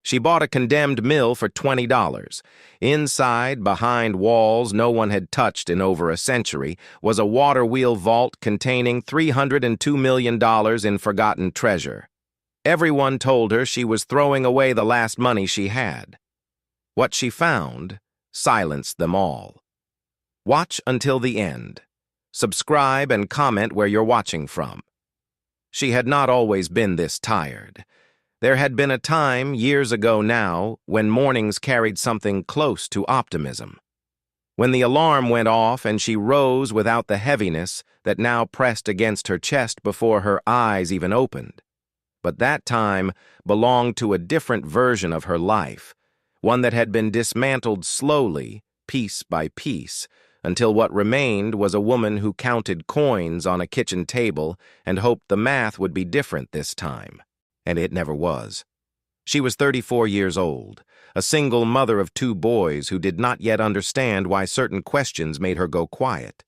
She bought a condemned mill for $20. Inside, behind walls no one had touched in over a century, was a Waterwheel vault containing $302 million in forgotten treasure. Everyone told her she was throwing away the last money she had. What she found silenced them all. Watch until the end. Subscribe and comment where you're watching from. She had not always been this tired. There had been a time, years ago now, when mornings carried something close to optimism. When the alarm went off and she rose without the heaviness that now pressed against her chest before her eyes even opened. But that time belonged to a different version of her life, one that had been dismantled slowly, piece by piece, until what remained was a woman who counted coins on a kitchen table and hoped the math would be different this time. And it never was. She was 34 years old, a single mother of 2 boys who did not yet understand why certain questions made her go quiet.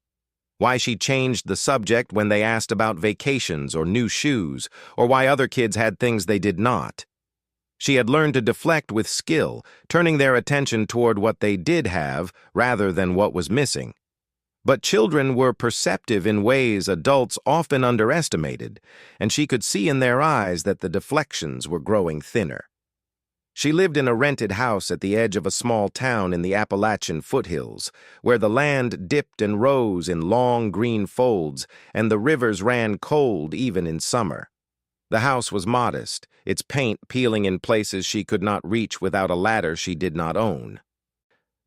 Why she changed the subject when they asked about vacations or new shoes, or why other kids had things they did not. She had learned to deflect with skill, turning their attention toward what they did have rather than what was missing. But children were perceptive in ways adults often underestimated, and she could see in their eyes that the deflections were growing thinner. She lived in a rented house at the edge of a small town in the Appalachian foothills, where the land dipped and rose in long green folds, and the rivers ran cold even in summer. The house was modest, its paint peeling in places she could not reach without a ladder she did not own.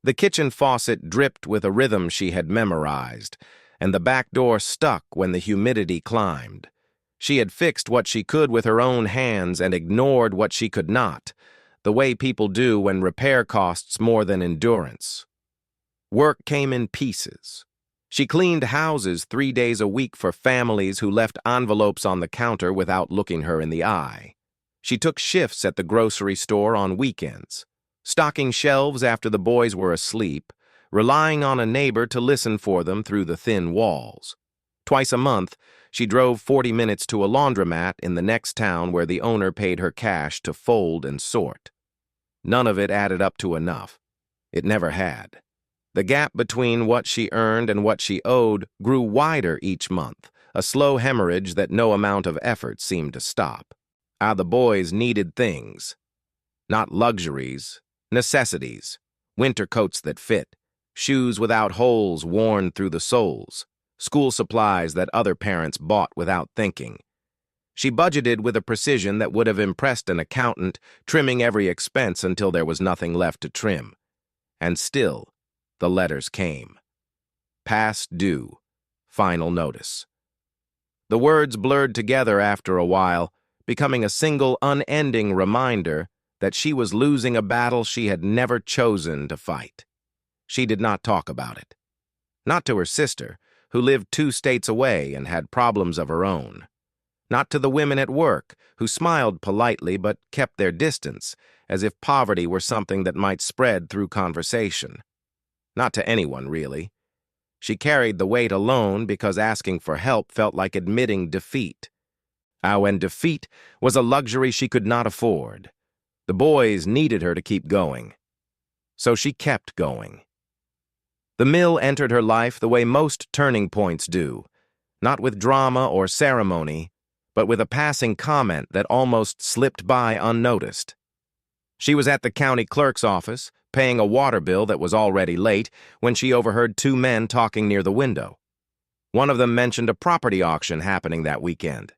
The kitchen faucet dripped with a rhythm she had memorized, and the back door stuck when the humidity climbed. She had fixed what she could with her own hands and ignored what she could not, the way people do when repair costs more than endurance. Work came in pieces. She cleaned houses 3 days a week for families who left envelopes on the counter without looking her in the eye. She took shifts at the grocery store on weekends, stocking shelves after the boys were asleep, relying on a neighbor to listen for them through the thin walls. Twice a month, she drove 40 minutes to a laundromat in the next town where the owner paid her cash to fold and sort. None of it added up to enough. It never had. The gap between what she earned and what she owed grew wider each month, a slow hemorrhage that no amount of effort seemed to stop. The boys needed things. Not luxuries, necessities, winter coats that fit, shoes without holes worn through the soles, school supplies that other parents bought without thinking. She budgeted with a precision that would have impressed an accountant, trimming every expense until there was nothing left to trim. And still, the letters came. Past due. Final notice. The words blurred together after a while, becoming a single unending reminder that she was losing a battle she had never chosen to fight. She did not talk about it. Not to her sister, who lived 2 states away and had problems of her own. Not to the women at work, who smiled politely but kept their distance, as if poverty were something that might spread through conversation. Not to anyone, really. She carried the weight alone because asking for help felt like admitting defeat. And defeat was a luxury she could not afford. The boys needed her to keep going. So she kept going. The mill entered her life the way most turning points do, not with drama or ceremony, but with a passing comment that almost slipped by unnoticed. She was at the county clerk's office, paying a water bill that was already late, when she overheard 2 men talking near the window. One of them mentioned a property auction happening that weekend.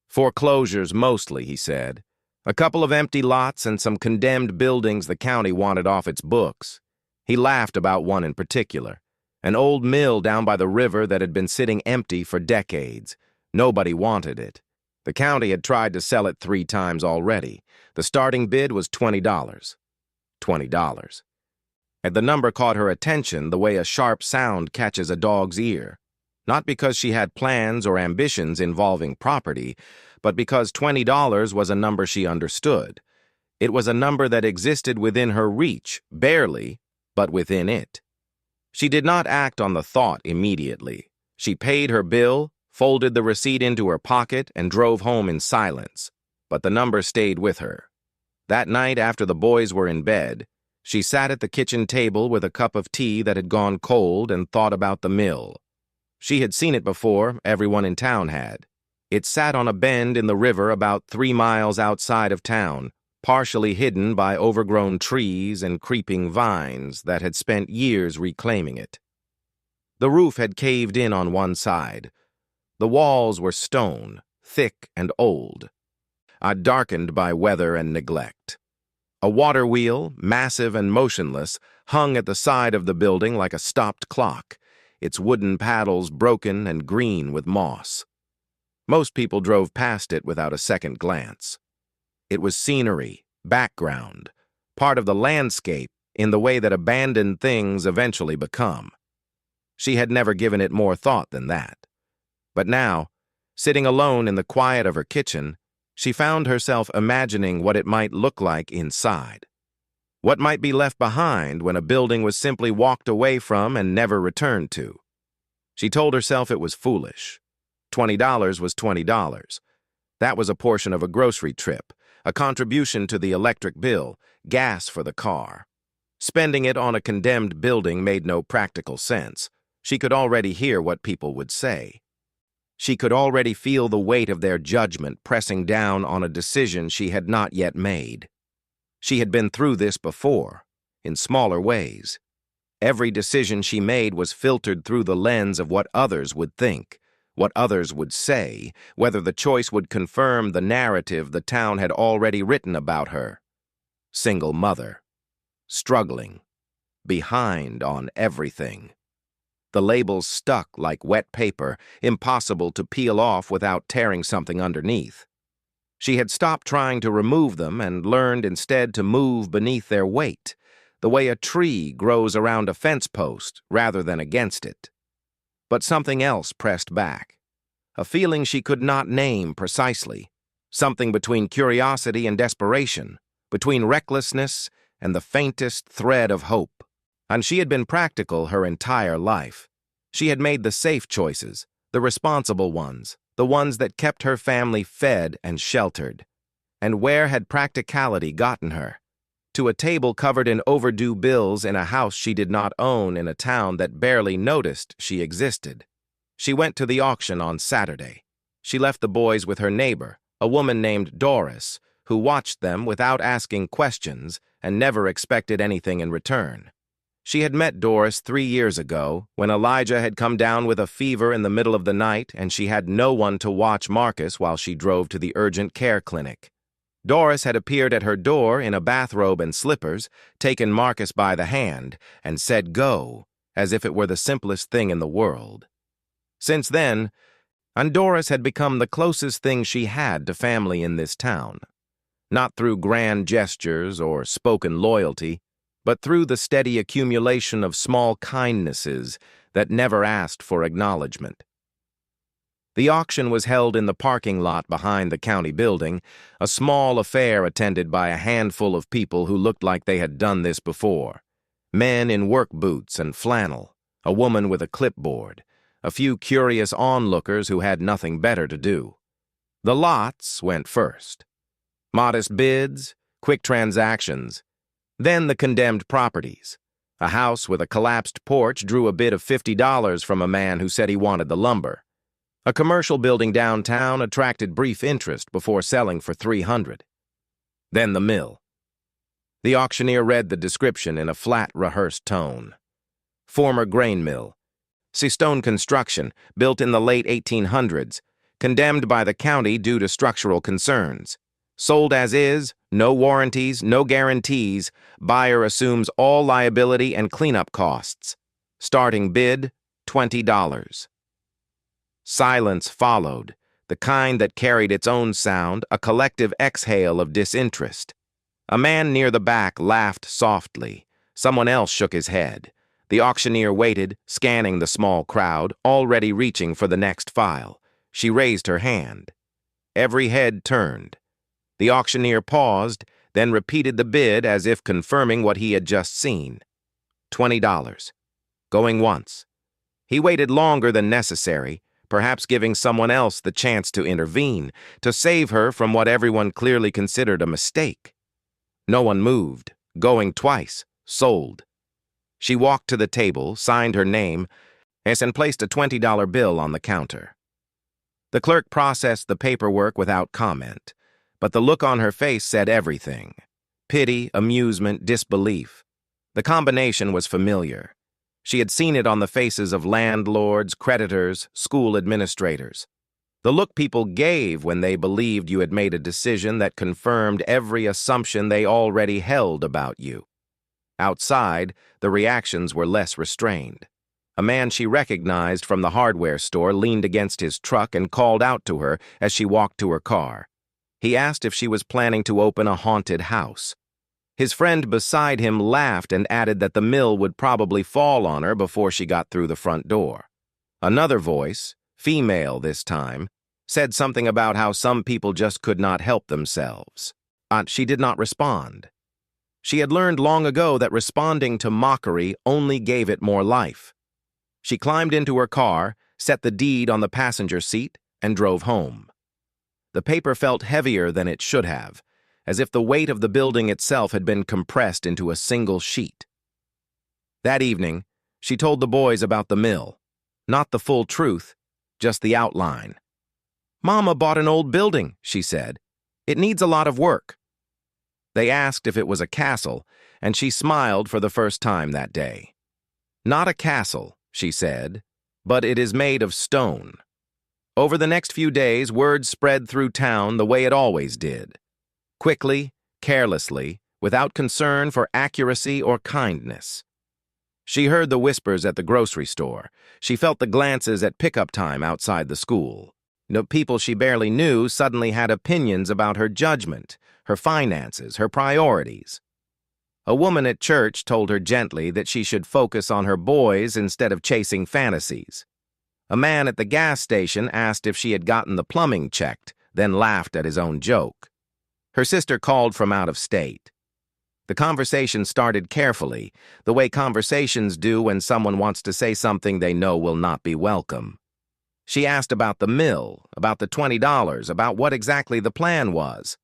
Foreclosures mostly, he said. A couple of empty lots and some condemned buildings the county wanted off its books. He laughed about one in particular, an old mill down by the river that had been sitting empty for decades. Nobody wanted it. The county had tried to sell it 3 times already. The starting bid was $20. $20. And the number caught her attention the way a sharp sound catches a dog's ear. Not because she had plans or ambitions involving property, but because $20 was a number she understood. It was a number that existed within her reach, barely, but within it. She did not act on the thought immediately. She paid her bill, folded the receipt into her pocket, and drove home in silence. But the number stayed with her. That night, after the boys were in bed, she sat at the kitchen table with a cup of tea that had gone cold and thought about the mill. She had seen it before, everyone in town had. It sat on a bend in the river about 3 miles outside of town, partially hidden by overgrown trees and creeping vines that had spent years reclaiming it. The roof had caved in on one side. The walls were stone, thick and old, darkened by weather and neglect. A water wheel, massive and motionless, hung at the side of the building like a stopped clock, its wooden paddles broken and green with moss. Most people drove past it without a second glance. It was scenery, background, part of the landscape in the way that abandoned things eventually become. She had never given it more thought than that. But now, sitting alone in the quiet of her kitchen, she found herself imagining what it might look like inside. What might be left behind when a building was simply walked away from and never returned to. She told herself it was foolish. $20 was $20. That was a portion of a grocery trip, a contribution to the electric bill, gas for the car. Spending it on a condemned building made no practical sense. She could already hear what people would say. She could already feel the weight of their judgment pressing down on a decision she had not yet made. She had been through this before, in smaller ways. Every decision she made was filtered through the lens of what others would think, what others would say, whether the choice would confirm the narrative the town had already written about her. Single mother. Struggling. Behind on everything. The labels stuck like wet paper, impossible to peel off without tearing something underneath. She had stopped trying to remove them and learned instead to move beneath their weight, the way a tree grows around a fence post rather than against it. But something else pressed back, a feeling she could not name precisely, something between curiosity and desperation, between recklessness and the faintest thread of hope. And she had been practical her entire life. She had made the safe choices, the responsible ones, the ones that kept her family fed and sheltered. And where had practicality gotten her? To a table covered in overdue bills in a house she did not own in a town that barely noticed she existed. She went to the auction on Saturday. She left the boys with her neighbor, a woman named Doris, who watched them without asking questions and never expected anything in return. She had met Doris 3 years ago when Elijah had come down with a fever in the middle of the night and she had no one to watch Marcus while she drove to the urgent care clinic. Doris had appeared at her door in a bathrobe and slippers, taken Marcus by the hand, and said go, as if it were the simplest thing in the world. Since then, Doris had become the closest thing she had to family in this town. Not through grand gestures or spoken loyalty, but through the steady accumulation of small kindnesses that never asked for acknowledgement. The auction was held in the parking lot behind the county building, a small affair attended by a handful of people who looked like they had done this before. Men in work boots and flannel, a woman with a clipboard, a few curious onlookers who had nothing better to do. The lots went first. Modest bids, quick transactions. Then the condemned properties. A house with a collapsed porch drew a bid of $50 from a man who said he wanted the lumber. A commercial building downtown attracted brief interest before selling for $300. Then the mill. The auctioneer read the description in a flat, rehearsed tone. Former grain mill. Stone construction, built in the late 1800s, condemned by the county due to structural concerns. Sold as is, no warranties, no guarantees, buyer assumes all liability and cleanup costs. Starting bid, $20. Silence followed, the kind that carried its own sound, a collective exhale of disinterest. A man near the back laughed softly. Someone else shook his head. The auctioneer waited, scanning the small crowd, already reaching for the next file. She raised her hand. Every head turned. The auctioneer paused, then repeated the bid as if confirming what he had just seen. $20. Going once. He waited longer than necessary, perhaps giving someone else the chance to intervene, to save her from what everyone clearly considered a mistake. No one moved. Going twice. Sold. She walked to the table, signed her name, and placed a $20 bill on the counter. The clerk processed the paperwork without comment, but the look on her face said everything. Pity, amusement, disbelief. The combination was familiar. She had seen it on the faces of landlords, creditors, school administrators. The look people gave when they believed you had made a decision that confirmed every assumption they already held about you. Outside, the reactions were less restrained. A man she recognized from the hardware store leaned against his truck and called out to her as she walked to her car. He asked if she was planning to open a haunted house. His friend beside him laughed and added that the mill would probably fall on her before she got through the front door. Another voice, female this time, said something about how some people just could not help themselves. She did not respond. She had learned long ago that responding to mockery only gave it more life. She climbed into her car, set the deed on the passenger seat, and drove home. The paper felt heavier than it should have, as if the weight of the building itself had been compressed into a single sheet. That evening, she told the boys about the mill. Not the full truth, just the outline. "Mama bought an old building," she said. "It needs a lot of work." They asked if it was a castle, and she smiled for the first time that day. "Not a castle," she said, "but it is made of stone." Over the next few days, word spread through town the way it always did. Quickly, carelessly, without concern for accuracy or kindness. She heard the whispers at the grocery store. She felt the glances at pickup time outside the school. People she barely knew suddenly had opinions about her judgment, her finances, her priorities. A woman at church told her gently that she should focus on her boys instead of chasing fantasies. A man at the gas station asked if she had gotten the plumbing checked, then laughed at his own joke. Her sister called from out of state. The conversation started carefully, the way conversations do when someone wants to say something they know will not be welcome. She asked about the mill, about the $20, about what exactly the plan was.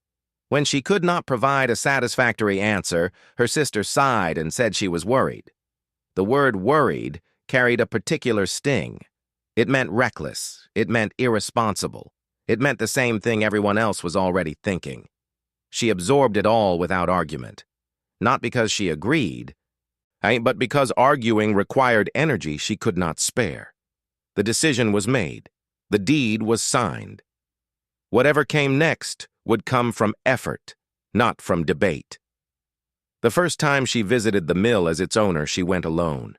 When she could not provide a satisfactory answer, her sister sighed and said she was worried. The word worried carried a particular sting. It meant reckless. It meant irresponsible. It meant the same thing everyone else was already thinking. She absorbed it all without argument. Not because she agreed, but because arguing required energy she could not spare. The decision was made. The deed was signed. Whatever came next would come from effort, not from debate. The first time she visited the mill as its owner, she went alone.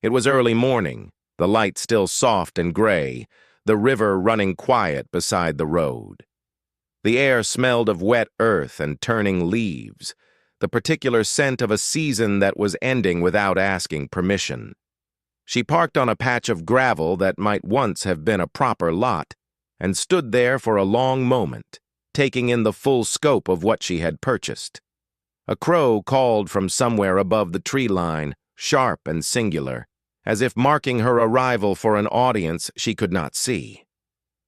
It was early morning, the light still soft and gray, the river running quiet beside the road. The air smelled of wet earth and turning leaves, the particular scent of a season that was ending without asking permission. She parked on a patch of gravel that might once have been a proper lot and stood there for a long moment, taking in the full scope of what she had purchased. A crow called from somewhere above the tree line, sharp and singular, as if marking her arrival for an audience she could not see.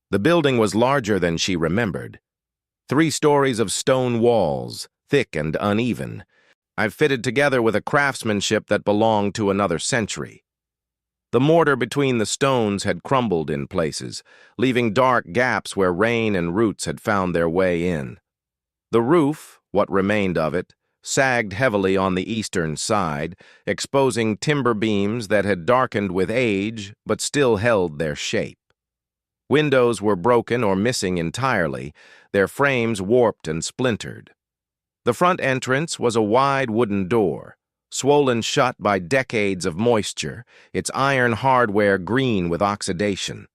The building was larger than she remembered. 3 stories of stone walls, thick and uneven, fitted together with a craftsmanship that belonged to another century. The mortar between the stones had crumbled in places, leaving dark gaps where rain and roots had found their way in. The roof, what remained of it, sagged heavily on the eastern side, exposing timber beams that had darkened with age but still held their shape. Windows were broken or missing entirely, their frames warped and splintered. The front entrance was a wide wooden door, swollen shut by decades of moisture, its iron hardware green with oxidation.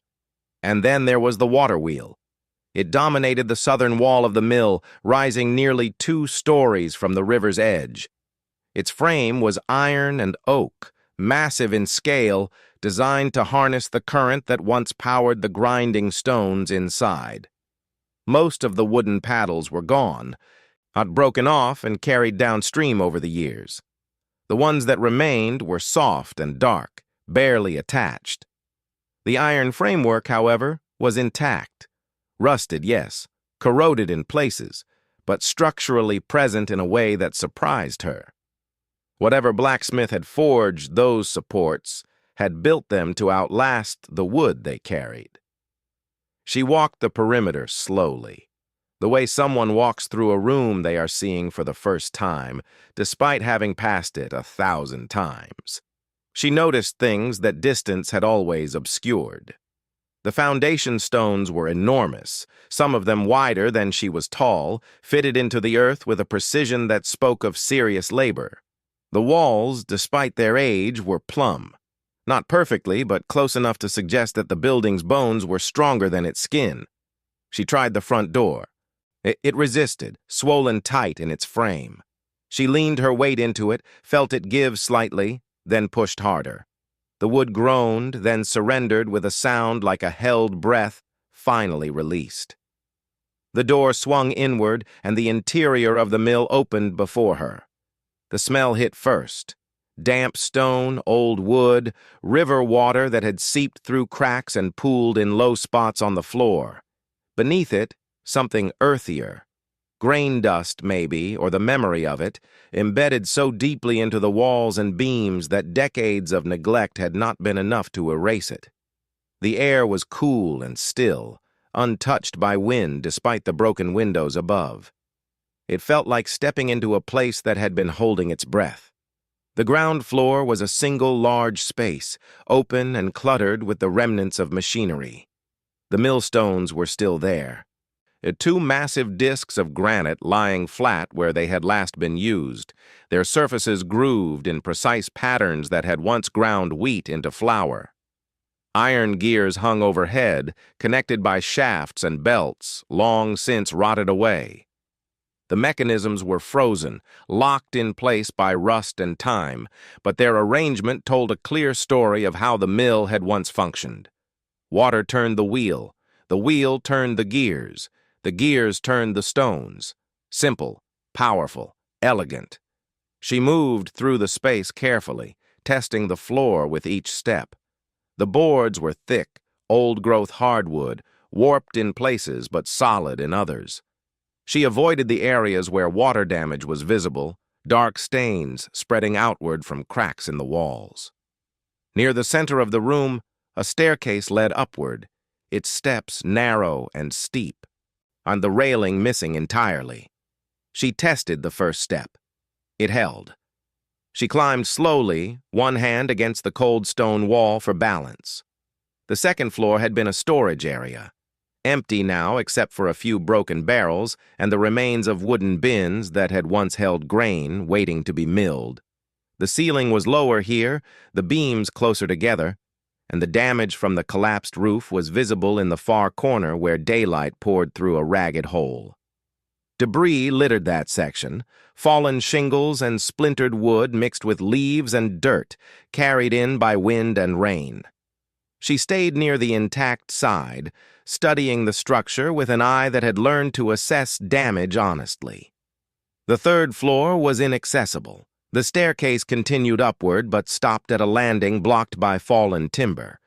And then there was the Waterwheel. It dominated the southern wall of the mill, rising nearly 2 stories from the river's edge. Its frame was iron and oak, massive in scale, designed to harness the current that once powered the grinding stones inside. Most of the wooden paddles were gone, had broken off and carried downstream over the years. The ones that remained were soft and dark, barely attached. The iron framework, however, was intact. Rusted, yes, corroded in places, but structurally present in a way that surprised her. Whatever blacksmith had forged those supports had built them to outlast the wood they carried. She walked the perimeter slowly, the way someone walks through a room they are seeing for the first time, despite having passed it 1,000 times. She noticed things that distance had always obscured. The foundation stones were enormous, some of them wider than she was tall, fitted into the earth with a precision that spoke of serious labor. The walls, despite their age, were plumb. Not perfectly, but close enough to suggest that the building's bones were stronger than its skin. She tried the front door. It resisted, swollen tight in its frame. She leaned her weight into it, felt it give slightly, then pushed harder. The wood groaned, then surrendered with a sound like a held breath, finally released. The door swung inward, and the interior of the mill opened before her. The smell hit first. Damp stone, old wood, river water that had seeped through cracks and pooled in low spots on the floor. Beneath it, something earthier. Grain dust, maybe, or the memory of it, embedded so deeply into the walls and beams that decades of neglect had not been enough to erase it. The air was cool and still, untouched by wind despite the broken windows above. It felt like stepping into a place that had been holding its breath. The ground floor was a single large space, open and cluttered with the remnants of machinery. The millstones were still there. Two massive discs of granite lying flat where they had last been used, their surfaces grooved in precise patterns that had once ground wheat into flour. Iron gears hung overhead, connected by shafts and belts, long since rotted away. The mechanisms were frozen, locked in place by rust and time, but their arrangement told a clear story of how the mill had once functioned. Water turned the wheel turned the gears turned the stones. Simple, powerful, elegant. She moved through the space carefully, testing the floor with each step. The boards were thick, old-growth hardwood, warped in places but solid in others. She avoided the areas where water damage was visible, dark stains spreading outward from cracks in the walls. Near the center of the room, a staircase led upward, its steps narrow and steep, and the railing missing entirely. She tested the first step. It held. She climbed slowly, one hand against the cold stone wall for balance. The second floor had been a storage area, empty now except for a few broken barrels and the remains of wooden bins that had once held grain waiting to be milled. The ceiling was lower here, the beams closer together, and the damage from the collapsed roof was visible in the far corner where daylight poured through a ragged hole. Debris littered that section, fallen shingles and splintered wood mixed with leaves and dirt, carried in by wind and rain. She stayed near the intact side, studying the structure with an eye that had learned to assess damage honestly. The third floor was inaccessible. The staircase continued upward but stopped at a landing blocked by fallen timber.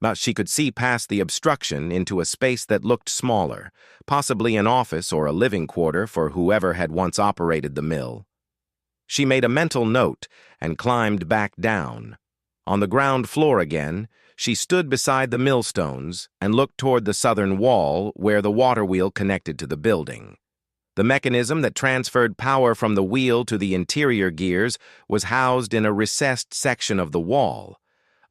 But she could see past the obstruction into a space that looked smaller, possibly an office or a living quarter for whoever had once operated the mill. She made a mental note and climbed back down. On the ground floor again, she stood beside the millstones and looked toward the southern wall where the water wheel connected to the building. The mechanism that transferred power from the wheel to the interior gears was housed in a recessed section of the wall,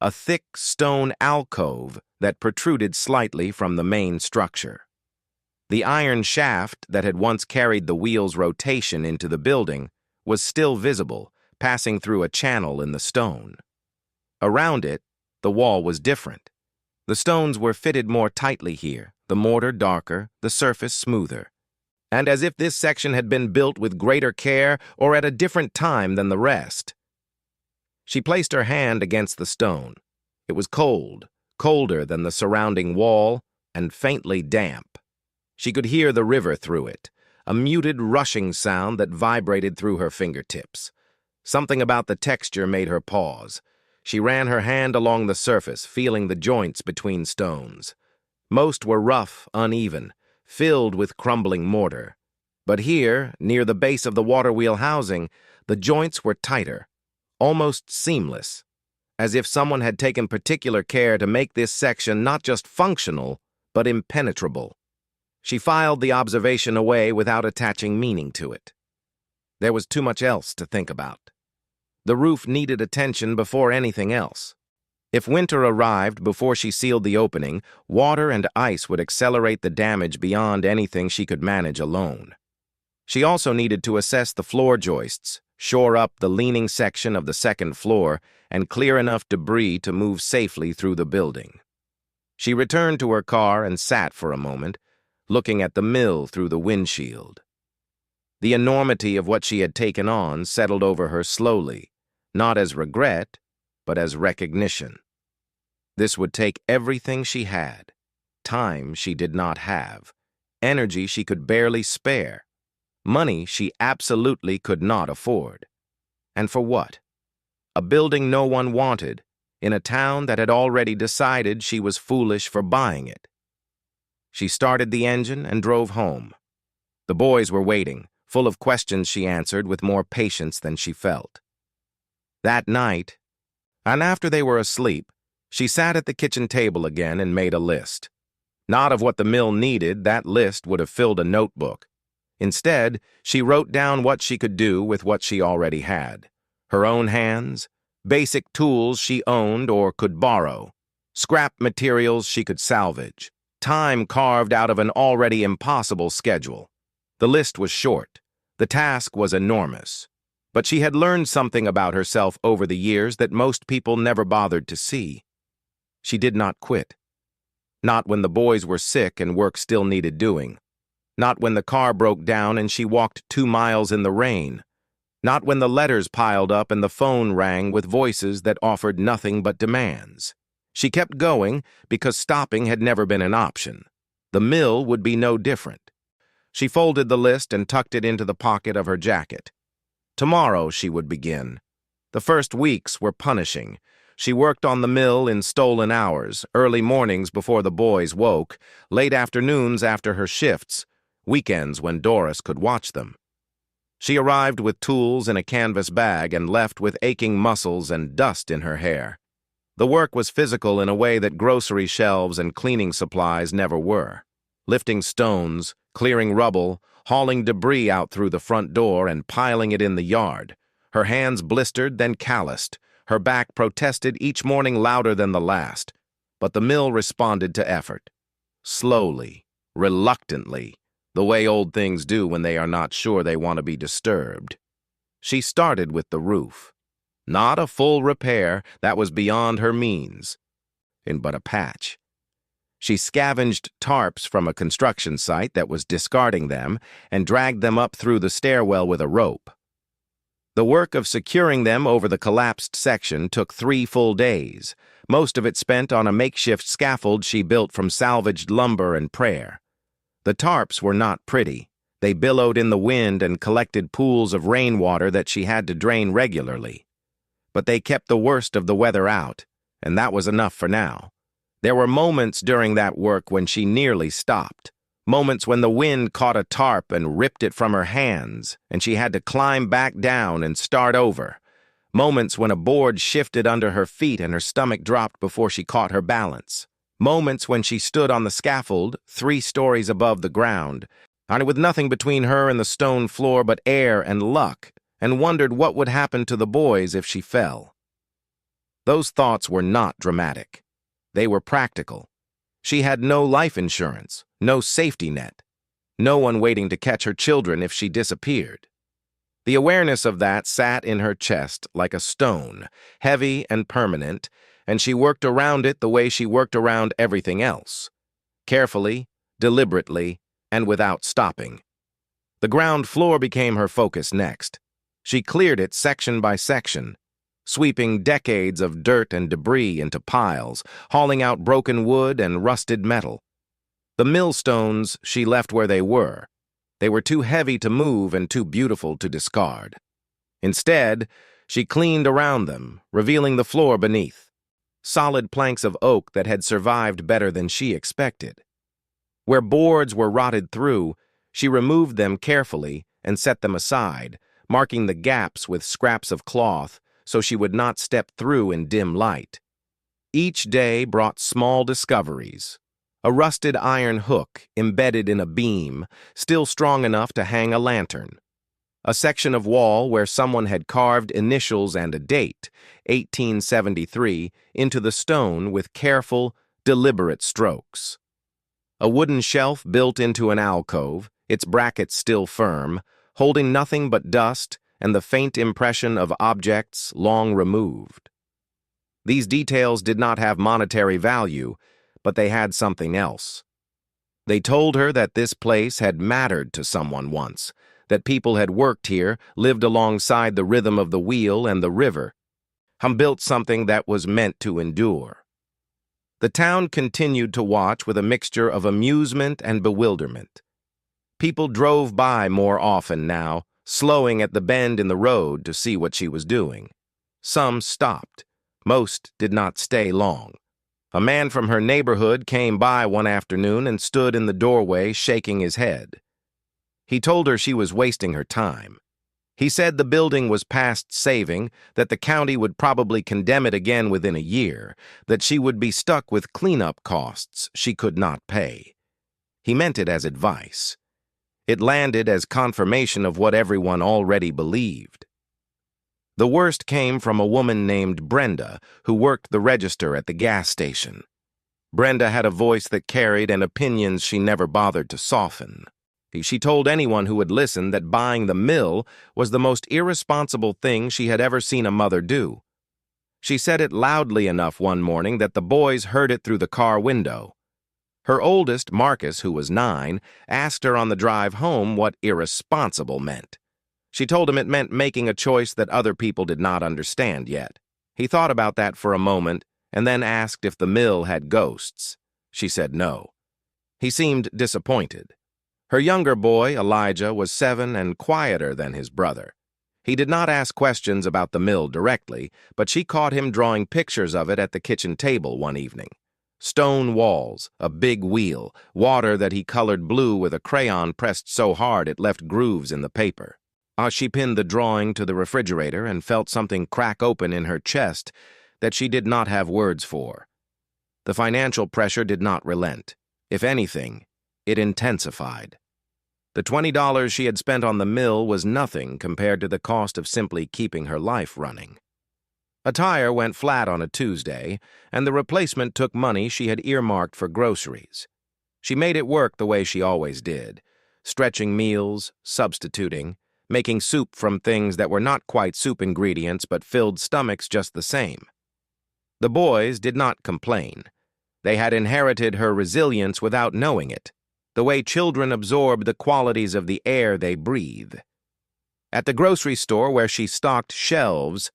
a thick stone alcove that protruded slightly from the main structure. The iron shaft that had once carried the wheel's rotation into the building was still visible, passing through a channel in the stone. Around it, the wall was different. The stones were fitted more tightly here, the mortar darker, the surface smoother. And as if this section had been built with greater care or at a different time than the rest. She placed her hand against the stone. It was cold, colder than the surrounding wall, and faintly damp. She could hear the river through it, a muted rushing sound that vibrated through her fingertips. Something about the texture made her pause. She ran her hand along the surface, feeling the joints between stones. Most were rough, uneven, filled with crumbling mortar. But here, near the base of the Waterwheel housing, the joints were tighter, almost seamless, as if someone had taken particular care to make this section not just functional, but impenetrable. She filed the observation away without attaching meaning to it. There was too much else to think about. The roof needed attention before anything else. If winter arrived before she sealed the opening, water and ice would accelerate the damage beyond anything she could manage alone. She also needed to assess the floor joists, shore up the leaning section of the second floor, and clear enough debris to move safely through the building. She returned to her car and sat for a moment, looking at the mill through the windshield. The enormity of what she had taken on settled over her slowly, not as regret, but as recognition. This would take everything she had, time she did not have, energy she could barely spare, money she absolutely could not afford. And for what? A building no one wanted, in a town that had already decided she was foolish for buying it. She started the engine and drove home. The boys were waiting, full of questions she answered with more patience than she felt. That night, and after they were asleep, she sat at the kitchen table again and made a list. Not of what the mill needed, that list would have filled a notebook. Instead, she wrote down what she could do with what she already had. Her own hands, basic tools she owned or could borrow, scrap materials she could salvage, time carved out of an already impossible schedule. The list was short. The task was enormous. But she had learned something about herself over the years that most people never bothered to see. She did not quit. Not when the boys were sick and work still needed doing. Not when the car broke down and she walked 2 miles in the rain. Not when the letters piled up and the phone rang with voices that offered nothing but demands. She kept going because stopping had never been an option. The mill would be no different. She folded the list and tucked it into the pocket of her jacket. Tomorrow she would begin. The first weeks were punishing. She worked on the mill in stolen hours, early mornings before the boys woke, late afternoons after her shifts, weekends when Doris could watch them. She arrived with tools in a canvas bag and left with aching muscles and dust in her hair. The work was physical in a way that grocery shelves and cleaning supplies never were. Lifting stones, clearing rubble, hauling debris out through the front door and piling it in the yard. Her hands blistered, then calloused. Her back protested each morning louder than the last. But the mill responded to effort. Slowly, reluctantly, the way old things do when they are not sure they want to be disturbed. She started with the roof. Not a full repair, that was beyond her means, but a patch. She scavenged tarps from a construction site that was discarding them and dragged them up through the stairwell with a rope. The work of securing them over the collapsed section took 3 full days, most of it spent on a makeshift scaffold she built from salvaged lumber and prayer. The tarps were not pretty. They billowed in the wind and collected pools of rainwater that she had to drain regularly. But they kept the worst of the weather out, and that was enough for now. There were moments during that work when she nearly stopped. Moments when the wind caught a tarp and ripped it from her hands, and she had to climb back down and start over. Moments when a board shifted under her feet and her stomach dropped before she caught her balance. Moments when she stood on the scaffold, 3 stories above the ground, and with nothing between her and the stone floor but air and luck, and wondered what would happen to the boys if she fell. Those thoughts were not dramatic. They were practical. She had no life insurance, no safety net, no one waiting to catch her children if she disappeared. The awareness of that sat in her chest like a stone, heavy and permanent, and she worked around it the way she worked around everything else, carefully, deliberately, and without stopping. The ground floor became her focus next. She cleared it section by section, sweeping decades of dirt and debris into piles, hauling out broken wood and rusted metal. The millstones she left where they were. They were too heavy to move and too beautiful to discard. Instead, she cleaned around them, revealing the floor beneath. Solid planks of oak that had survived better than she expected. Where boards were rotted through, She removed them carefully and set them aside, marking the gaps with scraps of cloth so she would not step through in dim light. Each day brought small discoveries. A rusted iron hook embedded in a beam, still strong enough to hang a lantern. A section of wall where someone had carved initials and a date, 1873, into the stone with careful, deliberate strokes. A wooden shelf built into an alcove, its brackets still firm, holding nothing but dust and the faint impression of objects long removed. These details did not have monetary value, but they had something else. They told her that this place had mattered to someone once, that people had worked here, lived alongside the rhythm of the wheel and the river, and built something that was meant to endure. The town continued to watch with a mixture of amusement and bewilderment. People drove by more often now, slowing at the bend in the road to see what she was doing. Some stopped. Most did not stay long. A man from her neighborhood came by one afternoon and stood in the doorway shaking his head. He told her she was wasting her time. He said the building was past saving, that the county would probably condemn it again within a year, that she would be stuck with cleanup costs she could not pay. He meant it as advice. It landed as confirmation of what everyone already believed. The worst came from a woman named Brenda, who worked the register at the gas station. Brenda had a voice that carried and opinions she never bothered to soften. She told anyone who would listen that buying the mill was the most irresponsible thing she had ever seen a mother do. She said it loudly enough one morning that the boys heard it through the car window. Her oldest, Marcus, who was 9, asked her on the drive home what irresponsible meant. She told him it meant making a choice that other people did not understand yet. He thought about that for a moment and then asked if the mill had ghosts. She said no. He seemed disappointed. Her younger boy, Elijah, was 7 and quieter than his brother. He did not ask questions about the mill directly, but she caught him drawing pictures of it at the kitchen table one evening. Stone walls, a big wheel, water that he colored blue with a crayon pressed so hard it left grooves in the paper. She pinned the drawing to the refrigerator and felt something crack open in her chest that she did not have words for. The financial pressure did not relent. If anything, it intensified. The $20 she had spent on the mill was nothing compared to the cost of simply keeping her life running. A tire went flat on a Tuesday, and the replacement took money she had earmarked for groceries. She made it work the way she always did, stretching meals, substituting, making soup from things that were not quite soup ingredients but filled stomachs just the same. The boys did not complain. They had inherited her resilience without knowing it, the way children absorb the qualities of the air they breathe. At the grocery store where she stocked shelves,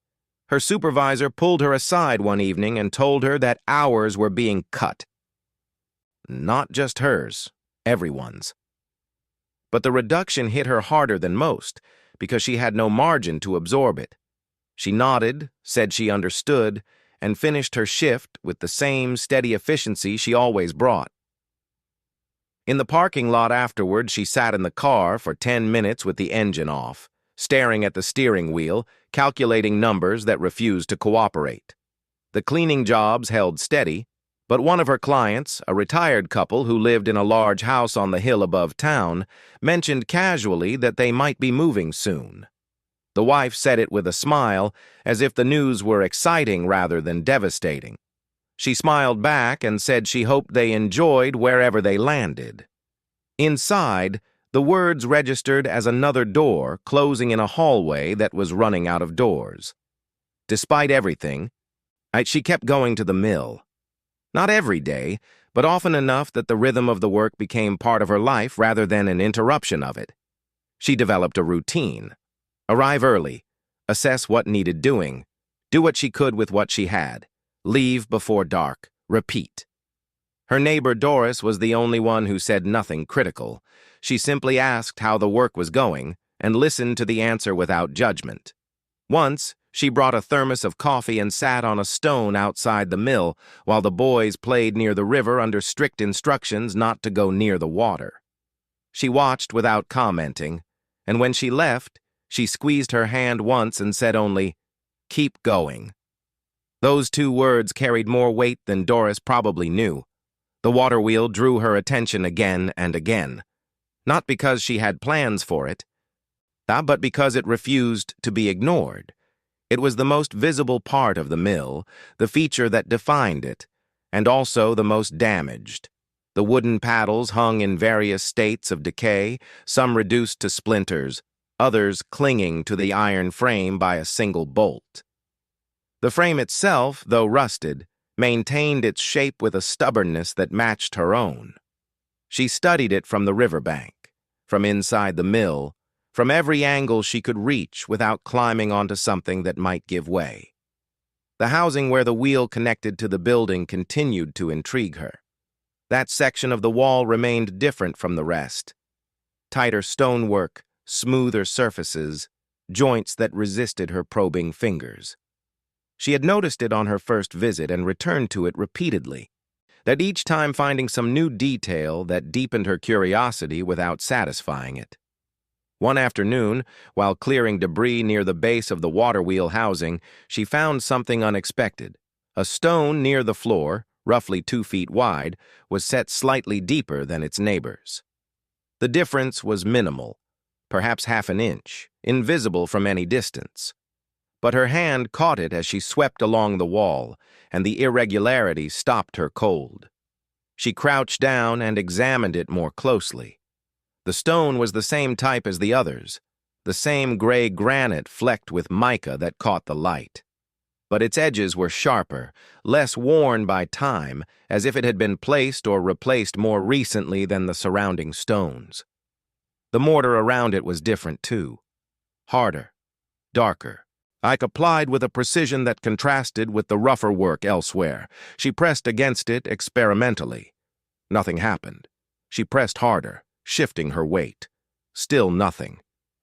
her supervisor pulled her aside one evening and told her that hours were being cut. Not just hers, everyone's. But the reduction hit her harder than most because she had no margin to absorb it. She nodded, said she understood, and finished her shift with the same steady efficiency she always brought. In the parking lot afterward, she sat in the car for 10 minutes with the engine off, staring at the steering wheel, calculating numbers that refused to cooperate. The cleaning jobs held steady, but one of her clients, a retired couple who lived in a large house on the hill above town, mentioned casually that they might be moving soon. The wife said it with a smile, as if the news were exciting rather than devastating. She smiled back and said she hoped they enjoyed wherever they landed. Inside, the words registered as another door closing in a hallway that was running out of doors. Despite everything, she kept going to the mill. Not every day, but often enough that the rhythm of the work became part of her life rather than an interruption of it. She developed a routine. Arrive early, assess what needed doing, do what she could with what she had, leave before dark, repeat. Her neighbor Doris was the only one who said nothing critical. She simply asked how the work was going and listened to the answer without judgment. Once, she brought a thermos of coffee and sat on a stone outside the mill while the boys played near the river under strict instructions not to go near the water. She watched without commenting, and when she left, she squeezed her hand once and said only, "Keep going." Those two words carried more weight than Doris probably knew. The waterwheel drew her attention again and again, not because she had plans for it, but because it refused to be ignored. It was the most visible part of the mill, the feature that defined it, and also the most damaged. The wooden paddles hung in various states of decay, some reduced to splinters, others clinging to the iron frame by a single bolt. The frame itself, though rusted, maintained its shape with a stubbornness that matched her own. She studied it from the riverbank, from inside the mill, from every angle she could reach without climbing onto something that might give way. The housing where the wheel connected to the building continued to intrigue her. That section of the wall remained different from the rest. Tighter stonework, smoother surfaces, joints that resisted her probing fingers. She had noticed it on her first visit and returned to it repeatedly, that each time finding some new detail that deepened her curiosity without satisfying it. One afternoon, while clearing debris near the base of the waterwheel housing, she found something unexpected. A stone near the floor, roughly 2 feet wide, was set slightly deeper than its neighbors. The difference was minimal, perhaps half an inch, invisible from any distance. But her hand caught it as she swept along the wall, and the irregularity stopped her cold. She crouched down and examined it more closely. The stone was the same type as the others, the same gray granite flecked with mica that caught the light. But its edges were sharper, less worn by time, as if it had been placed or replaced more recently than the surrounding stones. The mortar around it was different too, harder, darker. Ike applied with a precision that contrasted with the rougher work elsewhere. She pressed against it experimentally. Nothing happened. She pressed harder, shifting her weight. Still nothing.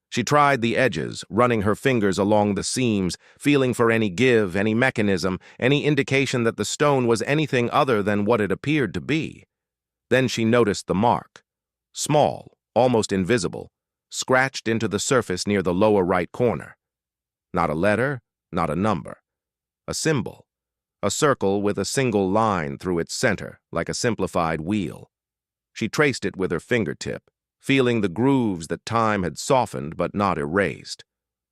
She tried the edges, running her fingers along the seams, feeling for any give, any mechanism, any indication that the stone was anything other than what it appeared to be. Then she noticed the mark. Small, almost invisible, scratched into the surface near the lower right corner. Not a letter, not a number. A symbol. A circle with a single line through its center, like a simplified wheel. She traced it with her fingertip, feeling the grooves that time had softened but not erased.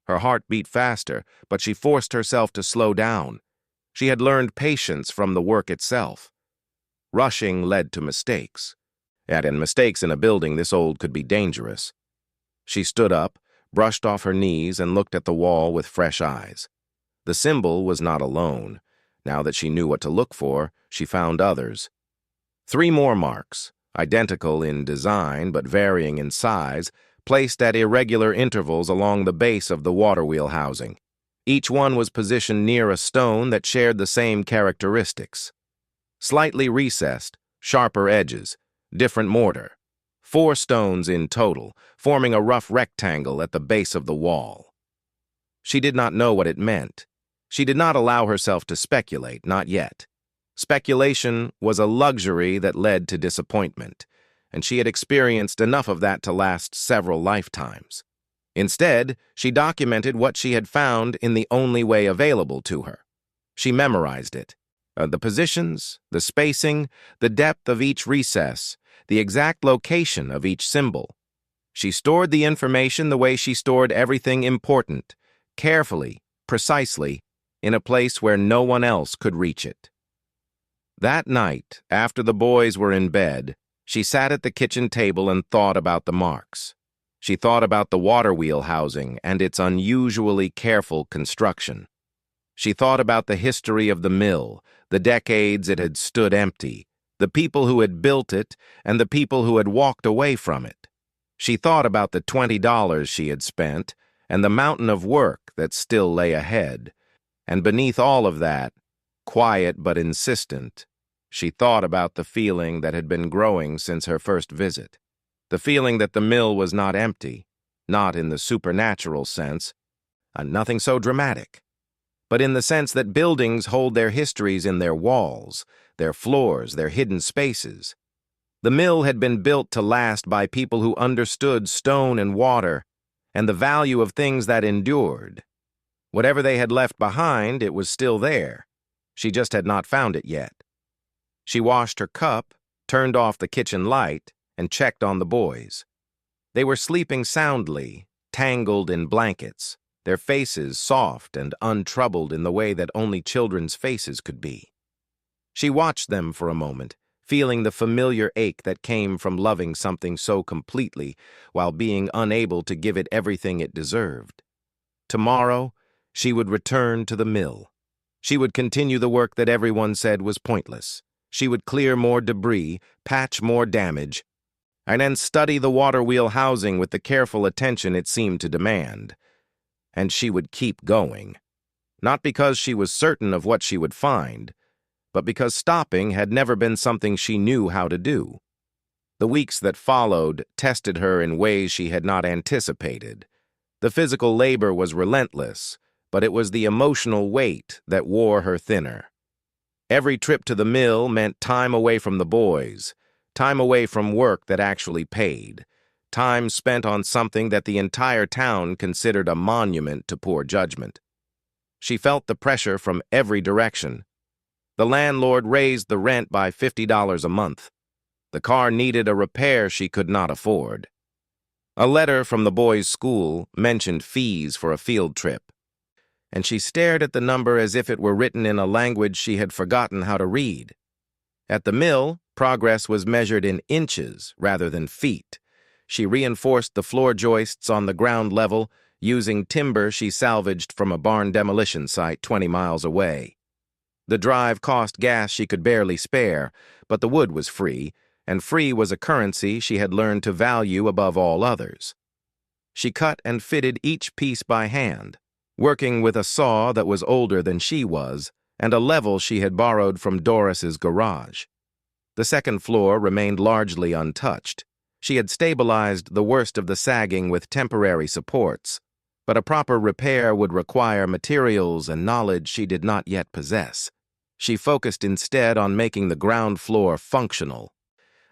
Her heart beat faster, but she forced herself to slow down. She had learned patience from the work itself. Rushing led to mistakes. And mistakes in a building this old could be dangerous. She stood up, brushed off her knees, and looked at the wall with fresh eyes. The symbol was not alone. Now that she knew what to look for, she found others. 3 more marks, identical in design but varying in size, placed at irregular intervals along the base of the waterwheel housing. Each one was positioned near a stone that shared the same characteristics. Slightly recessed, sharper edges, different mortar. 4 stones in total, forming a rough rectangle at the base of the wall. She did not know what it meant. She did not allow herself to speculate, not yet. Speculation was a luxury that led to disappointment, and she had experienced enough of that to last several lifetimes. Instead, she documented what she had found in the only way available to her. She memorized it. The positions, the spacing, the depth of each recess, the exact location of each symbol. She stored the information the way she stored everything important, carefully, precisely, in a place where no one else could reach it. That night, after the boys were in bed, she sat at the kitchen table and thought about the marks. She thought about the waterwheel housing and its unusually careful construction. She thought about the history of the mill, the decades it had stood empty, the people who had built it, and the people who had walked away from it. She thought about the $20 she had spent, and the mountain of work that still lay ahead. And beneath all of that, quiet but insistent, she thought about the feeling that had been growing since her first visit. The feeling that the mill was not empty, not in the supernatural sense, nothing so dramatic, but in the sense that buildings hold their histories in their walls, their floors, their hidden spaces. The mill had been built to last by people who understood stone and water and the value of things that endured. Whatever they had left behind, it was still there. She just had not found it yet. She washed her cup, turned off the kitchen light, and checked on the boys. They were sleeping soundly, tangled in blankets, their faces soft and untroubled in the way that only children's faces could be. She watched them for a moment, feeling the familiar ache that came from loving something so completely while being unable to give it everything it deserved. Tomorrow, she would return to the mill. She would continue the work that everyone said was pointless. She would clear more debris, patch more damage, and then study the Waterwheel housing with the careful attention it seemed to demand. And she would keep going. Not because she was certain of what she would find, but because stopping had never been something she knew how to do. The weeks that followed tested her in ways she had not anticipated. The physical labor was relentless, but it was the emotional weight that wore her thinner. Every trip to the mill meant time away from the boys, time away from work that actually paid, time spent on something that the entire town considered a monument to poor judgment. She felt the pressure from every direction. The landlord raised the rent by $50 a month. The car needed a repair she could not afford. A letter from the boys' school mentioned fees for a field trip, and she stared at the number as if it were written in a language she had forgotten how to read. At the mill, progress was measured in inches rather than feet. She reinforced the floor joists on the ground level using timber she salvaged from a barn demolition site 20 miles away. The drive cost gas she could barely spare, but the wood was free, and free was a currency she had learned to value above all others. She cut and fitted each piece by hand, working with a saw that was older than she was and a level she had borrowed from Doris's garage. The second floor remained largely untouched. She had stabilized the worst of the sagging with temporary supports, but a proper repair would require materials and knowledge she did not yet possess. She focused instead on making the ground floor functional,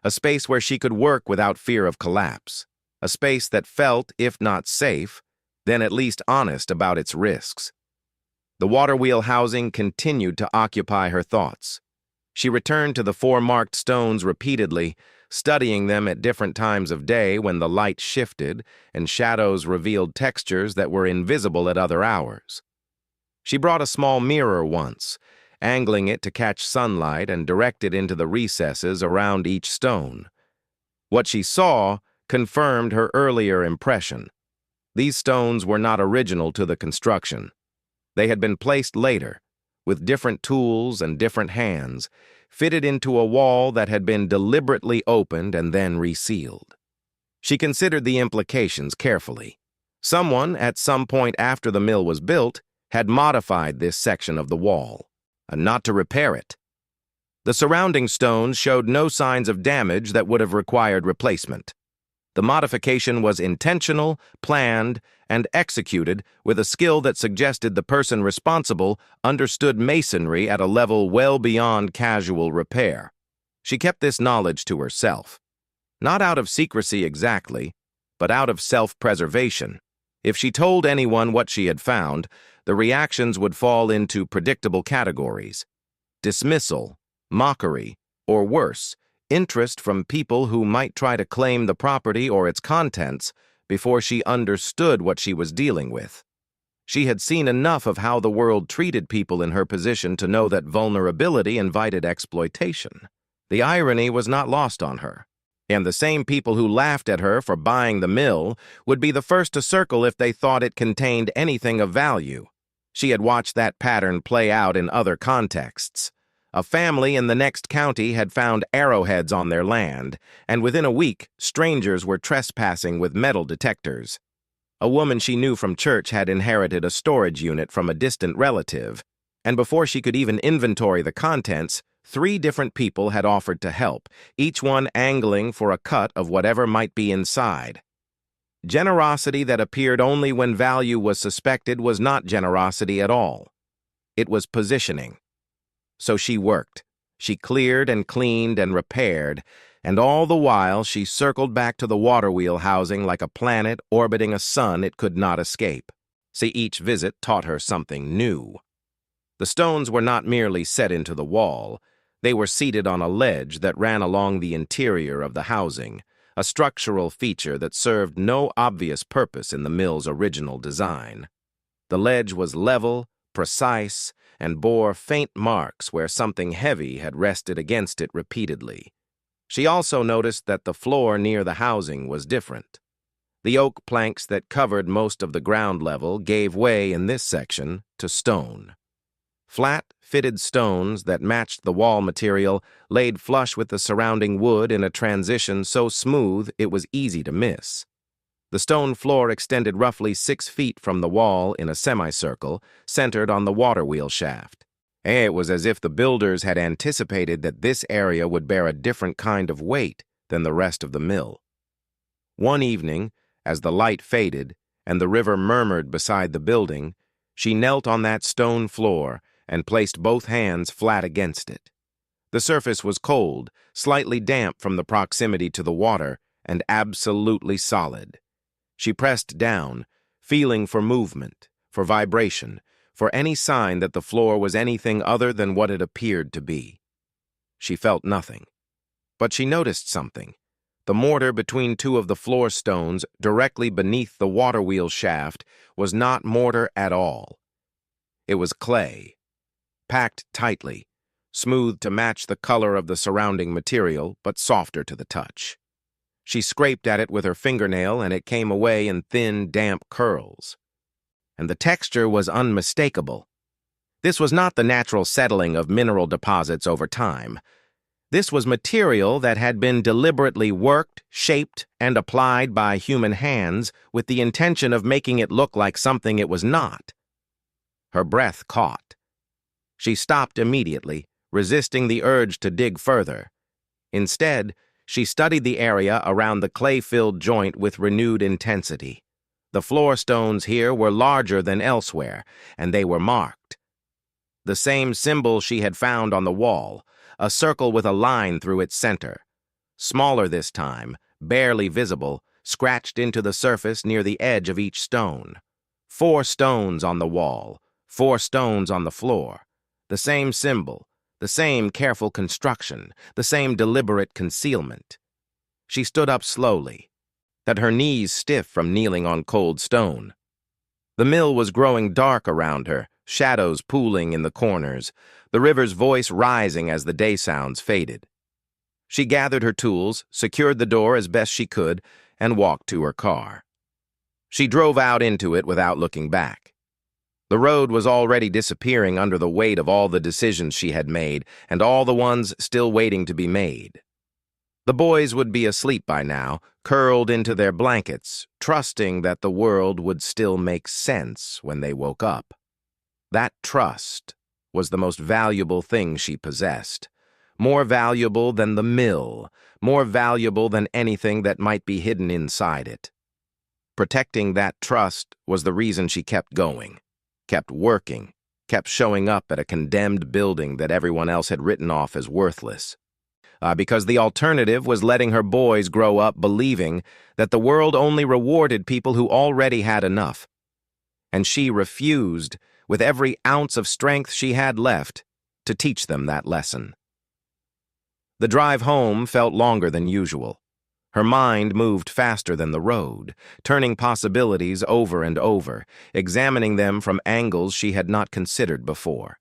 a space where she could work without fear of collapse, a space that felt, if not safe, then at least honest about its risks. The Waterwheel housing continued to occupy her thoughts. She returned to the 4 marked stones repeatedly, studying them at different times of day when the light shifted and shadows revealed textures that were invisible at other hours. She brought a small mirror once, angling it to catch sunlight and direct it into the recesses around each stone. What she saw confirmed her earlier impression. These stones were not original to the construction. They had been placed later, with different tools and different hands, fitted into a wall that had been deliberately opened and then resealed. She considered the implications carefully. Someone, at some point after the mill was built, had modified this section of the wall, and not to repair it. The surrounding stones showed no signs of damage that would have required replacement. The modification was intentional, planned, and executed with a skill that suggested the person responsible understood masonry at a level well beyond casual repair. She kept this knowledge to herself. Not out of secrecy exactly, but out of self-preservation. If she told anyone what she had found, the reactions would fall into predictable categories: dismissal, mockery, or worse, interest from people who might try to claim the property or its contents before she understood what she was dealing with. She had seen enough of how the world treated people in her position to know that vulnerability invited exploitation. The irony was not lost on her, and the same people who laughed at her for buying the mill would be the first to circle if they thought it contained anything of value. She had watched that pattern play out in other contexts. A family in the next county had found arrowheads on their land, and within a week, strangers were trespassing with metal detectors. A woman she knew from church had inherited a storage unit from a distant relative, and before she could even inventory the contents, 3 different people had offered to help, each one angling for a cut of whatever might be inside. Generosity that appeared only when value was suspected was not generosity at all. It was positioning. So she worked. She cleared and cleaned and repaired, And all the while she circled back to the Waterwheel housing like a planet orbiting a sun it could not escape. See, each visit taught her something new. The stones were not merely set into the wall. They were seated on a ledge that ran along the interior of the housing, a structural feature that served no obvious purpose in the mill's original design. The ledge was level, precise, and bore faint marks where something heavy had rested against it repeatedly. She also noticed that the floor near the housing was different. The oak planks that covered most of the ground level gave way in this section to stone. Flat, fitted stones that matched the wall material laid flush with the surrounding wood in a transition so smooth it was easy to miss. The stone floor extended roughly 6 feet from the wall in a semicircle, centered on the Waterwheel shaft. It was as if the builders had anticipated that this area would bear a different kind of weight than the rest of the mill. One evening, as the light faded and the river murmured beside the building, she knelt on that stone floor and placed both hands flat against it. The surface was cold, slightly damp from the proximity to the water, and absolutely solid. She pressed down, feeling for movement, for vibration, for any sign that the floor was anything other than what it appeared to be. She felt nothing. But she noticed something. The mortar between two of the floor stones, directly beneath the Waterwheel shaft, was not mortar at all. It was clay, packed tightly, smooth to match the color of the surrounding material, but softer to the touch. She scraped at it with her fingernail, and it came away in thin, damp curls. And the texture was unmistakable. This was not the natural settling of mineral deposits over time. This was material that had been deliberately worked, shaped, and applied by human hands with the intention of making it look like something it was not. Her breath caught. She stopped immediately, resisting the urge to dig further. Instead, she studied the area around the clay-filled joint with renewed intensity. The floor stones here were larger than elsewhere, and they were marked. The same symbol she had found on the wall, a circle with a line through its center. Smaller this time, barely visible, scratched into the surface near the edge of each stone. 4 stones on the wall, 4 stones on the floor. The same symbol, the same careful construction, the same deliberate concealment. She stood up slowly, that her knees stiff from kneeling on cold stone. The mill was growing dark around her, shadows pooling in the corners, the river's voice rising as the day sounds faded. She gathered her tools, secured the door as best she could, and walked to her car. She drove out into it without looking back. The road was already disappearing under the weight of all the decisions she had made and all the ones still waiting to be made. The boys would be asleep by now, curled into their blankets, trusting that the world would still make sense when they woke up. That trust was the most valuable thing she possessed, more valuable than the mill, more valuable than anything that might be hidden inside it. Protecting that trust was the reason she kept going, kept working, kept showing up at a condemned building that everyone else had written off as worthless. Because the alternative was letting her boys grow up believing that the world only rewarded people who already had enough. And she refused, with every ounce of strength she had left, to teach them that lesson. The drive home felt longer than usual. Her mind moved faster than the road, turning possibilities over and over, examining them from angles she had not considered before.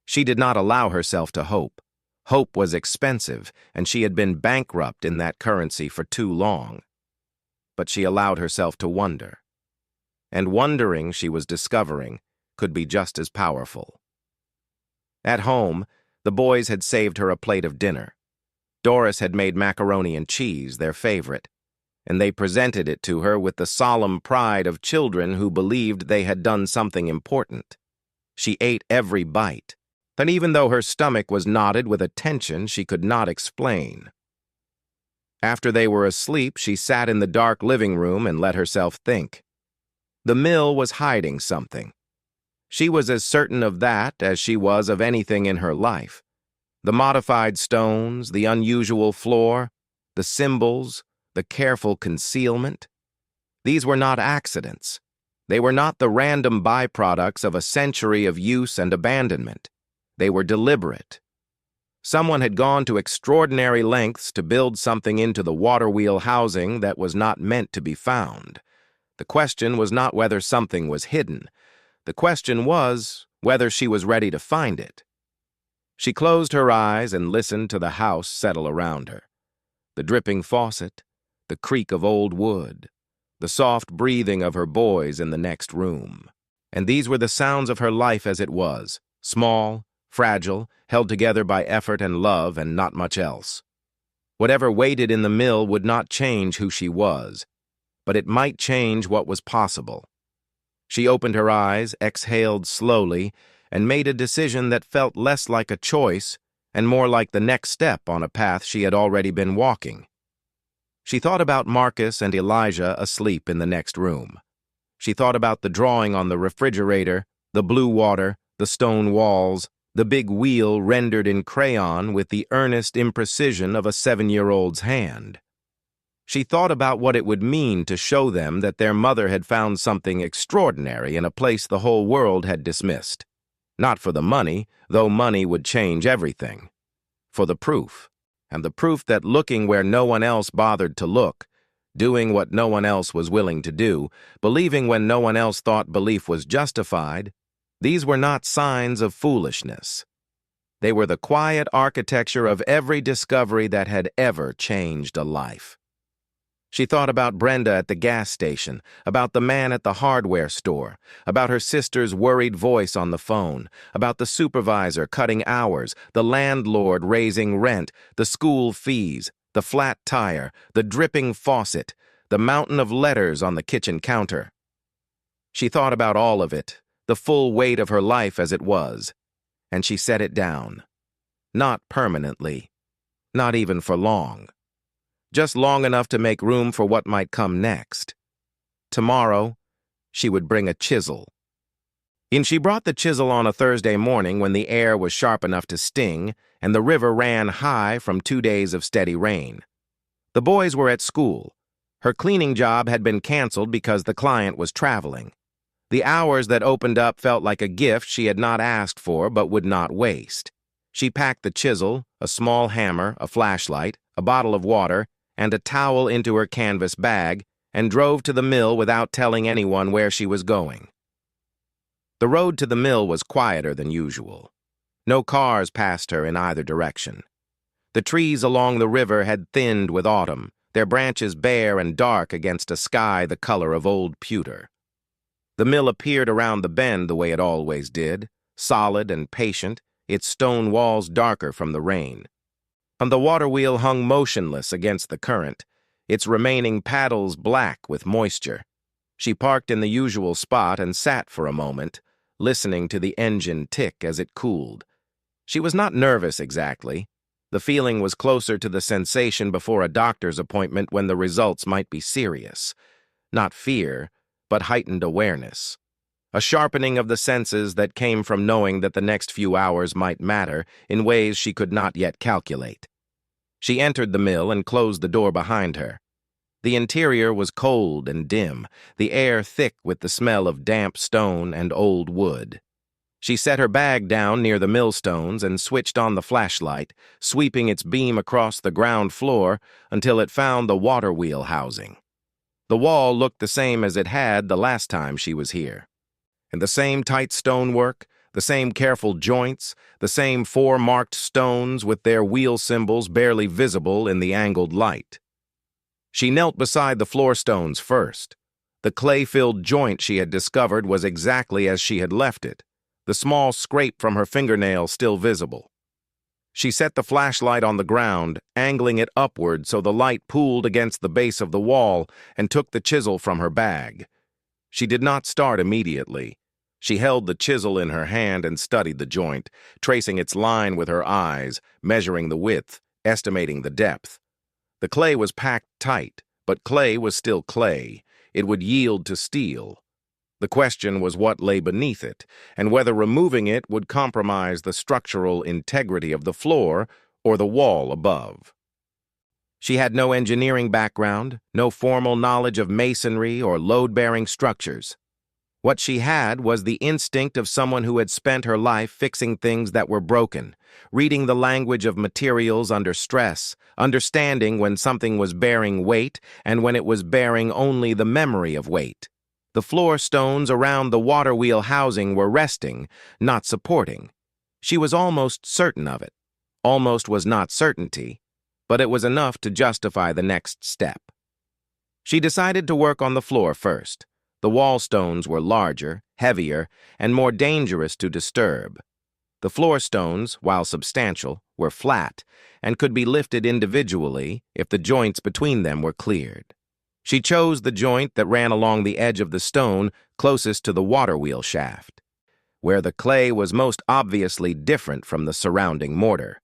She did not allow herself to hope. Hope was expensive, and she had been bankrupt in that currency for too long. But she allowed herself to wonder. And wondering, she was discovering, could be just as powerful. At home, the boys had saved her a plate of dinner. Doris had made macaroni and cheese, their favorite, and they presented it to her with the solemn pride of children who believed they had done something important. She ate every bite, and even though her stomach was knotted with a tension she could not explain. After they were asleep, she sat in the dark living room and let herself think. The mill was hiding something. She was as certain of that as she was of anything in her life. The modified stones, the unusual floor, the symbols, the careful concealment. These were not accidents. They were not the random byproducts of a century of use and abandonment. They were deliberate. Someone had gone to extraordinary lengths to build something into the Waterwheel housing that was not meant to be found. The question was not whether something was hidden. The question was whether she was ready to find it. She closed her eyes and listened to the house settle around her. The dripping faucet, the creak of old wood, the soft breathing of her boys in the next room. And these were the sounds of her life as it was, small, fragile, held together by effort and love and not much else. Whatever waited in the mill would not change who she was, but it might change what was possible. She opened her eyes, exhaled slowly, and made a decision that felt less like a choice and more like the next step on a path she had already been walking. She thought about Marcus and Elijah asleep in the next room. She thought about the drawing on the refrigerator, the blue water, the stone walls, the big wheel rendered in crayon with the earnest imprecision of a 7-year-old's hand. She thought about what it would mean to show them that their mother had found something extraordinary in a place the whole world had dismissed. Not for the money, though money would change everything. For the proof, and the proof that looking where no one else bothered to look, doing what no one else was willing to do, believing when no one else thought belief was justified, these were not signs of foolishness. They were the quiet architecture of every discovery that had ever changed a life. She thought about Brenda at the gas station, about the man at the hardware store, about her sister's worried voice on the phone, about the supervisor cutting hours, the landlord raising rent, the school fees, the flat tire, the dripping faucet, the mountain of letters on the kitchen counter. She thought about all of it, the full weight of her life as it was, and she set it down. Not permanently, not even for long. Just long enough to make room for what might come next. Tomorrow, she would bring a chisel. And she brought the chisel on a Thursday morning when the air was sharp enough to sting and the river ran high from 2 days of steady rain. The boys were at school. Her cleaning job had been canceled because the client was traveling. The hours that opened up felt like a gift she had not asked for but would not waste. She packed the chisel, a small hammer, a flashlight, a bottle of water, and a towel into her canvas bag, and drove to the mill without telling anyone where she was going. The road to the mill was quieter than usual. No cars passed her in either direction. The trees along the river had thinned with autumn, their branches bare and dark against a sky the color of old pewter. The mill appeared around the bend the way it always did, solid and patient, its stone walls darker from the rain. And the waterwheel hung motionless against the current, its remaining paddles black with moisture. She parked in the usual spot and sat for a moment, listening to the engine tick as it cooled. She was not nervous exactly. The feeling was closer to the sensation before a doctor's appointment when the results might be serious. Not fear, but heightened awareness. A sharpening of the senses that came from knowing that the next few hours might matter in ways she could not yet calculate. She entered the mill and closed the door behind her. The interior was cold and dim, the air thick with the smell of damp stone and old wood. She set her bag down near the millstones and switched on the flashlight, sweeping its beam across the ground floor until it found the Waterwheel housing. The wall looked the same as it had the last time she was here. And the same tight stonework, the same careful joints, the same 4 marked stones with their wheel symbols barely visible in the angled light. She knelt beside the floor stones first. The clay-filled joint she had discovered was exactly as she had left it, the small scrape from her fingernail still visible. She set the flashlight on the ground, angling it upward so the light pooled against the base of the wall, and took the chisel from her bag. She did not start immediately. She held the chisel in her hand and studied the joint, tracing its line with her eyes, measuring the width, estimating the depth. The clay was packed tight, but clay was still clay. It would yield to steel. The question was what lay beneath it, and whether removing it would compromise the structural integrity of the floor or the wall above. She had no engineering background, no formal knowledge of masonry or load-bearing structures. What she had was the instinct of someone who had spent her life fixing things that were broken, reading the language of materials under stress, understanding when something was bearing weight and when it was bearing only the memory of weight. The floor stones around the Waterwheel housing were resting, not supporting. She was almost certain of it. Almost was not certainty, but it was enough to justify the next step. She decided to work on the floor first. The wall stones were larger, heavier, and more dangerous to disturb. The floor stones, while substantial, were flat and could be lifted individually if the joints between them were cleared. She chose the joint that ran along the edge of the stone closest to the Waterwheel shaft, where the clay was most obviously different from the surrounding mortar.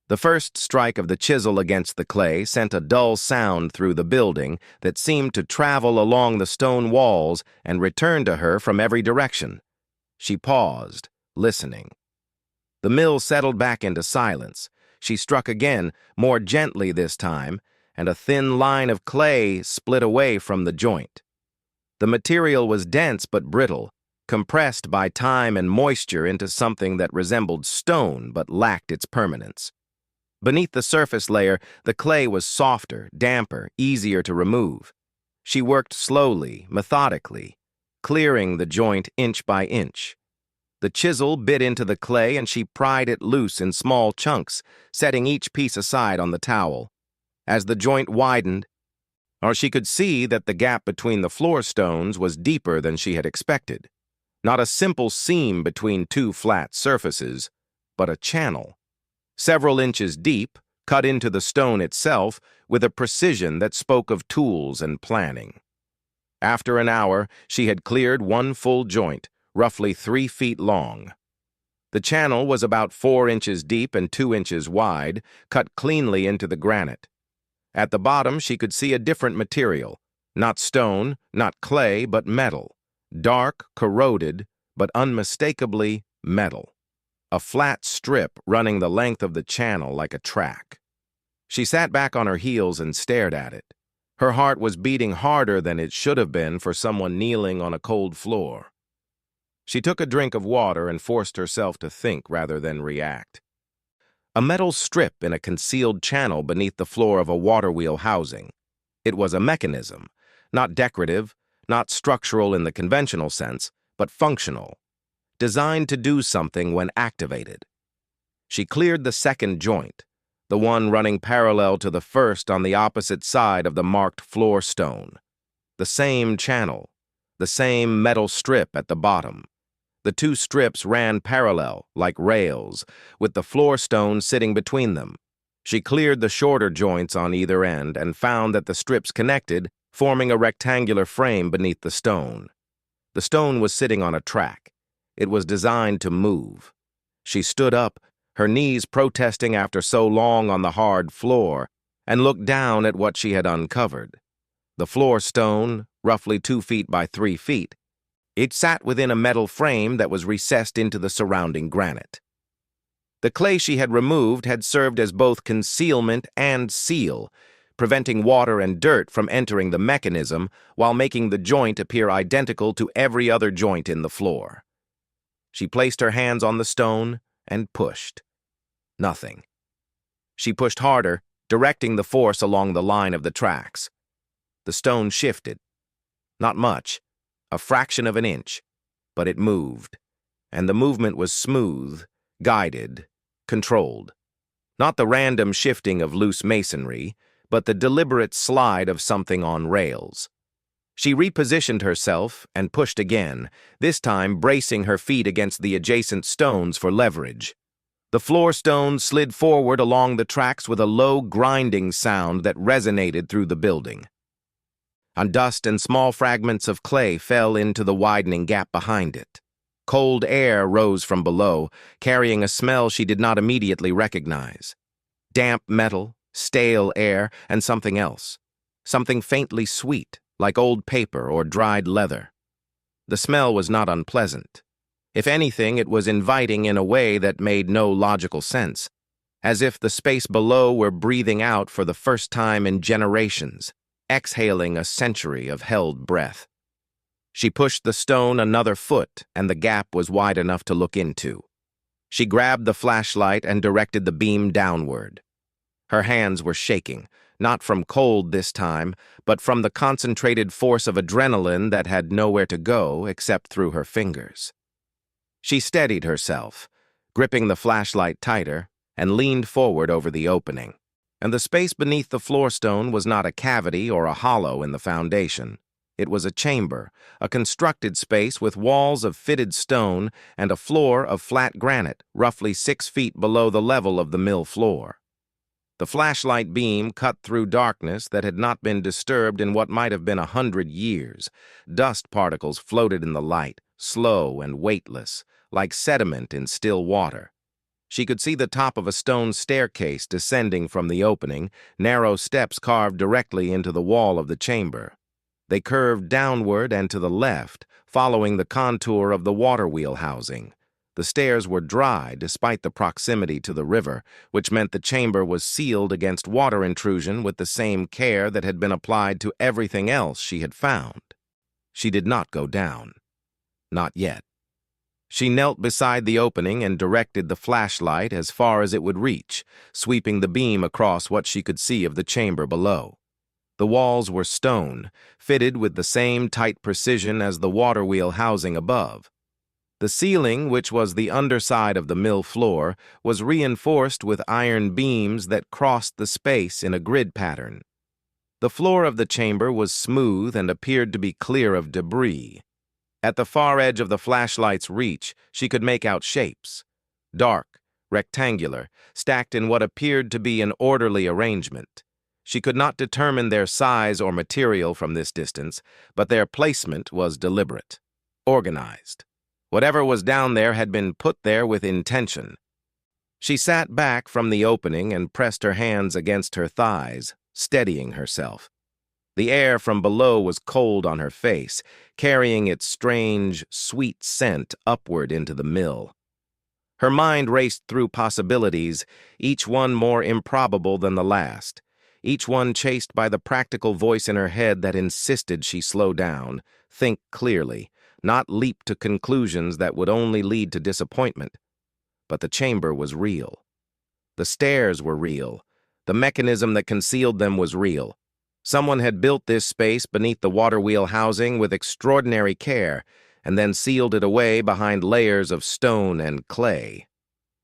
The first strike of the chisel against the clay sent a dull sound through the building that seemed to travel along the stone walls and return to her from every direction. She paused, listening. The mill settled back into silence. She struck again, more gently this time, and a thin line of clay split away from the joint. The material was dense but brittle, compressed by time and moisture into something that resembled stone but lacked its permanence. Beneath the surface layer, the clay was softer, damper, easier to remove. She worked slowly, methodically, clearing the joint inch by inch. The chisel bit into the clay and she pried it loose in small chunks, setting each piece aside on the towel. As the joint widened, she could see that the gap between the floor stones was deeper than she had expected. Not a simple seam between two flat surfaces, but a channel. Several inches deep, cut into the stone itself with a precision that spoke of tools and planning. After an hour, she had cleared one full joint, roughly 3 feet long. The channel was about 4 inches deep and 2 inches wide, cut cleanly into the granite. At the bottom, she could see a different material, not stone, not clay, but metal. Dark, corroded, but unmistakably metal. A flat strip running the length of the channel like a track. She sat back on her heels and stared at it. Her heart was beating harder than it should have been for someone kneeling on a cold floor. She took a drink of water and forced herself to think rather than react. A metal strip in a concealed channel beneath the floor of a Waterwheel housing. It was a mechanism, not decorative, not structural in the conventional sense, but functional. Designed to do something when activated. She cleared the second joint, the one running parallel to the first on the opposite side of the marked floor stone. The same channel, the same metal strip at the bottom. The two strips ran parallel, like rails, with the floor stone sitting between them. She cleared the shorter joints on either end and found that the strips connected, forming a rectangular frame beneath the stone. The stone was sitting on a track. It was designed to move. She stood up, her knees protesting after so long on the hard floor, and looked down at what she had uncovered. The floor stone, roughly 2 feet by 3 feet. It sat within a metal frame that was recessed into the surrounding granite. The clay she had removed had served as both concealment and seal, preventing water and dirt from entering the mechanism while making the joint appear identical to every other joint in the floor. She placed her hands on the stone and pushed. Nothing. She pushed harder, directing the force along the line of the tracks. The stone shifted. Not much, a fraction of an inch, but it moved, and the movement was smooth, guided, controlled. Not the random shifting of loose masonry, but the deliberate slide of something on rails. She repositioned herself and pushed again, this time bracing her feet against the adjacent stones for leverage. The floor stones slid forward along the tracks with a low grinding sound that resonated through the building. Dust and small fragments of clay fell into the widening gap behind it. Cold air rose from below, carrying a smell she did not immediately recognize. Damp metal, stale air, and something else. Something faintly sweet, like old paper or dried leather. The smell was not unpleasant. If anything, it was inviting in a way that made no logical sense. as if the space below were breathing out for the first time in generations, exhaling a century of held breath. She pushed the stone another foot, and the gap was wide enough to look into. She grabbed the flashlight and directed the beam downward. Her hands were shaking, not from cold this time, but from the concentrated force of adrenaline that had nowhere to go except through her fingers. She steadied herself, gripping the flashlight tighter, and leaned forward over the opening. And the space beneath the floor stone was not a cavity or a hollow in the foundation. It was a chamber, a constructed space with walls of fitted stone and a floor of flat granite, roughly 6 feet below the level of the mill floor. The flashlight beam cut through darkness that had not been disturbed in what might have been 100 years. Dust particles floated in the light, slow and weightless, like sediment in still water. She could see the top of a stone staircase descending from the opening, narrow steps carved directly into the wall of the chamber. They curved downward and to the left, following the contour of the Waterwheel housing. The stairs were dry despite the proximity to the river, which meant the chamber was sealed against water intrusion with the same care that had been applied to everything else she had found. She did not go down. Not yet. She knelt beside the opening and directed the flashlight as far as it would reach, sweeping the beam across what she could see of the chamber below. The walls were stone, fitted with the same tight precision as the Waterwheel housing above. The ceiling, which was the underside of the mill floor, was reinforced with iron beams that crossed the space in a grid pattern. The floor of the chamber was smooth and appeared to be clear of debris. At the far edge of the flashlight's reach, she could make out shapes. Dark, rectangular, stacked in what appeared to be an orderly arrangement. She could not determine their size or material from this distance, but their placement was deliberate, organized. Whatever was down there had been put there with intention. She sat back from the opening and pressed her hands against her thighs, steadying herself. The air from below was cold on her face, carrying its strange, sweet scent upward into the mill. Her mind raced through possibilities, each one more improbable than the last, each one chased by the practical voice in her head that insisted she slow down, think clearly, not leap to conclusions that would only lead to disappointment. But the chamber was real. The stairs were real. The mechanism that concealed them was real. Someone had built this space beneath the Waterwheel housing with extraordinary care, and then sealed it away behind layers of stone and clay.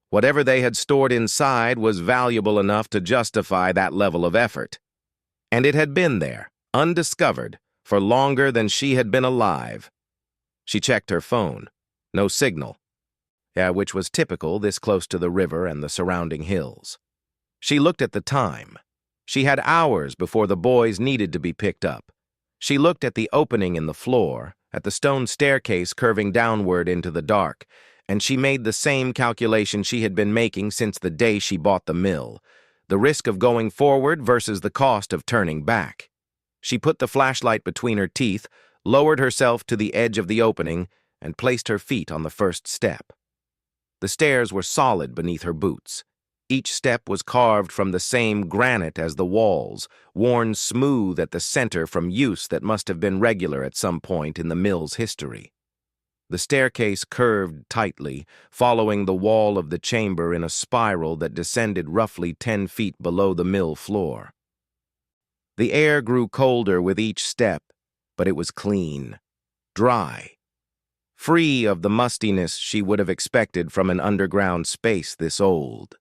Whatever they had stored inside was valuable enough to justify that level of effort. And it had been there, undiscovered, for longer than she had been alive. She checked her phone. No signal. Which was typical this close to the river and the surrounding hills. She looked at the time. She had hours before the boys needed to be picked up. She looked at the opening in the floor, at the stone staircase curving downward into the dark, and she made the same calculation she had been making since the day she bought the mill, the risk of going forward versus the cost of turning back. She put the flashlight between her teeth, lowered herself to the edge of the opening, and placed her feet on the first step. The stairs were solid beneath her boots. Each step was carved from the same granite as the walls, worn smooth at the center from use that must have been regular at some point in the mill's history. The staircase curved tightly, following the wall of the chamber in a spiral that descended roughly 10 feet below the mill floor. The air grew colder with each step, but it was clean, dry, free of the mustiness she would have expected from an underground space this old.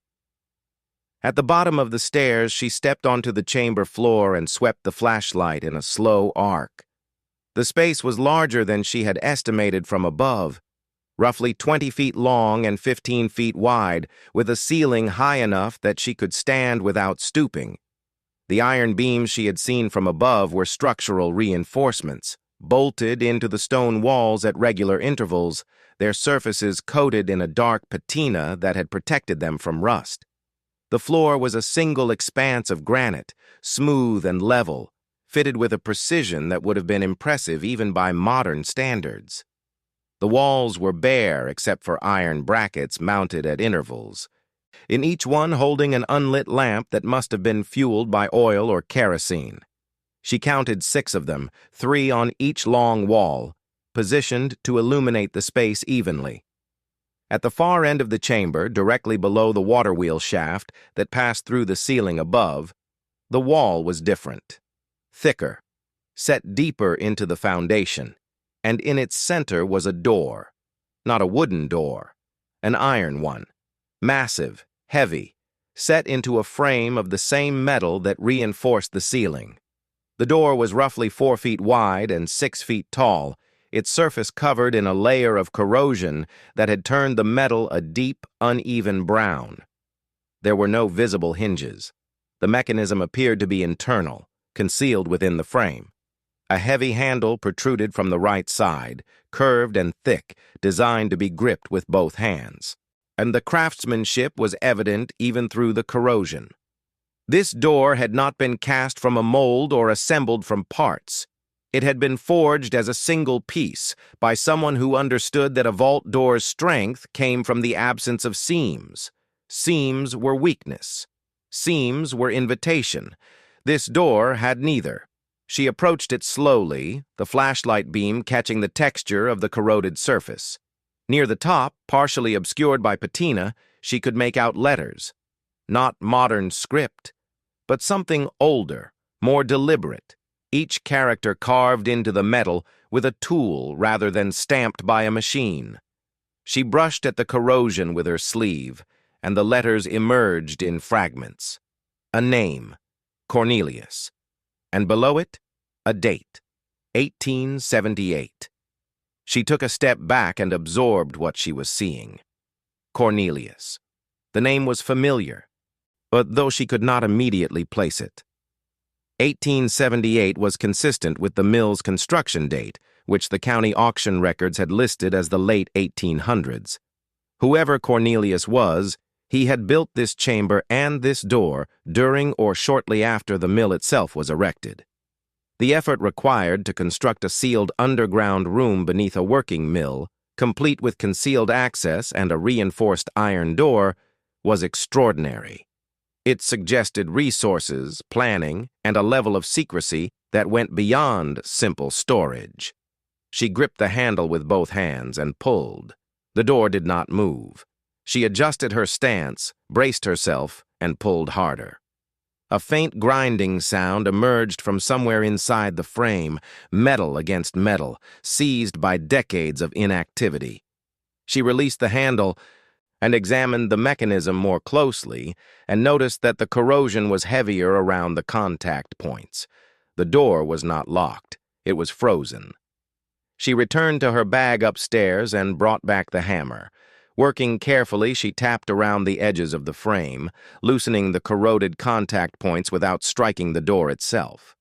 At the bottom of the stairs, she stepped onto the chamber floor and swept the flashlight in a slow arc. The space was larger than she had estimated from above, roughly 20 feet long and 15 feet wide, with a ceiling high enough that she could stand without stooping. The iron beams she had seen from above were structural reinforcements, bolted into the stone walls at regular intervals, their surfaces coated in a dark patina that had protected them from rust. The floor was a single expanse of granite, smooth and level, fitted with a precision that would have been impressive even by modern standards. The walls were bare except for iron brackets mounted at intervals. in each one holding an unlit lamp that must have been fueled by oil or kerosene. She counted 6 of them, 3 on each long wall, positioned to illuminate the space evenly. At the far end of the chamber, directly below the waterwheel shaft that passed through the ceiling above, the wall was different, thicker, set deeper into the foundation, and in its center was a door. Not a wooden door, an iron one, massive, heavy, set into a frame of the same metal that reinforced the ceiling. The door was roughly 4 feet wide and 6 feet tall, its surface covered in a layer of corrosion that had turned the metal a deep, uneven brown. There were no visible hinges. The mechanism appeared to be internal, concealed within the frame. A heavy handle protruded from the right side, curved and thick, designed to be gripped with both hands. And the craftsmanship was evident even through the corrosion. This door had not been cast from a mold or assembled from parts. It had been forged as a single piece by someone who understood that a vault door's strength came from the absence of seams. Seams were weakness. Seams were invitation. This door had neither. She approached it slowly, the flashlight beam catching the texture of the corroded surface. Near the top, partially obscured by patina, she could make out letters. Not modern script, but something older, more deliberate, each character carved into the metal with a tool rather than stamped by a machine. She brushed at the corrosion with her sleeve, and the letters emerged in fragments. A name, Cornelius, and below it, a date, 1878. She took a step back and absorbed what she was seeing. Cornelius. The name was familiar, but though she could not immediately place it. 1878 was consistent with the mill's construction date, which the county auction records had listed as the late 1800s. Whoever Cornelius was, he had built this chamber and this door during or shortly after the mill itself was erected. The effort required to construct a sealed underground room beneath a working mill, complete with concealed access and a reinforced iron door, was extraordinary. It suggested resources, planning, and a level of secrecy that went beyond simple storage. She gripped the handle with both hands and pulled. The door did not move. She adjusted her stance, braced herself, and pulled harder. A faint grinding sound emerged from somewhere inside the frame, metal against metal, seized by decades of inactivity. She released the handle and examined the mechanism more closely and noticed that the corrosion was heavier around the contact points. The door was not locked. It was frozen. She returned to her bag upstairs and brought back the hammer. Working carefully, she tapped around the edges of the frame, loosening the corroded contact points without striking the door itself.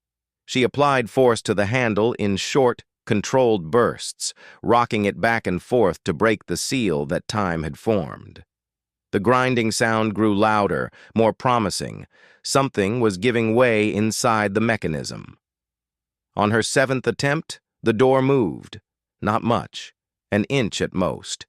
She applied force to the handle in short, controlled bursts, rocking it back and forth to break the seal that time had formed. The grinding sound grew louder, more promising. Something was giving way inside the mechanism. On her 7th attempt, the door moved. Not much, an inch at most.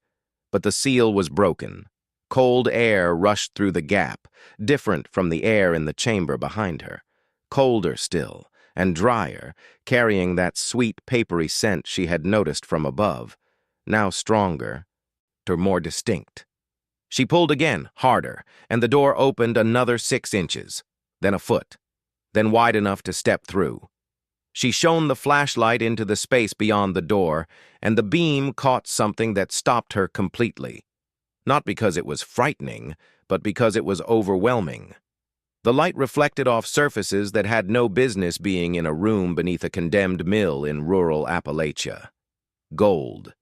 But the seal was broken. Cold air rushed through the gap, different from the air in the chamber behind her. Colder still, and drier, carrying that sweet, papery scent she had noticed from above, now stronger, more distinct. She pulled again, harder, and the door opened another 6 inches, then a foot, then wide enough to step through. She shone the flashlight into the space beyond the door, and the beam caught something that stopped her completely. Not because it was frightening, but because it was overwhelming. The light reflected off surfaces that had no business being in a room beneath a condemned mill in rural Appalachia. Gold.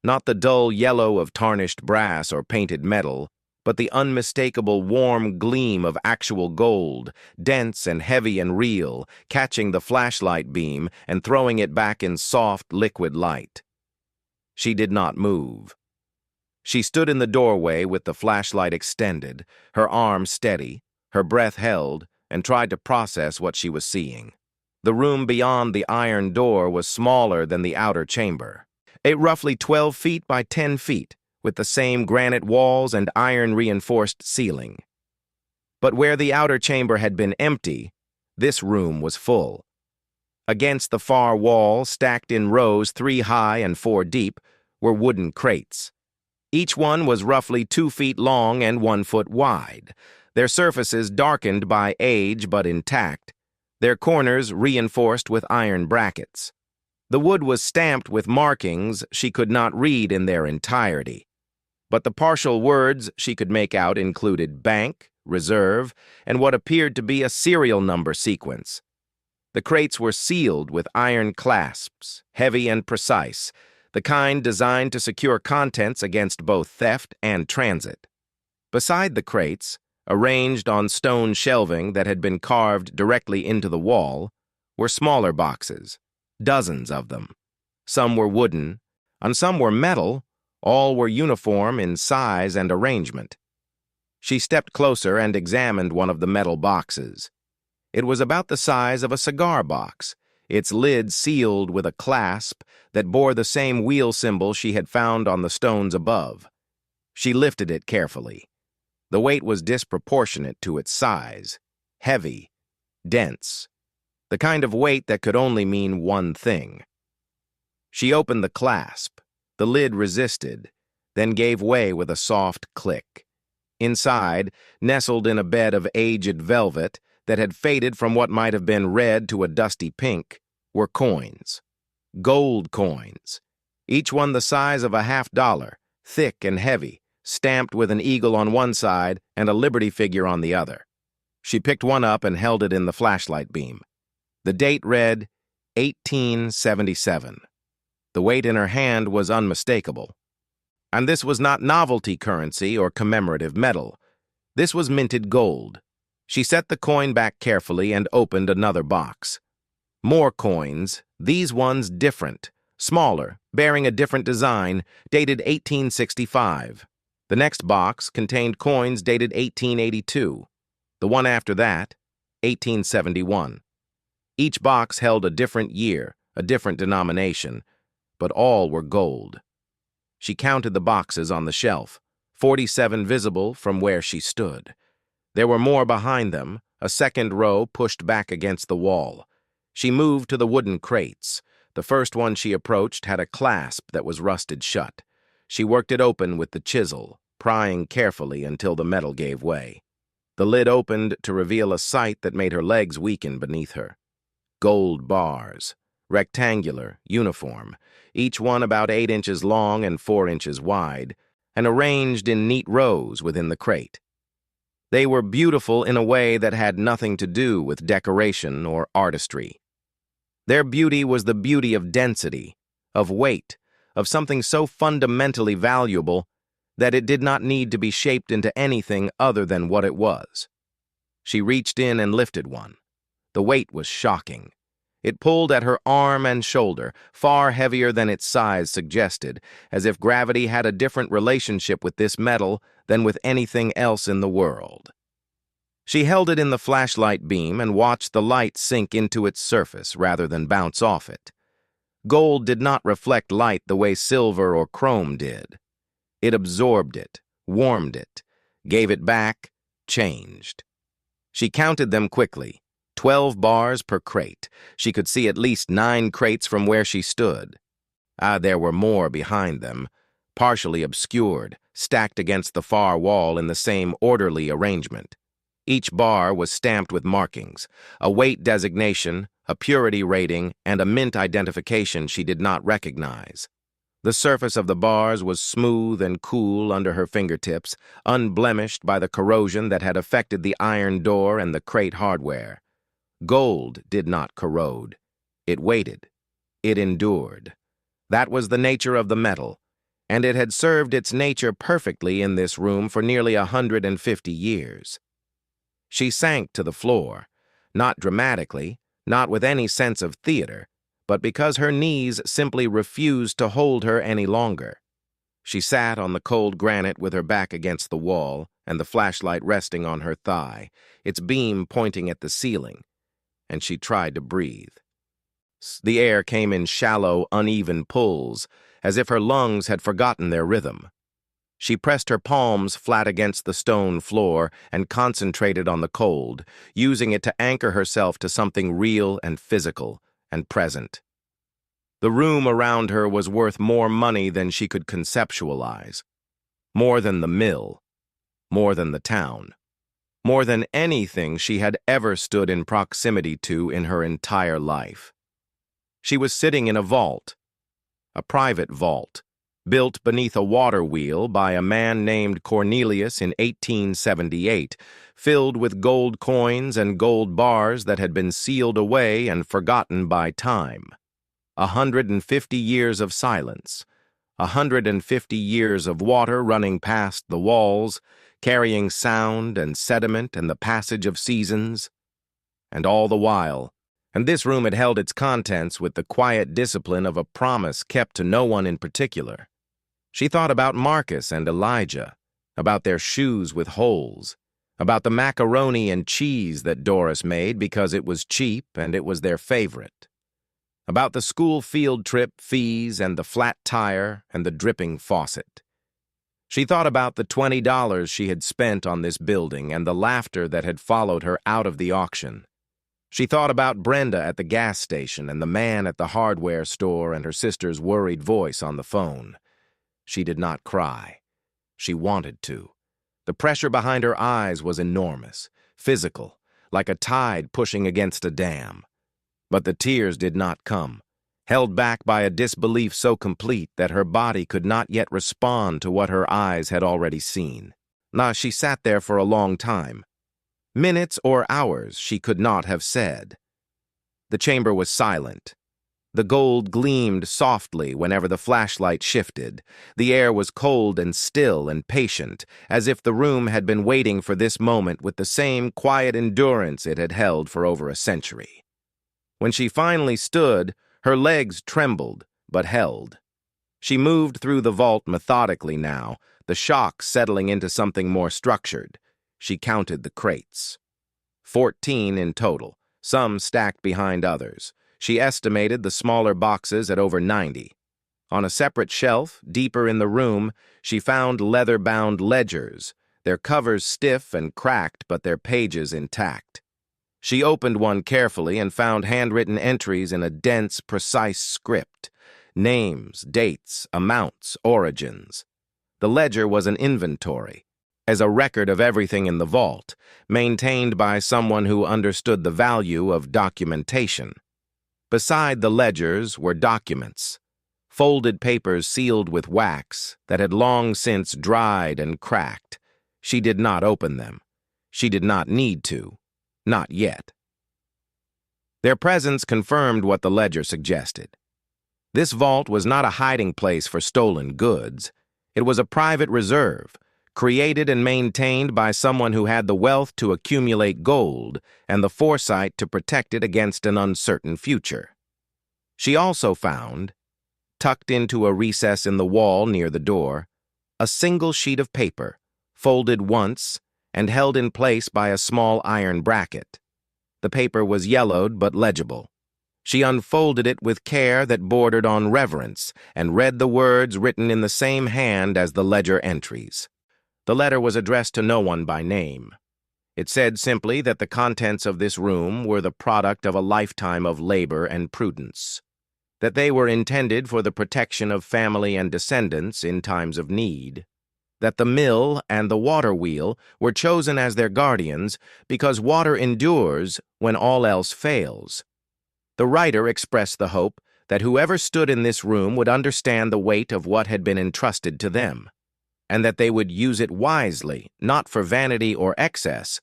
Not the dull yellow of tarnished brass or painted metal, but the unmistakable warm gleam of actual gold, dense and heavy and real, catching the flashlight beam and throwing it back in soft, liquid light. She did not move. She stood in the doorway with the flashlight extended, her arm steady, her breath held, and tried to process what she was seeing. The room beyond the iron door was smaller than the outer chamber. Roughly 12 feet by 10 feet, with the same granite walls and iron-reinforced ceiling. But where the outer chamber had been empty, this room was full. Against the far wall, stacked in rows 3 high and 4 deep, were wooden crates. Each one was roughly 2 feet long and 1 foot wide, their surfaces darkened by age but intact, their corners reinforced with iron brackets. The wood was stamped with markings she could not read in their entirety, but the partial words she could make out included bank, reserve, and what appeared to be a serial number sequence. The crates were sealed with iron clasps, heavy and precise, the kind designed to secure contents against both theft and transit. Beside the crates, arranged on stone shelving that had been carved directly into the wall, were smaller boxes, dozens of them. Some were wooden, and some were metal, all were uniform in size and arrangement. She stepped closer and examined one of the metal boxes. It was about the size of a cigar box, its lid sealed with a clasp that bore the same wheel symbol she had found on the stones above. She lifted it carefully. The weight was disproportionate to its size, heavy, dense, the kind of weight that could only mean one thing. She opened the clasp. The lid resisted, then gave way with a soft click. Inside, nestled in a bed of aged velvet that had faded from what might have been red to a dusty pink, were coins. Gold coins, each one the size of a $50, thick and heavy, stamped with an eagle on one side and a liberty figure on the other. She picked one up and held it in the flashlight beam. The date read 1877. The weight in her hand was unmistakable. And this was not novelty currency or commemorative metal. This was minted gold. She set the coin back carefully and opened another box. More coins, these ones different, smaller, bearing a different design, dated 1865. The next box contained coins dated 1882. The one after that, 1871. Each box held a different year, a different denomination, but all were gold. She counted the boxes on the shelf, 47 visible from where she stood. There were more behind them, a second row pushed back against the wall. She moved to the wooden crates. The first one she approached had a clasp that was rusted shut. She worked it open with the chisel, prying carefully until the metal gave way. The lid opened to reveal a sight that made her legs weaken beneath her. Gold bars, rectangular, uniform, each one about 8 inches long and 4 inches wide, and arranged in neat rows within the crate. They were beautiful in a way that had nothing to do with decoration or artistry. Their beauty was the beauty of density, of weight, of something so fundamentally valuable that it did not need to be shaped into anything other than what it was. She reached in and lifted one. The weight was shocking. It pulled at her arm and shoulder, far heavier than its size suggested, as if gravity had a different relationship with this metal than with anything else in the world. She held it in the flashlight beam and watched the light sink into its surface rather than bounce off it. Gold did not reflect light the way silver or chrome did. It absorbed it, warmed it, gave it back, changed. She counted them quickly. 12 bars per crate. She could see at least 9 crates from where she stood. There were more behind them, partially obscured, stacked against the far wall in the same orderly arrangement. Each bar was stamped with markings, a weight designation, a purity rating, and a mint identification she did not recognize. The surface of the bars was smooth and cool under her fingertips, unblemished by the corrosion that had affected the iron door and the crate hardware. Gold did not corrode. It waited. It endured. That was the nature of the metal, and it had served its nature perfectly in this room for nearly 150 years. She sank to the floor, not dramatically, not with any sense of theater, but because her knees simply refused to hold her any longer. She sat on the cold granite with her back against the wall and the flashlight resting on her thigh, its beam pointing at the ceiling, and she tried to breathe. The air came in shallow, uneven pulls, as if her lungs had forgotten their rhythm. She pressed her palms flat against the stone floor and concentrated on the cold, using it to anchor herself to something real and physical and present. The room around her was worth more money than she could conceptualize, more than the mill, more than the town, more than anything she had ever stood in proximity to in her entire life. She was sitting in a vault, a private vault, built beneath a water wheel by a man named Cornelius in 1878, filled with gold coins and gold bars that had been sealed away and forgotten by time. 150 years of silence, 150 years of water running past the walls, carrying sound and sediment and the passage of seasons. And all the while, and this room had held its contents with the quiet discipline of a promise kept to no one in particular. She thought about Marcus and Elijah, about their shoes with holes, about the macaroni and cheese that Doris made because it was cheap and it was their favorite, about the school field trip fees and the flat tire and the dripping faucet. She thought about the $20 she had spent on this building and the laughter that had followed her out of the auction. She thought about Brenda at the gas station and the man at the hardware store and her sister's worried voice on the phone. She did not cry. She wanted to. The pressure behind her eyes was enormous, physical, like a tide pushing against a dam. But the tears did not come, held back by a disbelief so complete that her body could not yet respond to what her eyes had already seen. She sat there for a long time. Minutes or hours, she could not have said. The chamber was silent. The gold gleamed softly whenever the flashlight shifted. The air was cold and still and patient, as if the room had been waiting for this moment with the same quiet endurance it had held for over a century. When she finally stood, her legs trembled, but held. She moved through the vault methodically now, the shock settling into something more structured. She counted the crates. 14 in total, some stacked behind others. She estimated the smaller boxes at over 90. On a separate shelf, deeper in the room, she found leather-bound ledgers, their covers stiff and cracked but their pages intact. She opened one carefully and found handwritten entries in a dense, precise script. Names, dates, amounts, origins. The ledger was an inventory, as a record of everything in the vault, maintained by someone who understood the value of documentation. Beside the ledgers were documents, folded papers sealed with wax that had long since dried and cracked. She did not open them. She did not need to. Not yet. Their presence confirmed what the ledger suggested. This vault was not a hiding place for stolen goods. It was a private reserve, created and maintained by someone who had the wealth to accumulate gold and the foresight to protect it against an uncertain future. She also found, tucked into a recess in the wall near the door, a single sheet of paper, folded once and held in place by a small iron bracket. The paper was yellowed but legible. She unfolded it with care that bordered on reverence and read the words written in the same hand as the ledger entries. The letter was addressed to no one by name. It said simply that the contents of this room were the product of a lifetime of labor and prudence, that they were intended for the protection of family and descendants in times of need, that the mill and the water wheel were chosen as their guardians because water endures when all else fails. The writer expressed the hope that whoever stood in this room would understand the weight of what had been entrusted to them, and that they would use it wisely, not for vanity or excess,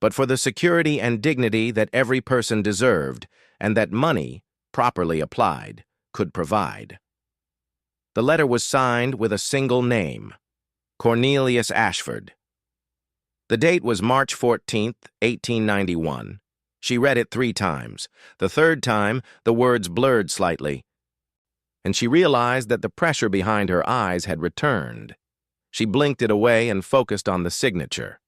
but for the security and dignity that every person deserved, and that money, properly applied, could provide. The letter was signed with a single name, Cornelius Ashford. The date was March 14th, 1891. She read it 3 times. The third time, the words blurred slightly, and she realized that the pressure behind her eyes had returned. She blinked it away and focused on the signature.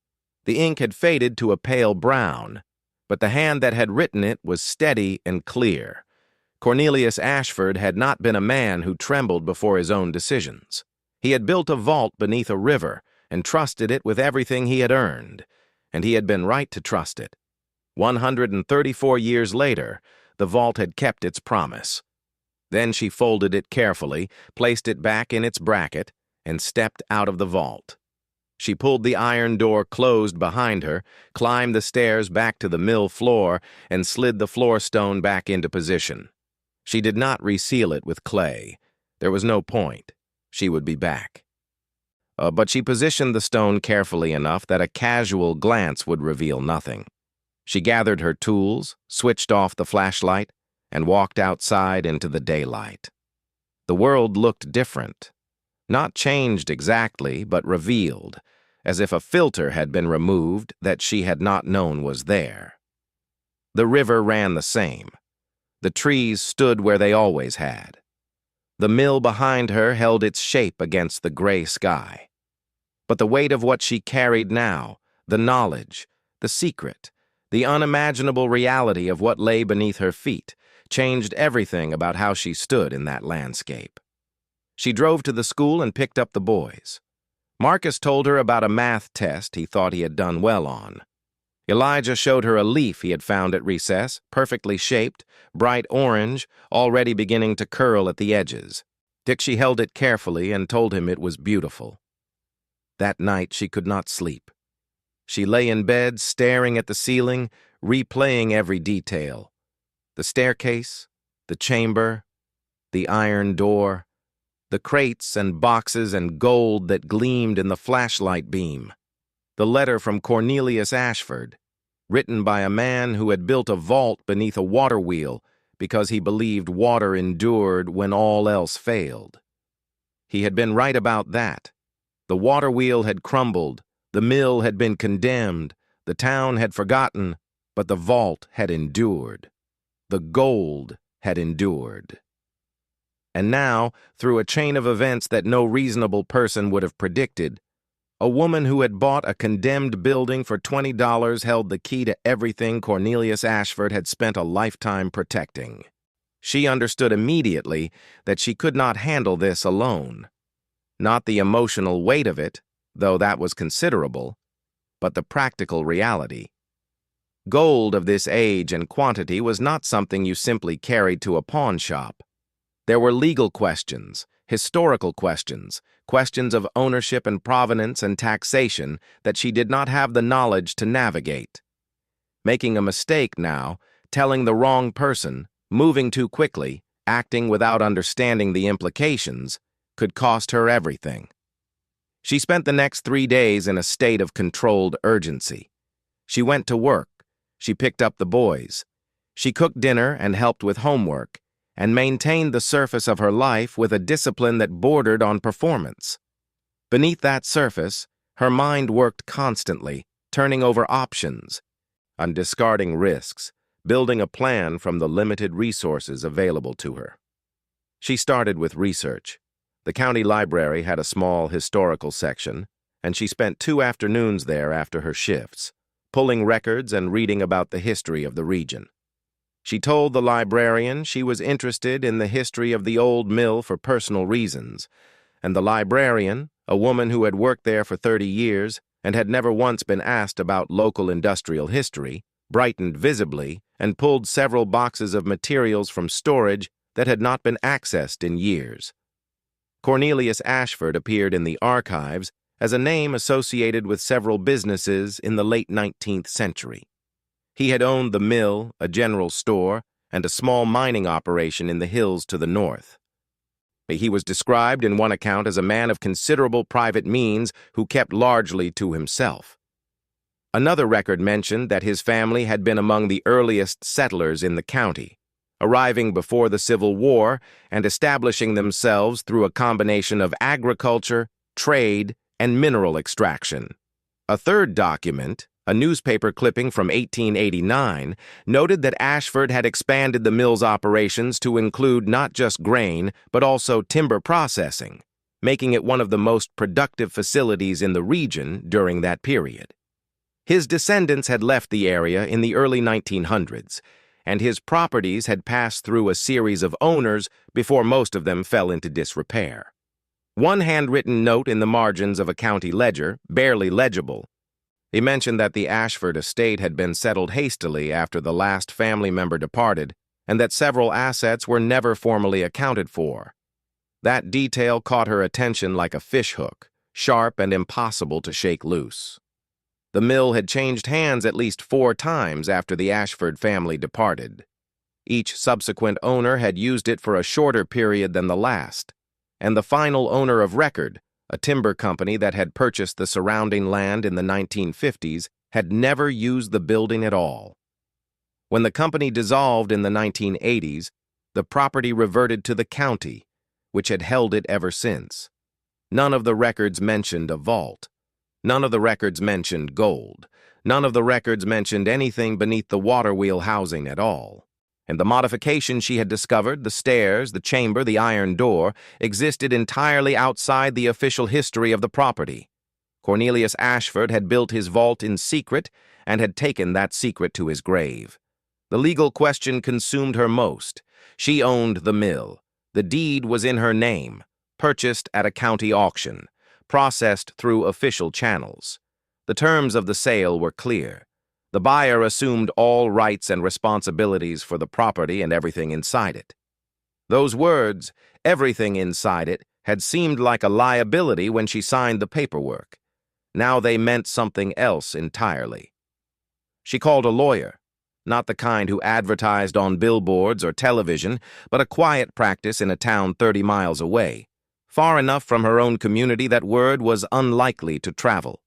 The ink had faded to a pale brown, but the hand that had written it was steady and clear. Cornelius Ashford had not been a man who trembled before his own decisions. He had built a vault beneath a river and trusted it with everything he had earned, and he had been right to trust it. 134 years later, the vault had kept its promise. Then she folded it carefully, placed it back in its bracket, and stepped out of the vault. She pulled the iron door closed behind her, climbed the stairs back to the mill floor, and slid the floor stone back into position. She did not reseal it with clay. There was no point. She would be back. But she positioned the stone carefully enough that a casual glance would reveal nothing. She gathered her tools, switched off the flashlight, and walked outside into the daylight. The world looked different. Not changed exactly, but revealed, as if a filter had been removed that she had not known was there. The river ran the same. The trees stood where they always had. The mill behind her held its shape against the gray sky. But the weight of what she carried now, the knowledge, the secret, the unimaginable reality of what lay beneath her feet, changed everything about how she stood in that landscape. She drove to the school and picked up the boys. Marcus told her about a math test he thought he had done well on. Elijah showed her a leaf he had found at recess, perfectly shaped, bright orange, already beginning to curl at the edges. Dixie held it carefully and told him it was beautiful. That night she could not sleep. She lay in bed, staring at the ceiling, replaying every detail. The staircase, the chamber, the iron door, the crates and boxes and gold that gleamed in the flashlight beam. The letter from Cornelius Ashford, written by a man who had built a vault beneath a water wheel because he believed water endured when all else failed. He had been right about that. The water wheel had crumbled, the mill had been condemned, the town had forgotten, but the vault had endured. The gold had endured. And now, through a chain of events that no reasonable person would have predicted, a woman who had bought a condemned building for $20 held the key to everything Cornelius Ashford had spent a lifetime protecting. She understood immediately that she could not handle this alone. Not the emotional weight of it, though that was considerable, but the practical reality. Gold of this age and quantity was not something you simply carried to a pawn shop. There were legal questions, historical questions, questions of ownership and provenance and taxation that she did not have the knowledge to navigate. Making a mistake now, telling the wrong person, moving too quickly, acting without understanding the implications, could cost her everything. She spent the next 3 days in a state of controlled urgency. She went to work. She picked up the boys. She cooked dinner and helped with homework, and maintained the surface of her life with a discipline that bordered on performance. Beneath that surface, her mind worked constantly, turning over options, and discarding risks, building a plan from the limited resources available to her. She started with research. The county library had a small historical section, and she spent 2 afternoons there after her shifts, pulling records and reading about the history of the region. She told the librarian she was interested in the history of the old mill for personal reasons, and the librarian, a woman who had worked there for 30 years and had never once been asked about local industrial history, brightened visibly and pulled several boxes of materials from storage that had not been accessed in years. Cornelius Ashford appeared in the archives as a name associated with several businesses in the late 19th century. He had owned the mill, a general store, and a small mining operation in the hills to the north. He was described in one account as a man of considerable private means who kept largely to himself. Another record mentioned that his family had been among the earliest settlers in the county, arriving before the Civil War and establishing themselves through a combination of agriculture, trade, and mineral extraction. A third document, a newspaper clipping from 1889, noted that Ashford had expanded the mill's operations to include not just grain, but also timber processing, making it one of the most productive facilities in the region during that period. His descendants had left the area in the early 1900s, and his properties had passed through a series of owners before most of them fell into disrepair. One handwritten note in the margins of a county ledger, barely legible. He mentioned that the Ashford estate had been settled hastily after the last family member departed, and that several assets were never formally accounted for. That detail caught her attention like a fishhook, sharp and impossible to shake loose. The mill had changed hands at least 4 times after the Ashford family departed. Each subsequent owner had used it for a shorter period than the last, and the final owner of record, a timber company that had purchased the surrounding land in the 1950s, had never used the building at all. When the company dissolved in the 1980s, the property reverted to the county, which had held it ever since. None of the records mentioned a vault. None of the records mentioned gold. None of the records mentioned anything beneath the Waterwheel housing at all. And the modification she had discovered, the stairs, the chamber, the iron door, existed entirely outside the official history of the property. Cornelius Ashford had built his vault in secret and had taken that secret to his grave. The legal question consumed her most. She owned the mill. The deed was in her name, purchased at a county auction, processed through official channels. The terms of the sale were clear. The buyer assumed all rights and responsibilities for the property and everything inside it. Those words, everything inside it, had seemed like a liability when she signed the paperwork. Now they meant something else entirely. She called a lawyer, not the kind who advertised on billboards or television, but a quiet practice in a town 30 miles away, far enough from her own community that word was unlikely to travel.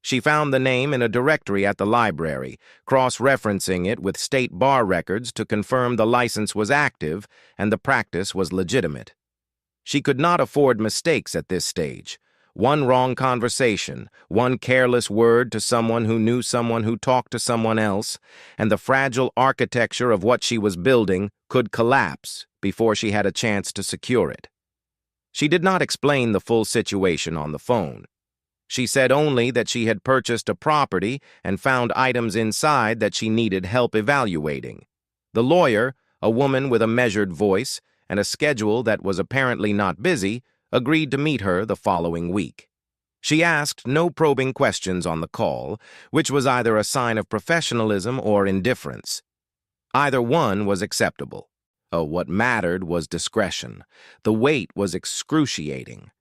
She found the name in a directory at the library, cross-referencing it with state bar records to confirm the license was active and the practice was legitimate. She could not afford mistakes at this stage. One wrong conversation, one careless word to someone who knew someone who talked to someone else, and the fragile architecture of what she was building could collapse before she had a chance to secure it. She did not explain the full situation on the phone. She said only that she had purchased a property and found items inside that she needed help evaluating. The lawyer, a woman with a measured voice and a schedule that was apparently not busy, agreed to meet her the following week. She asked no probing questions on the call, which was either a sign of professionalism or indifference. Either one was acceptable. Oh, what mattered was discretion. The wait was excruciating.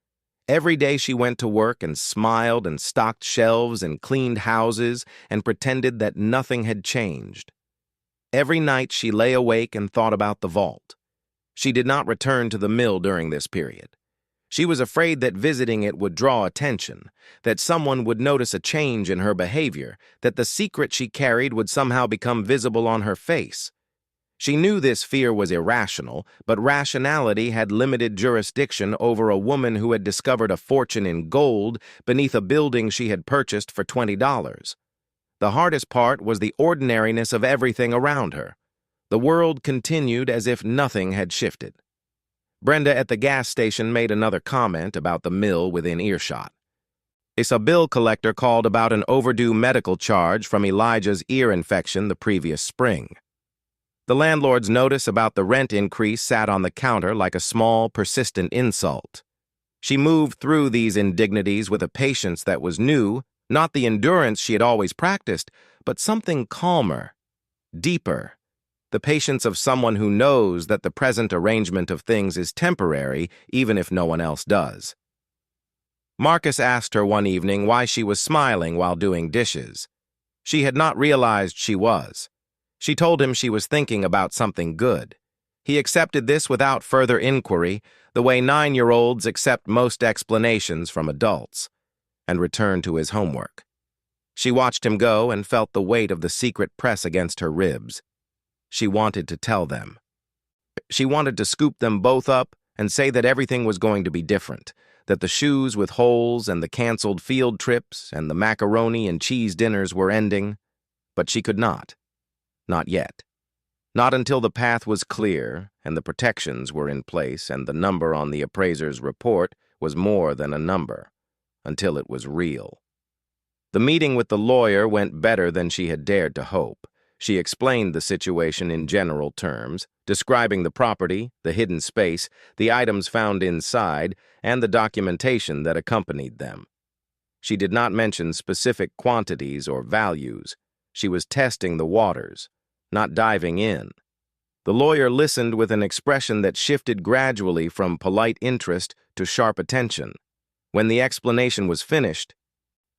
Every day she went to work and smiled and stocked shelves and cleaned houses and pretended that nothing had changed. Every night she lay awake and thought about the vault. She did not return to the mill during this period. She was afraid that visiting it would draw attention, that someone would notice a change in her behavior, that the secret she carried would somehow become visible on her face. She knew this fear was irrational, but rationality had limited jurisdiction over a woman who had discovered a fortune in gold beneath a building she had purchased for $20. The hardest part was the ordinariness of everything around her. The world continued as if nothing had shifted. Brenda at the gas station made another comment about the mill within earshot. A bill collector called about an overdue medical charge from Elijah's ear infection the previous spring. The landlord's notice about the rent increase sat on the counter like a small, persistent insult. She moved through these indignities with a patience that was new, not the endurance she had always practiced, but something calmer, deeper, the patience of someone who knows that the present arrangement of things is temporary, even if no one else does. Marcus asked her one evening why she was smiling while doing dishes. She had not realized she was. She told him she was thinking about something good. He accepted this without further inquiry, the way 9-year-olds accept most explanations from adults, and returned to his homework. She watched him go and felt the weight of the secret press against her ribs. She wanted to tell them. She wanted to scoop them both up and say that everything was going to be different, that the shoes with holes and the canceled field trips and the macaroni and cheese dinners were ending, but she could not. Not yet. Not until the path was clear and the protections were in place and the number on the appraiser's report was more than a number, until it was real. The meeting with the lawyer went better than she had dared to hope. She explained the situation in general terms, describing the property, the hidden space, the items found inside, and the documentation that accompanied them. She did not mention specific quantities or values. She was testing the waters, not diving in. The lawyer listened with an expression that shifted gradually from polite interest to sharp attention. When the explanation was finished,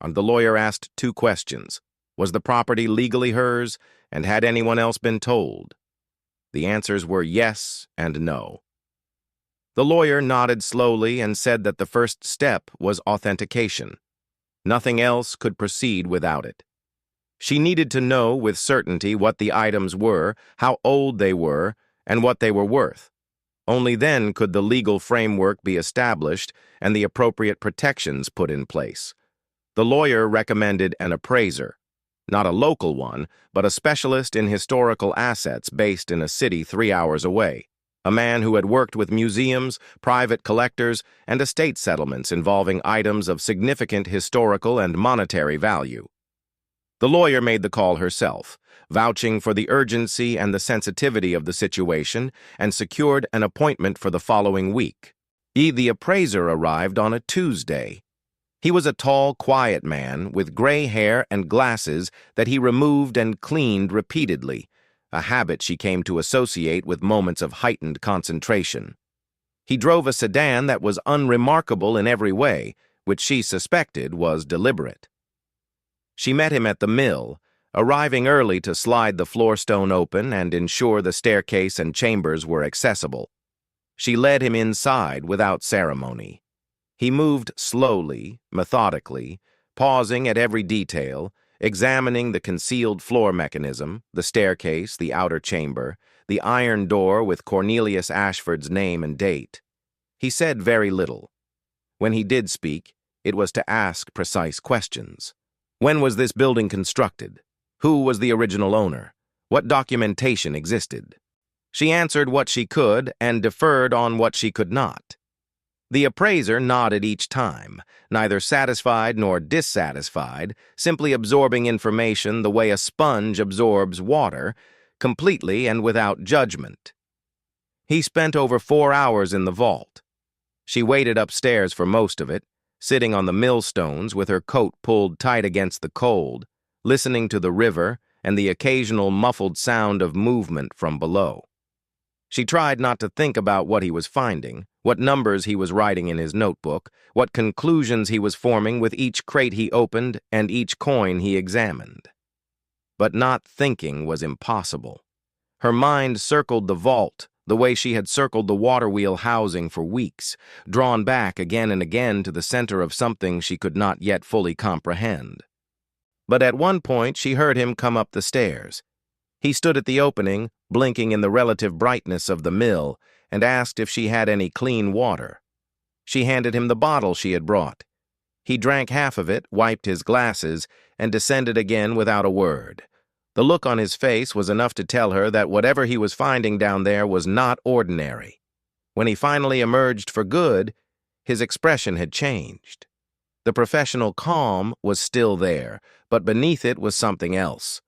the lawyer asked two questions. Was the property legally hers, and had anyone else been told? The answers were yes and no. The lawyer nodded slowly and said that the first step was authentication. Nothing else could proceed without it. She needed to know with certainty what the items were, how old they were, and what they were worth. Only then could the legal framework be established and the appropriate protections put in place. The lawyer recommended an appraiser, not a local one, but a specialist in historical assets based in a city 3 hours away, a man who had worked with museums, private collectors, and estate settlements involving items of significant historical and monetary value. The lawyer made the call herself, vouching for the urgency and the sensitivity of the situation, and secured an appointment for the following week. The appraiser arrived on a Tuesday. He was a tall, quiet man with gray hair and glasses that he removed and cleaned repeatedly, a habit she came to associate with moments of heightened concentration. He drove a sedan that was unremarkable in every way, which she suspected was deliberate. She met him at the mill, arriving early to slide the floor stone open and ensure the staircase and chambers were accessible. She led him inside without ceremony. He moved slowly, methodically, pausing at every detail, examining the concealed floor mechanism, the staircase, the outer chamber, the iron door with Cornelius Ashford's name and date. He said very little. When he did speak, it was to ask precise questions. When was this building constructed? Who was the original owner? What documentation existed? She answered what she could and deferred on what she could not. The appraiser nodded each time, neither satisfied nor dissatisfied, simply absorbing information the way a sponge absorbs water, completely and without judgment. He spent over 4 hours in the vault. She waited upstairs for most of it, sitting on the millstones with her coat pulled tight against the cold, listening to the river and the occasional muffled sound of movement from below. She tried not to think about what he was finding, what numbers he was writing in his notebook, what conclusions he was forming with each crate he opened and each coin he examined. But not thinking was impossible. Her mind circled the vault the way she had circled the Waterwheel housing for weeks, drawn back again and again to the center of something she could not yet fully comprehend. But at one point she heard him come up the stairs. He stood at the opening, blinking in the relative brightness of the mill, and asked if she had any clean water. She handed him the bottle she had brought. He drank half of it, wiped his glasses, and descended again without a word. The look on his face was enough to tell her that whatever he was finding down there was not ordinary. When he finally emerged for good, his expression had changed. The professional calm was still there, but beneath it was something else.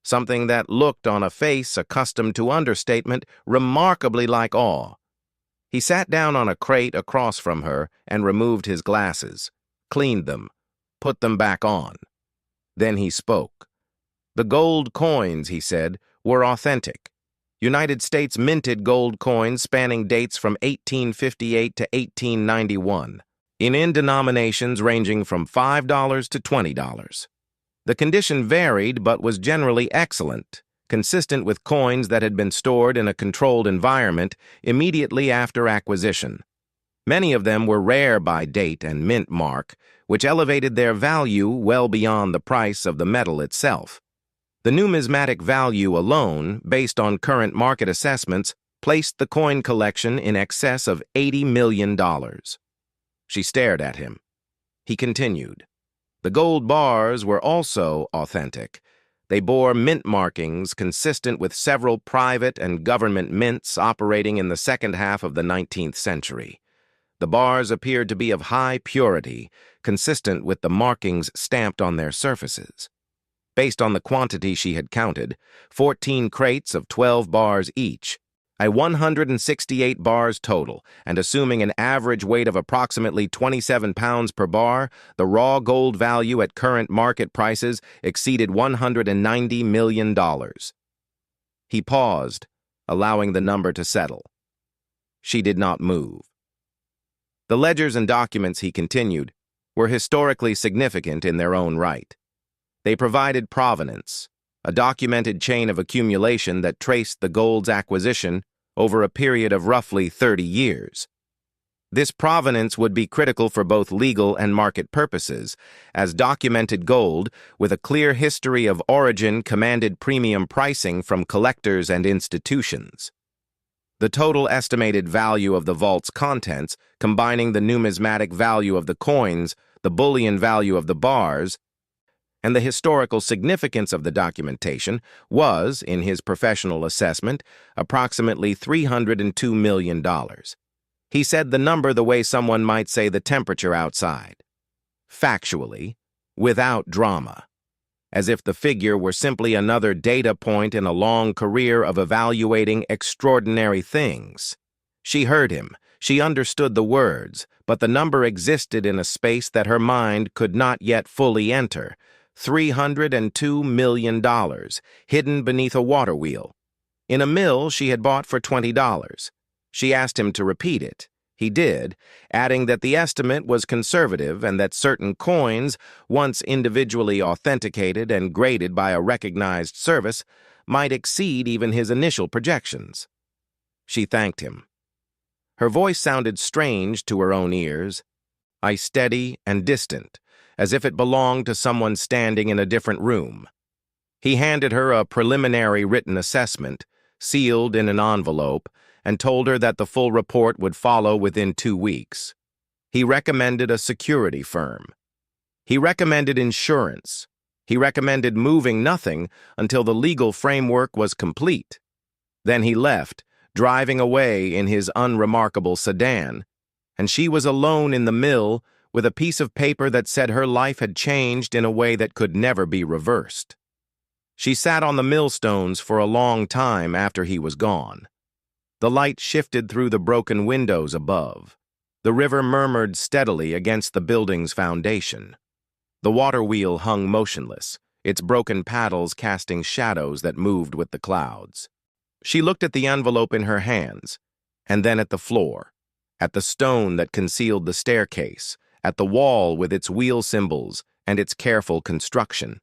Something that looked on a face accustomed to understatement remarkably like awe. He sat down on a crate across from her and removed his glasses, cleaned them, put them back on. Then he spoke. The gold coins, he said, were authentic. United States minted gold coins spanning dates from 1858 to 1891, in denominations ranging from $5 to $20. The condition varied but was generally excellent, consistent with coins that had been stored in a controlled environment immediately after acquisition. Many of them were rare by date and mint mark, which elevated their value well beyond the price of the metal itself. The numismatic value alone, based on current market assessments, placed the coin collection in excess of $80 million. She stared at him. He continued. The gold bars were also authentic. They bore mint markings consistent with several private and government mints operating in the second half of the 19th century. The bars appeared to be of high purity, consistent with the markings stamped on their surfaces. based on the quantity she had counted, 14 crates of 12 bars each, 168 bars total, and assuming an average weight of approximately 27 pounds per bar, the raw gold value at current market prices exceeded $190 million. He paused, allowing the number to settle. She did not move. The ledgers and documents, he continued, were historically significant in their own right. They provided provenance, a documented chain of accumulation that traced the gold's acquisition over a period of roughly 30 years. This provenance would be critical for both legal and market purposes, as documented gold, with a clear history of origin, commanded premium pricing from collectors and institutions. The total estimated value of the vault's contents, combining the numismatic value of the coins, the bullion value of the bars, and the historical significance of the documentation, was, in his professional assessment, approximately $302 million. He said the number the way someone might say the temperature outside. Factually, without drama. As if the figure were simply another data point in a long career of evaluating extraordinary things. She heard him, she understood the words, but the number existed in a space that her mind could not yet fully enter. $302 million, hidden beneath a water wheel, in a mill she had bought for $20. She asked him to repeat it. He did, adding that the estimate was conservative and that certain coins, once individually authenticated and graded by a recognized service, might exceed even his initial projections. She thanked him. Her voice sounded strange to her own ears, steady and distant, as if it belonged to someone standing in a different room. He handed her a preliminary written assessment, sealed in an envelope, and told her that the full report would follow within 2 weeks. He recommended a security firm. He recommended insurance. He recommended moving nothing until the legal framework was complete. Then he left, driving away in his unremarkable sedan, and she was alone in the mill with a piece of paper that said her life had changed in a way that could never be reversed. She sat on the millstones for a long time after he was gone. The light shifted through the broken windows above. The river murmured steadily against the building's foundation. The water wheel hung motionless, its broken paddles casting shadows that moved with the clouds. She looked at the envelope in her hands, and then at the floor, at the stone that concealed the staircase, at the wall with its wheel symbols and its careful construction.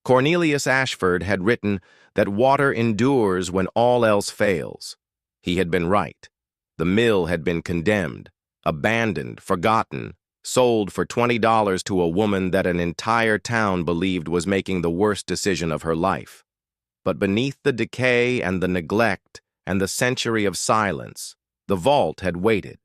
Cornelius Ashford had written that water endures when all else fails. He had been right. The mill had been condemned, abandoned, forgotten, sold for $20 to a woman that an entire town believed was making the worst decision of her life. But beneath the decay and the neglect and the century of silence, the vault had waited.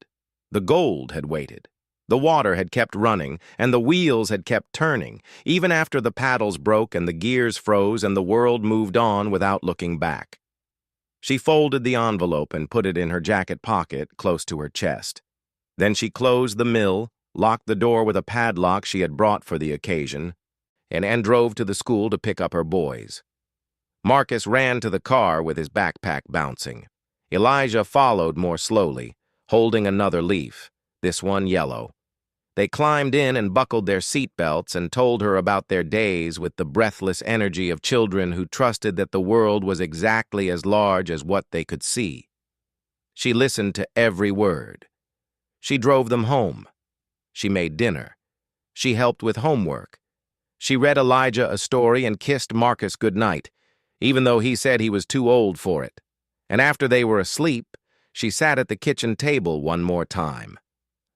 The gold had waited. The water had kept running, and the wheels had kept turning, even after the paddles broke and the gears froze and the world moved on without looking back. She folded the envelope and put it in her jacket pocket close to her chest. Then she closed the mill, locked the door with a padlock she had brought for the occasion, and drove to the school to pick up her boys. Marcus ran to the car with his backpack bouncing. Elijah followed more slowly, holding another leaf, this one yellow. They climbed in and buckled their seatbelts and told her about their days with the breathless energy of children who trusted that the world was exactly as large as what they could see. She listened to every word. She drove them home. She made dinner. She helped with homework. She read Elijah a story and kissed Marcus goodnight, even though he said he was too old for it. And after they were asleep, she sat at the kitchen table one more time.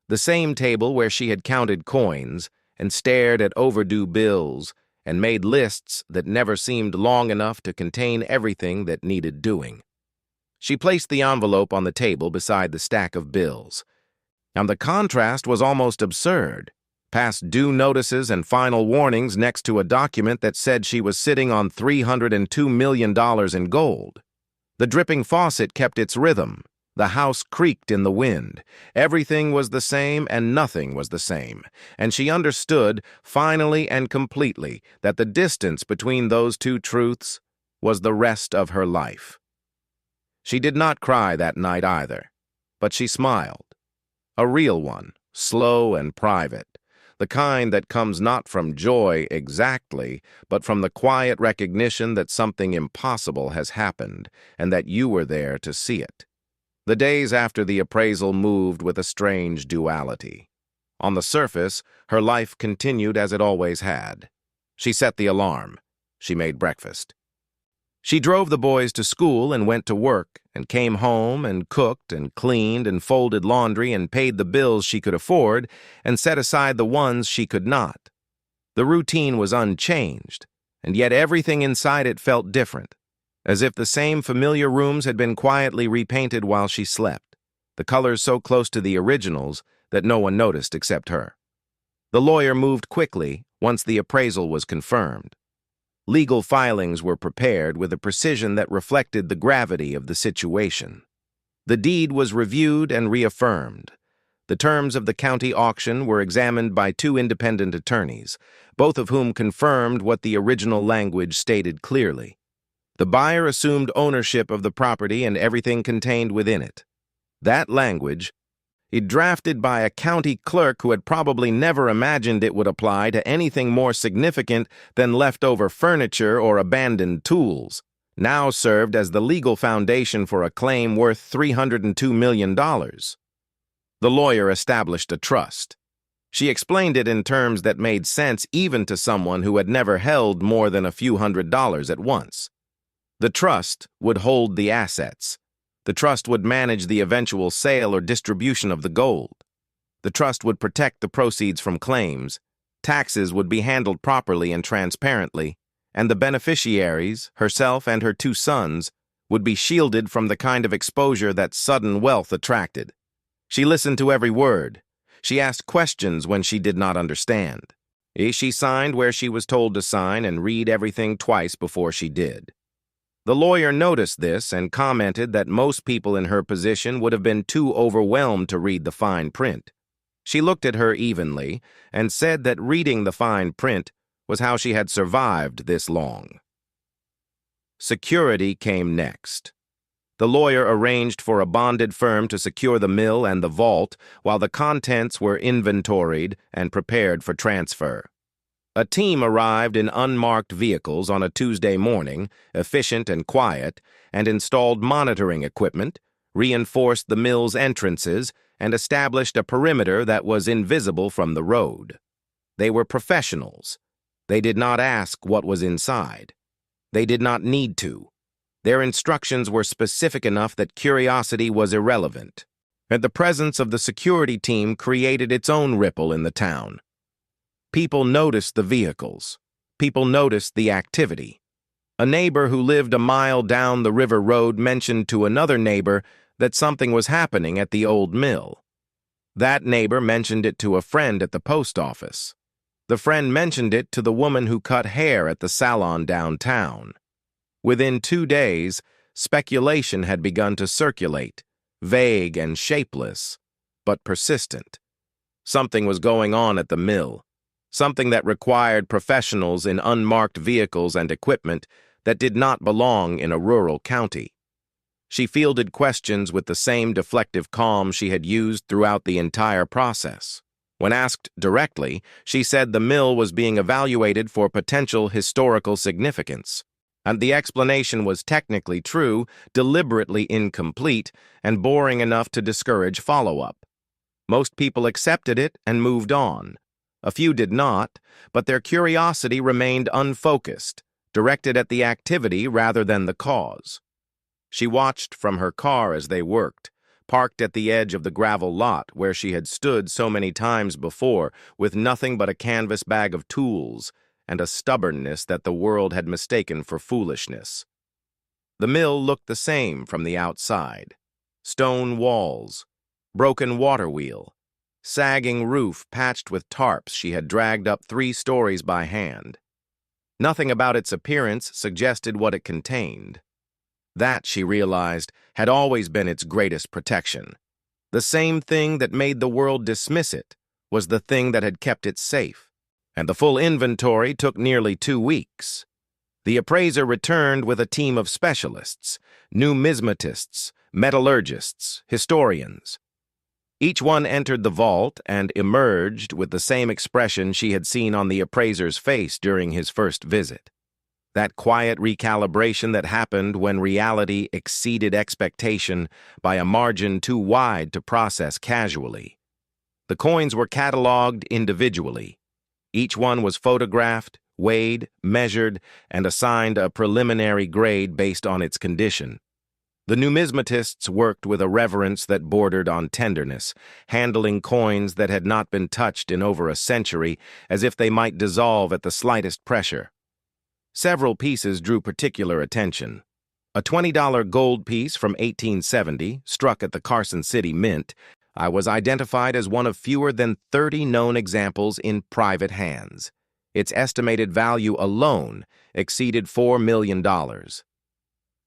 The same table where she had counted coins and stared at overdue bills and made lists that never seemed long enough to contain everything that needed doing. She placed the envelope on the table beside the stack of bills. And the contrast was almost absurd. Past due notices and final warnings next to a document that said she was sitting on $302 million in gold. The dripping faucet kept its rhythm. The house creaked in the wind. Everything was the same and nothing was the same, and she understood, finally and completely, that the distance between those two truths was the rest of her life. She did not cry that night either, but she smiled. A real one, slow and private, the kind that comes not from joy exactly, but from the quiet recognition that something impossible has happened and that you were there to see it. The days after the appraisal moved with a strange duality. On the surface, her life continued as it always had. She set the alarm. She made breakfast. She drove the boys to school and went to work and came home and cooked and cleaned and folded laundry and paid the bills she could afford and set aside the ones she could not. The routine was unchanged, and yet everything inside it felt different, as if the same familiar rooms had been quietly repainted while she slept, the colors so close to the originals that no one noticed except her. The lawyer moved quickly once the appraisal was confirmed. Legal filings were prepared with a precision that reflected the gravity of the situation. The deed was reviewed and reaffirmed. The terms of the county auction were examined by two independent attorneys, both of whom confirmed what the original language stated clearly. The buyer assumed ownership of the property and everything contained within it. That language, drafted by a county clerk who had probably never imagined it would apply to anything more significant than leftover furniture or abandoned tools, now served as the legal foundation for a claim worth $302 million. The lawyer established a trust. She explained it in terms that made sense even to someone who had never held more than a few $100s at once. The trust would hold the assets. The trust would manage the eventual sale or distribution of the gold. The trust would protect the proceeds from claims. Taxes would be handled properly and transparently, and the beneficiaries, herself and her two sons, would be shielded from the kind of exposure that sudden wealth attracted. She listened to every word. She asked questions when she did not understand. She signed where she was told to sign and read everything twice before she did. The lawyer noticed this and commented that most people in her position would have been too overwhelmed to read the fine print. She looked at her evenly and said that reading the fine print was how she had survived this long. Security came next. The lawyer arranged for a bonded firm to secure the mill and the vault while the contents were inventoried and prepared for transfer. A team arrived in unmarked vehicles on a Tuesday morning, efficient and quiet, and installed monitoring equipment, reinforced the mill's entrances, and established a perimeter that was invisible from the road. They were professionals. They did not ask what was inside. They did not need to. Their instructions were specific enough that curiosity was irrelevant, and the presence of the security team created its own ripple in the town. People noticed the vehicles. People noticed the activity. A neighbor who lived a mile down the river road mentioned to another neighbor that something was happening at the old mill. That neighbor mentioned it to a friend at the post office. The friend mentioned it to the woman who cut hair at the salon downtown. Within 2 days, speculation had begun to circulate, vague and shapeless, but persistent. Something was going on at the mill. Something that required professionals in unmarked vehicles and equipment that did not belong in a rural county. She fielded questions with the same deflective calm she had used throughout the entire process. When asked directly, she said the mill was being evaluated for potential historical significance, and the explanation was technically true, deliberately incomplete, and boring enough to discourage follow-up. Most people accepted it and moved on. A few did not, but their curiosity remained unfocused, directed at the activity rather than the cause. She watched from her car as they worked, parked at the edge of the gravel lot where she had stood so many times before with nothing but a canvas bag of tools and a stubbornness that the world had mistaken for foolishness. The mill looked the same from the outside. Stone walls, broken water wheel, sagging roof patched with tarps she had dragged up 3 stories by hand. Nothing about its appearance suggested what it contained. That, she realized, had always been its greatest protection. The same thing that made the world dismiss it was the thing that had kept it safe. And the full inventory took nearly 2 weeks. The appraiser returned with a team of specialists, numismatists, metallurgists, historians. Each one entered the vault and emerged with the same expression she had seen on the appraiser's face during his first visit. That quiet recalibration that happened when reality exceeded expectation by a margin too wide to process casually. The coins were cataloged individually. Each one was photographed, weighed, measured, and assigned a preliminary grade based on its condition. The numismatists worked with a reverence that bordered on tenderness, handling coins that had not been touched in over a century as if they might dissolve at the slightest pressure. Several pieces drew particular attention. A $20 gold piece from 1870, struck at the Carson City Mint, was identified as one of fewer than 30 known examples in private hands. Its estimated value alone exceeded $4 million.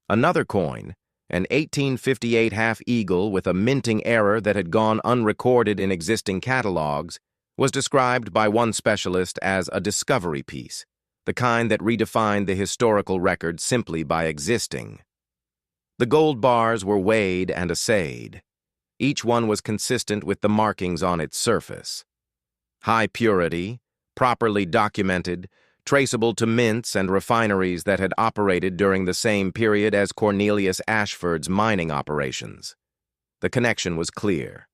Another coin, an 1858 half-eagle with a minting error that had gone unrecorded in existing catalogs, was described by one specialist as a discovery piece, the kind that redefined the historical record simply by existing. The gold bars were weighed and assayed. Each one was consistent with the markings on its surface. High purity, properly documented, traceable to mints and refineries that had operated during the same period as Cornelius Ashford's mining operations. The connection was clear.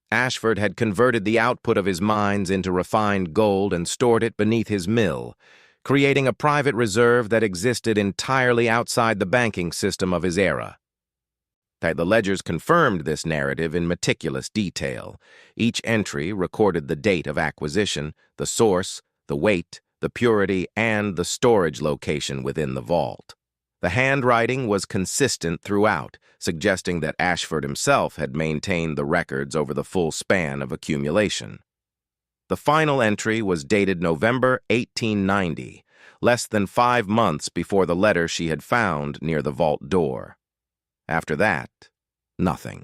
Ashford had converted the output of his mines into refined gold and stored it beneath his mill, creating a private reserve that existed entirely outside the banking system of his era. The ledgers confirmed this narrative in meticulous detail. Each entry recorded the date of acquisition, the source, the weight, the purity, and the storage location within the vault. The handwriting was consistent throughout, suggesting that Ashford himself had maintained the records over the full span of accumulation. The final entry was dated November 1890, less than 5 months before the letter she had found near the vault door. After that, nothing.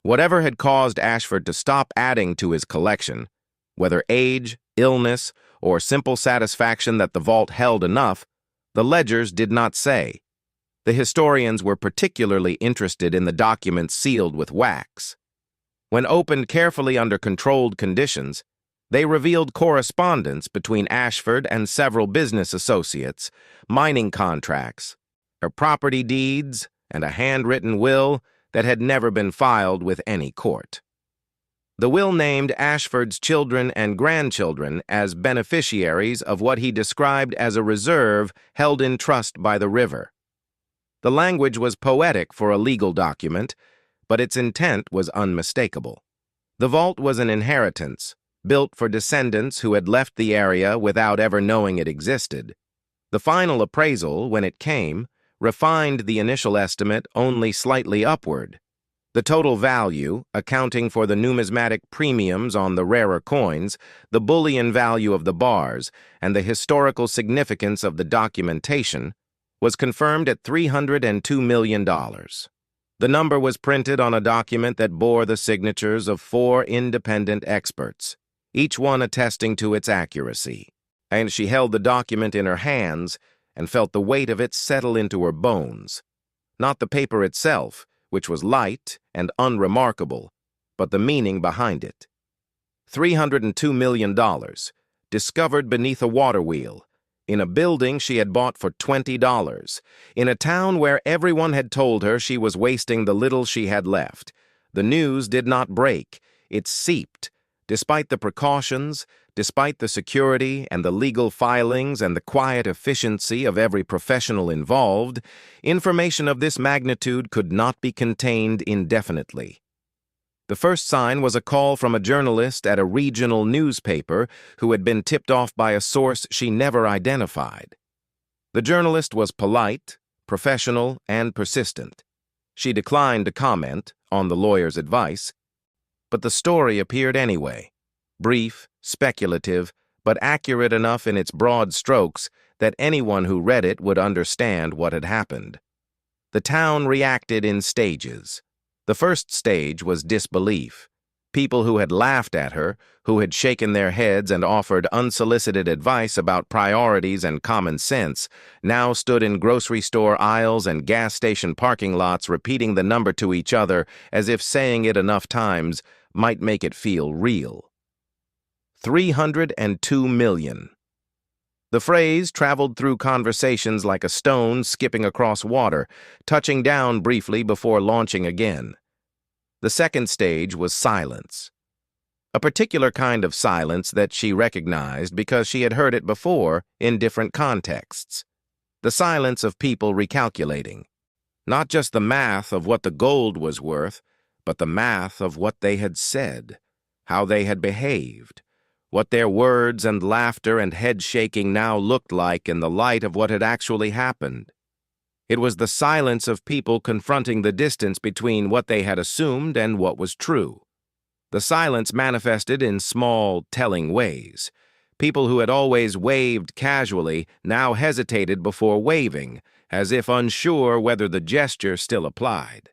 Whatever had caused Ashford to stop adding to his collection, whether age, illness, or simple satisfaction that the vault held enough, the ledgers did not say. The historians were particularly interested in the documents sealed with wax. When opened carefully under controlled conditions, they revealed correspondence between Ashford and several business associates, mining contracts, her property deeds, and a handwritten will that had never been filed with any court. The will named Ashford's children and grandchildren as beneficiaries of what he described as a reserve held in trust by the river. The language was poetic for a legal document, but its intent was unmistakable. The vault was an inheritance, built for descendants who had left the area without ever knowing it existed. The final appraisal, when it came, refined the initial estimate only slightly upward. The total value, accounting for the numismatic premiums on the rarer coins, the bullion value of the bars, and the historical significance of the documentation, was confirmed at $302 million. The number was printed on a document that bore the signatures of 4 independent experts, each one attesting to its accuracy, and she held the document in her hands and felt the weight of it settle into her bones. Not the paper itself, which was light and unremarkable, but the meaning behind it. $302 million, discovered beneath a water wheel, in a building she had bought for $20, in a town where everyone had told her she was wasting the little she had left. The news did not break, it seeped. Despite the precautions, despite the security and the legal filings and the quiet efficiency of every professional involved, information of this magnitude could not be contained indefinitely. The first sign was a call from a journalist at a regional newspaper who had been tipped off by a source she never identified. The journalist was polite, professional, and persistent. She declined to comment, on the lawyer's advice, but the story appeared anyway, brief, speculative, but accurate enough in its broad strokes that anyone who read it would understand what had happened. The town reacted in stages. The first stage was disbelief. People who had laughed at her, who had shaken their heads and offered unsolicited advice about priorities and common sense, now stood in grocery store aisles and gas station parking lots repeating the number to each other as if saying it enough times might make it feel real. 302 million. The phrase traveled through conversations like a stone skipping across water, touching down briefly before launching again. The second stage was silence. A particular kind of silence that she recognized because she had heard it before in different contexts. The silence of people recalculating. Not just the math of what the gold was worth, but the math of what they had said, how they had behaved, what their words and laughter and head-shaking now looked like in the light of what had actually happened. It was the silence of people confronting the distance between what they had assumed and what was true. The silence manifested in small, telling ways. People who had always waved casually now hesitated before waving, as if unsure whether the gesture still applied.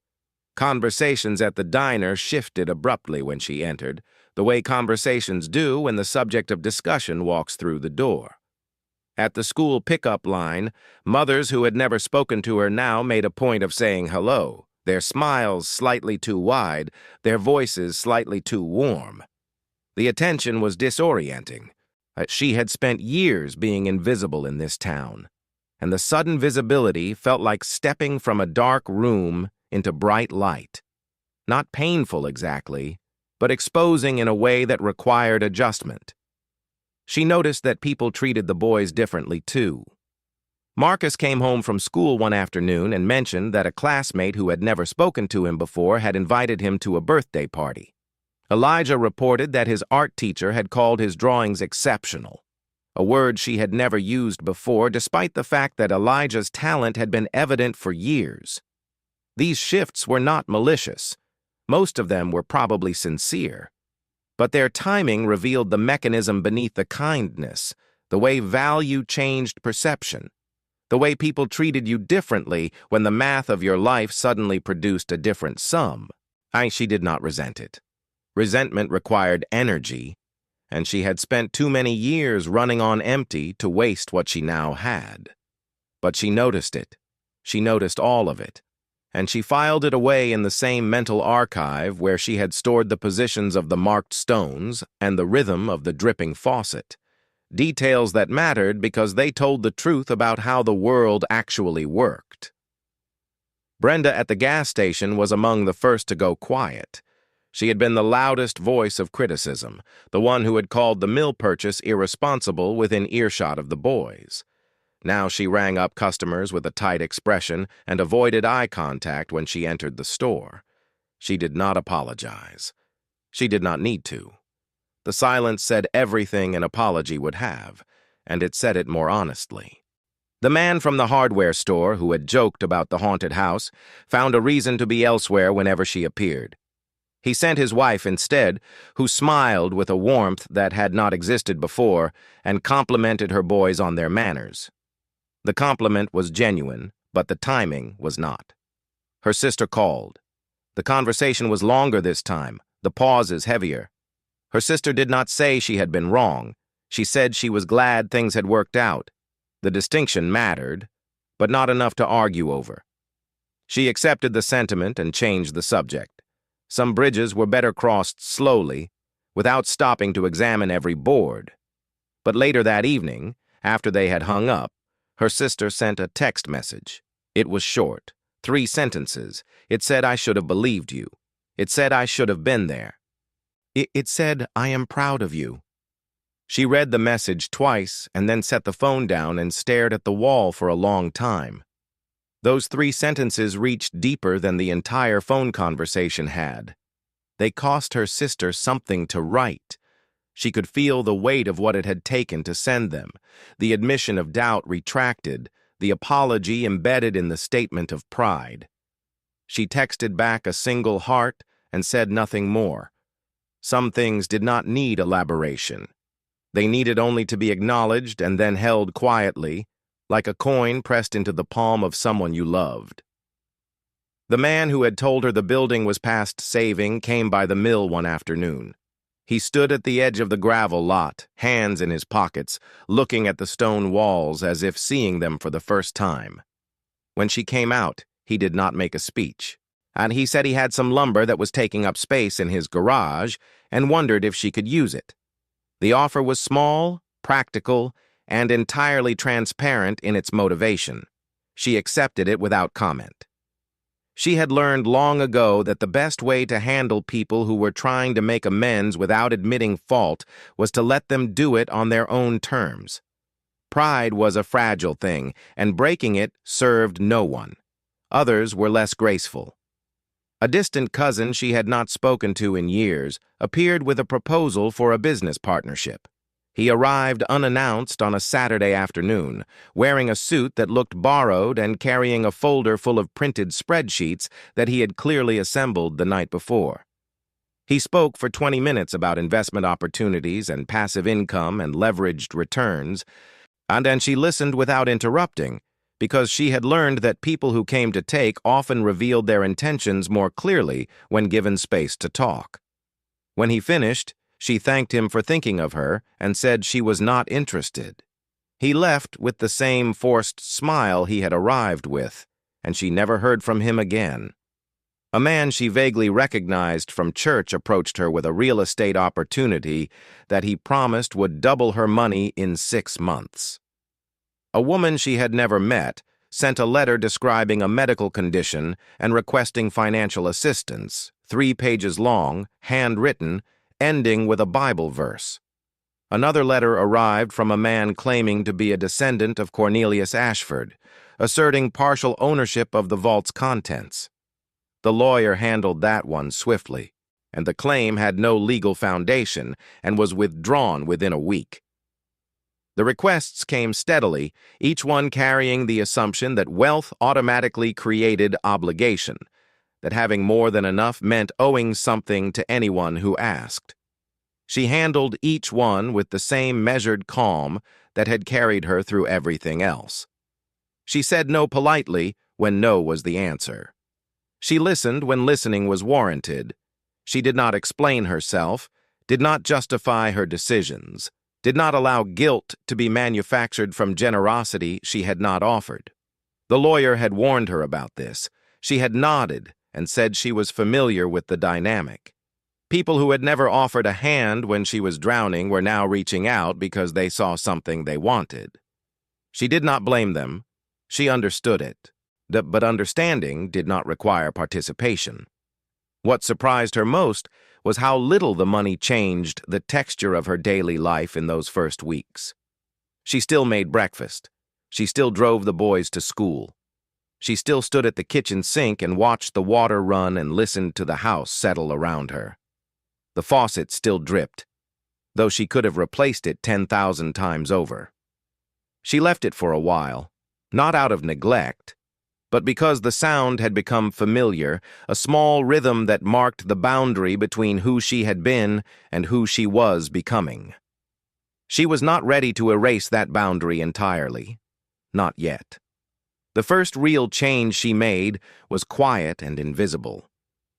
Conversations at the diner shifted abruptly when she entered, the way conversations do when the subject of discussion walks through the door. At the school pickup line, mothers who had never spoken to her now made a point of saying hello, their smiles slightly too wide, their voices slightly too warm. The attention was disorienting. She had spent years being invisible in this town, and the sudden visibility felt like stepping from a dark room into bright light. Not painful exactly, but exposing in a way that required adjustment. She noticed that people treated the boys differently, too. Marcus came home from school one afternoon and mentioned that a classmate who had never spoken to him before had invited him to a birthday party. Elijah reported that his art teacher had called his drawings exceptional, a word she had never used before, despite the fact that Elijah's talent had been evident for years. These shifts were not malicious. Most of them were probably sincere. But their timing revealed the mechanism beneath the kindness, the way value changed perception, the way people treated you differently when the math of your life suddenly produced a different sum. She did not resent it. Resentment required energy, and she had spent too many years running on empty to waste what she now had. But she noticed it. She noticed all of it. And she filed it away in the same mental archive where she had stored the positions of the marked stones and the rhythm of the dripping faucet. Details that mattered because they told the truth about how the world actually worked. Brenda at the gas station was among the first to go quiet. She had been the loudest voice of criticism, the one who had called the mill purchase irresponsible within earshot of the boys. Now she rang up customers with a tight expression and avoided eye contact when she entered the store. She did not apologize. She did not need to. The silence said everything an apology would have, and it said it more honestly. The man from the hardware store who had joked about the haunted house found a reason to be elsewhere whenever she appeared. He sent his wife instead, who smiled with a warmth that had not existed before and complimented her boys on their manners. The compliment was genuine, but the timing was not. Her sister called. The conversation was longer this time, the pauses heavier. Her sister did not say she had been wrong. She said she was glad things had worked out. The distinction mattered, but not enough to argue over. She accepted the sentiment and changed the subject. Some bridges were better crossed slowly, without stopping to examine every board. But later that evening, after they had hung up, her sister sent a text message. It was short, 3 sentences. It said, "I should have believed you." It said, "I should have been there." It said, "I am proud of you." She read the message twice and then set the phone down and stared at the wall for a long time. Those 3 sentences reached deeper than the entire phone conversation had. They cost her sister something to write. She could feel the weight of what it had taken to send them, the admission of doubt retracted, the apology embedded in the statement of pride. She texted back a single heart and said nothing more. Some things did not need elaboration. They needed only to be acknowledged and then held quietly, like a coin pressed into the palm of someone you loved. The man who had told her the building was past saving came by the mill one afternoon. He stood at the edge of the gravel lot, hands in his pockets, looking at the stone walls as if seeing them for the first time. When she came out, he did not make a speech, and he said he had some lumber that was taking up space in his garage and wondered if she could use it. The offer was small, practical, and entirely transparent in its motivation. She accepted it without comment. She had learned long ago that the best way to handle people who were trying to make amends without admitting fault was to let them do it on their own terms. Pride was a fragile thing, and breaking it served no one. Others were less graceful. A distant cousin she had not spoken to in years appeared with a proposal for a business partnership. He arrived unannounced on a Saturday afternoon, wearing a suit that looked borrowed and carrying a folder full of printed spreadsheets that he had clearly assembled the night before. He spoke for 20 minutes about investment opportunities and passive income and leveraged returns, and then she listened without interrupting, because she had learned that people who came to take often revealed their intentions more clearly when given space to talk. When he finished, she thanked him for thinking of her and said she was not interested. He left with the same forced smile he had arrived with, and she never heard from him again. A man she vaguely recognized from church approached her with a real estate opportunity that he promised would double her money in 6 months. A woman she had never met sent a letter describing a medical condition and requesting financial assistance, 3 pages long, handwritten, ending with a Bible verse. Another letter arrived from a man claiming to be a descendant of Cornelius Ashford, asserting partial ownership of the vault's contents. The lawyer handled that one swiftly, and the claim had no legal foundation and was withdrawn within a week. The requests came steadily, each one carrying the assumption that wealth automatically created obligation, that having more than enough meant owing something to anyone who asked. She handled each one with the same measured calm that had carried her through everything else. She said no politely when no was the answer. She listened when listening was warranted. She did not explain herself, did not justify her decisions, did not allow guilt to be manufactured from generosity she had not offered. The lawyer had warned her about this. She had nodded and said she was familiar with the dynamic. People who had never offered a hand when she was drowning were now reaching out because they saw something they wanted. She did not blame them. She understood it. But understanding did not require participation. What surprised her most was how little the money changed the texture of her daily life in those first weeks. She still made breakfast. She still drove the boys to school. She still stood at the kitchen sink and watched the water run and listened to the house settle around her. The faucet still dripped, though she could have replaced it 10,000 times over. She left it for a while, not out of neglect, but because the sound had become familiar, a small rhythm that marked the boundary between who she had been and who she was becoming. She was not ready to erase that boundary entirely. Not yet. The first real change she made was quiet and invisible.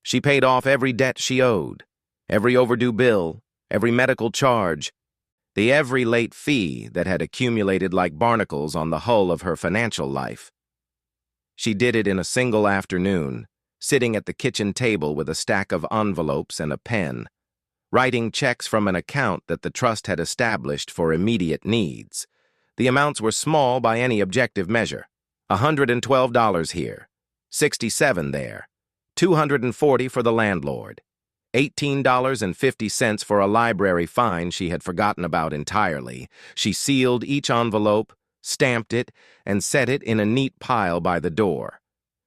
She paid off every debt she owed, every overdue bill, every medical charge, the every late fee that had accumulated like barnacles on the hull of her financial life. She did it in a single afternoon, sitting at the kitchen table with a stack of envelopes and a pen, writing checks from an account that the trust had established for immediate needs. The amounts were small by any objective measure. $112 here, $67 there, $240 for the landlord, $18.50 for a library fine she had forgotten about entirely. She sealed each envelope, stamped it, and set it in a neat pile by the door.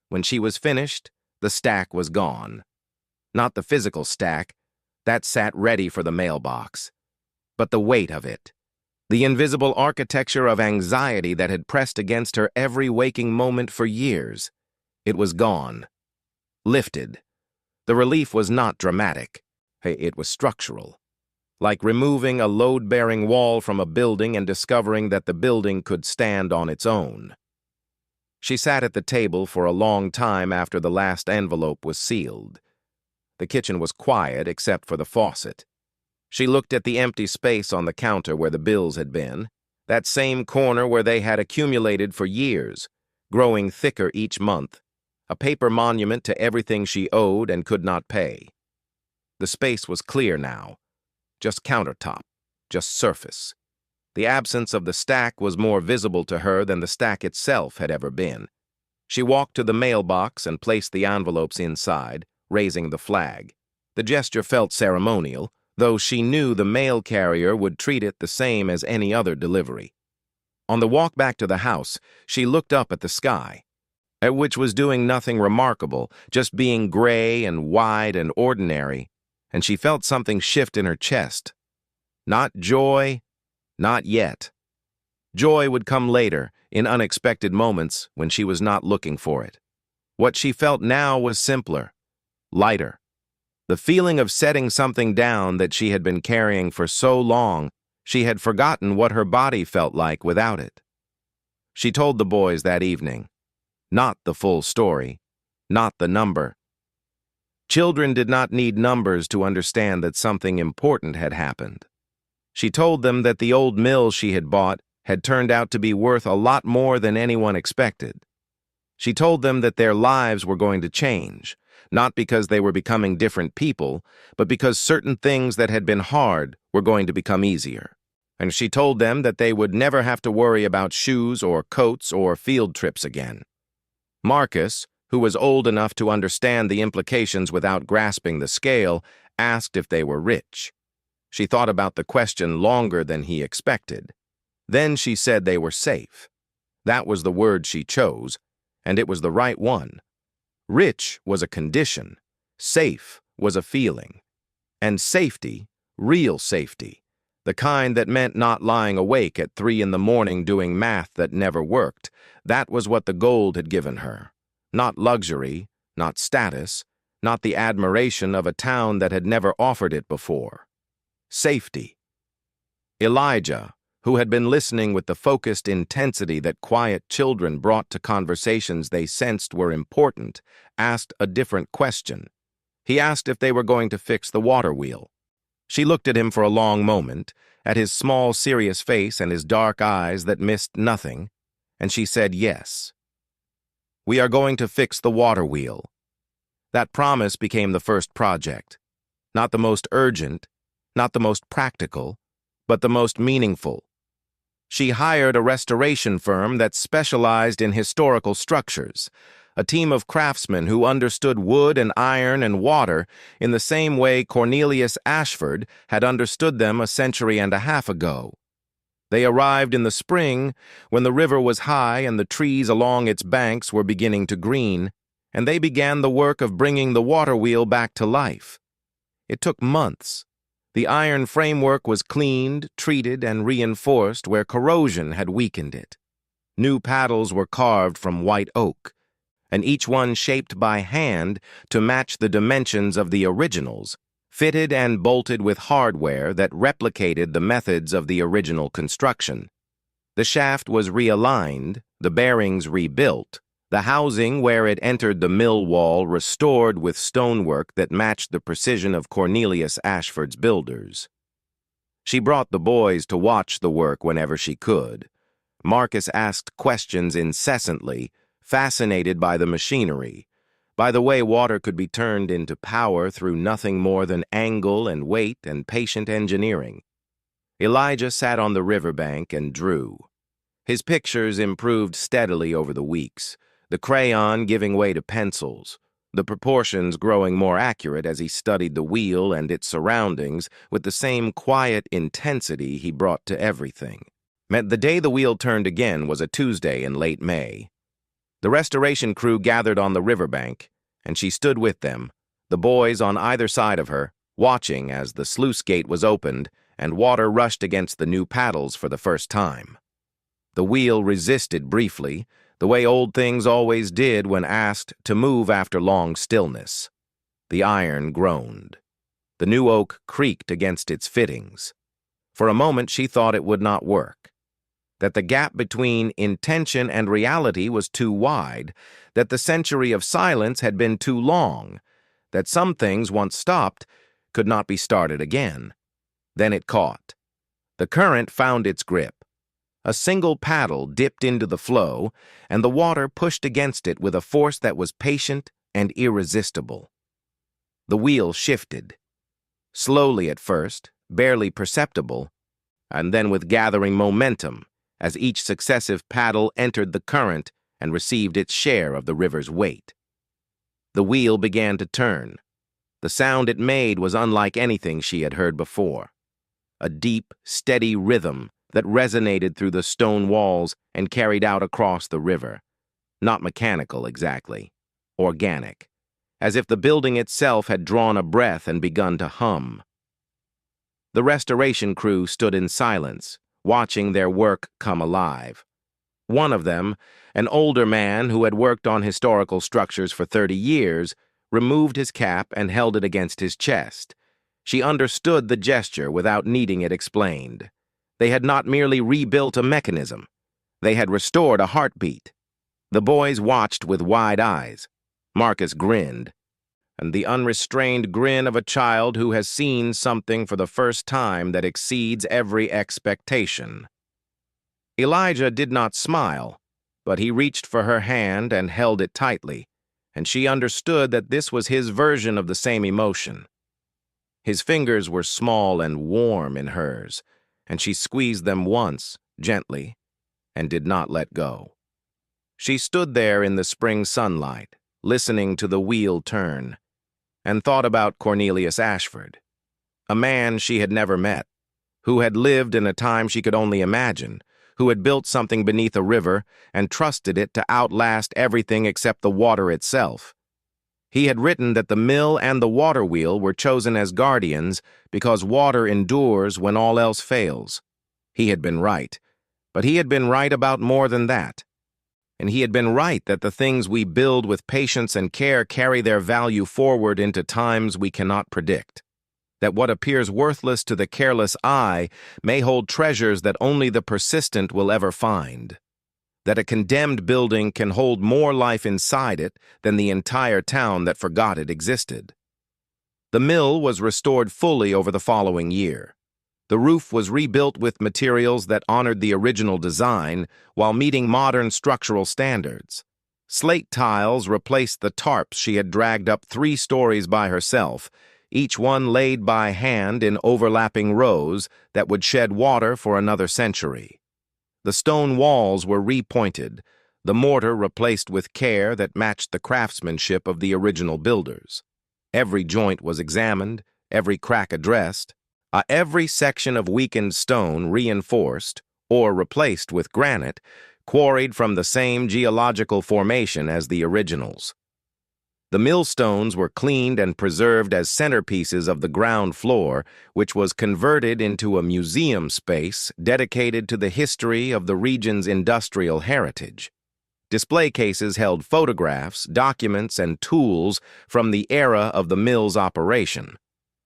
When she was finished, the stack was gone. Not the physical stack, that sat ready for the mailbox, but the weight of it. The invisible architecture of anxiety that had pressed against her every waking moment for years. It was gone. Lifted. The relief was not dramatic. It was structural. Like removing a load-bearing wall from a building and discovering that the building could stand on its own. She sat at the table for a long time after the last envelope was sealed. The kitchen was quiet except for the faucet. She looked at the empty space on the counter where the bills had been, that same corner where they had accumulated for years, growing thicker each month, a paper monument to everything she owed and could not pay. The space was clear now, just countertop, just surface. The absence of the stack was more visible to her than the stack itself had ever been. She walked to the mailbox and placed the envelopes inside, raising the flag. The gesture felt ceremonial, though she knew the mail carrier would treat it the same as any other delivery. On the walk back to the house, she looked up at the sky, which was doing nothing remarkable, just being gray and wide and ordinary, and she felt something shift in her chest. Not joy, not yet. Joy would come later, in unexpected moments when she was not looking for it. What she felt now was simpler, lighter. The feeling of setting something down that she had been carrying for so long, she had forgotten what her body felt like without it. She told the boys that evening. Not the full story, not the number. Children did not need numbers to understand that something important had happened. She told them that the old mill she had bought had turned out to be worth a lot more than anyone expected. She told them that their lives were going to change, not because they were becoming different people, but because certain things that had been hard were going to become easier. And she told them that they would never have to worry about shoes or coats or field trips again. Marcus, who was old enough to understand the implications without grasping the scale, asked if they were rich. She thought about the question longer than he expected. Then she said they were safe. That was the word she chose, and it was the right one. Rich was a condition, safe was a feeling, and safety, real safety, the kind that meant not lying awake at 3 a.m. doing math that never worked, that was what the gold had given her. Not luxury, not status, not the admiration of a town that had never offered it before. Safety. Elijah, who had been listening with the focused intensity that quiet children brought to conversations they sensed were important, asked a different question. He asked if they were going to fix the waterwheel. She looked at him for a long moment, at his small, serious face and his dark eyes that missed nothing, and she said yes. We are going to fix the waterwheel. That promise became the first project. Not the most urgent, not the most practical, but the most meaningful. She hired a restoration firm that specialized in historical structures, a team of craftsmen who understood wood and iron and water in the same way Cornelius Ashford had understood them a century and a half ago. They arrived in the spring when the river was high and the trees along its banks were beginning to green, and they began the work of bringing the waterwheel back to life. It took months. The iron framework was cleaned, treated, and reinforced where corrosion had weakened it. New paddles were carved from white oak, and each one shaped by hand to match the dimensions of the originals, fitted and bolted with hardware that replicated the methods of the original construction. The shaft was realigned, the bearings rebuilt, the housing where it entered the mill wall restored with stonework that matched the precision of Cornelius Ashford's builders. She brought the boys to watch the work whenever she could. Marcus asked questions incessantly, fascinated by the machinery, by the way water could be turned into power through nothing more than angle and weight and patient engineering. Elijah sat on the riverbank and drew. His pictures improved steadily over the weeks, the crayon giving way to pencils, the proportions growing more accurate as he studied the wheel and its surroundings with the same quiet intensity he brought to everything. The day the wheel turned again was a Tuesday in late May. The restoration crew gathered on the riverbank, and she stood with them, the boys on either side of her, watching as the sluice gate was opened and water rushed against the new paddles for the first time. The wheel resisted briefly, the way old things always did when asked to move after long stillness. The iron groaned. The new oak creaked against its fittings. For a moment she thought it would not work. that the gap between intention and reality was too wide, that the century of silence had been too long, that some things once stopped could not be started again. Then it caught. The current found its grip. A single paddle dipped into the flow, and the water pushed against it with a force that was patient and irresistible. The wheel shifted. Slowly at first, barely perceptible, and then with gathering momentum as each successive paddle entered the current and received its share of the river's weight. The wheel began to turn. The sound it made was unlike anything she had heard before. A deep, steady rhythm that resonated through the stone walls and carried out across the river. Not mechanical exactly, organic, as if the building itself had drawn a breath and begun to hum. The restoration crew stood in silence, watching their work come alive. One of them, an older man who had worked on historical structures for 30 years, removed his cap and held it against his chest. She understood the gesture without needing it explained. They had not merely rebuilt a mechanism. They had restored a heartbeat. The boys watched with wide eyes. Marcus grinned, and the unrestrained grin of a child who has seen something for the first time that exceeds every expectation. Elijah did not smile, but he reached for her hand and held it tightly, and she understood that this was his version of the same emotion. His fingers were small and warm in hers, and she squeezed them once, gently, and did not let go. She stood there in the spring sunlight, listening to the wheel turn, and thought about Cornelius Ashford, a man she had never met, who had lived in a time she could only imagine, who had built something beneath a river and trusted it to outlast everything except the water itself. He had written that the mill and the waterwheel were chosen as guardians because water endures when all else fails. He had been right, but he had been right about more than that. And he had been right that the things we build with patience and care carry their value forward into times we cannot predict. That what appears worthless to the careless eye may hold treasures that only the persistent will ever find. That a condemned building can hold more life inside it than the entire town that forgot it existed. The mill was restored fully over the following year. The roof was rebuilt with materials that honored the original design while meeting modern structural standards. Slate tiles replaced the tarps she had dragged up 3 stories by herself, each one laid by hand in overlapping rows that would shed water for another century. The stone walls were repointed, the mortar replaced with care that matched the craftsmanship of the original builders. Every joint was examined, every crack addressed, every section of weakened stone reinforced or replaced with granite, quarried from the same geological formation as the originals. The millstones were cleaned and preserved as centerpieces of the ground floor, which was converted into a museum space dedicated to the history of the region's industrial heritage. Display cases held photographs, documents, and tools from the era of the mill's operation.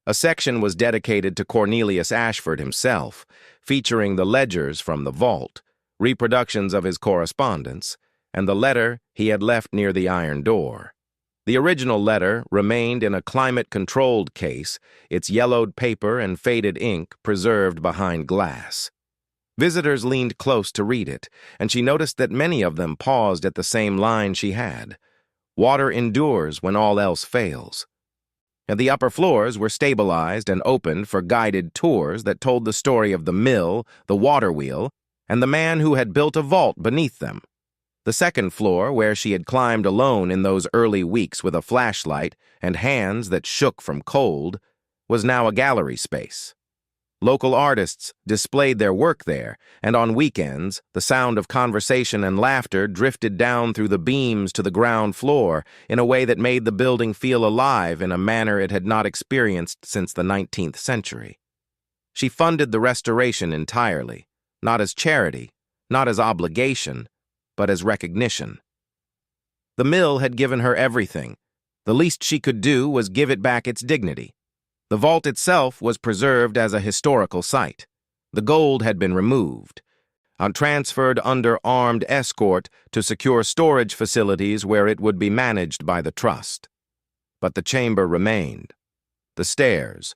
A section was dedicated to Cornelius Ashford himself, featuring the ledgers from the vault, reproductions of his correspondence, and the letter he had left near the iron door. The original letter remained in a climate-controlled case, its yellowed paper and faded ink preserved behind glass. Visitors leaned close to read it, and she noticed that many of them paused at the same line she had. Water endures when all else fails. And the upper floors were stabilized and opened for guided tours that told the story of the mill, the waterwheel, and the man who had built a vault beneath them. The second floor, where she had climbed alone in those early weeks with a flashlight and hands that shook from cold, was now a gallery space. Local artists displayed their work there, and on weekends, the sound of conversation and laughter drifted down through the beams to the ground floor in a way that made the building feel alive in a manner it had not experienced since the 19th century. She funded the restoration entirely, not as charity, not as obligation, but as recognition. The mill had given her everything. The least she could do was give it back its dignity. The vault itself was preserved as a historical site. The gold had been removed. transferred under armed escort to secure storage facilities where it would be managed by the trust. But the chamber remained. The stairs,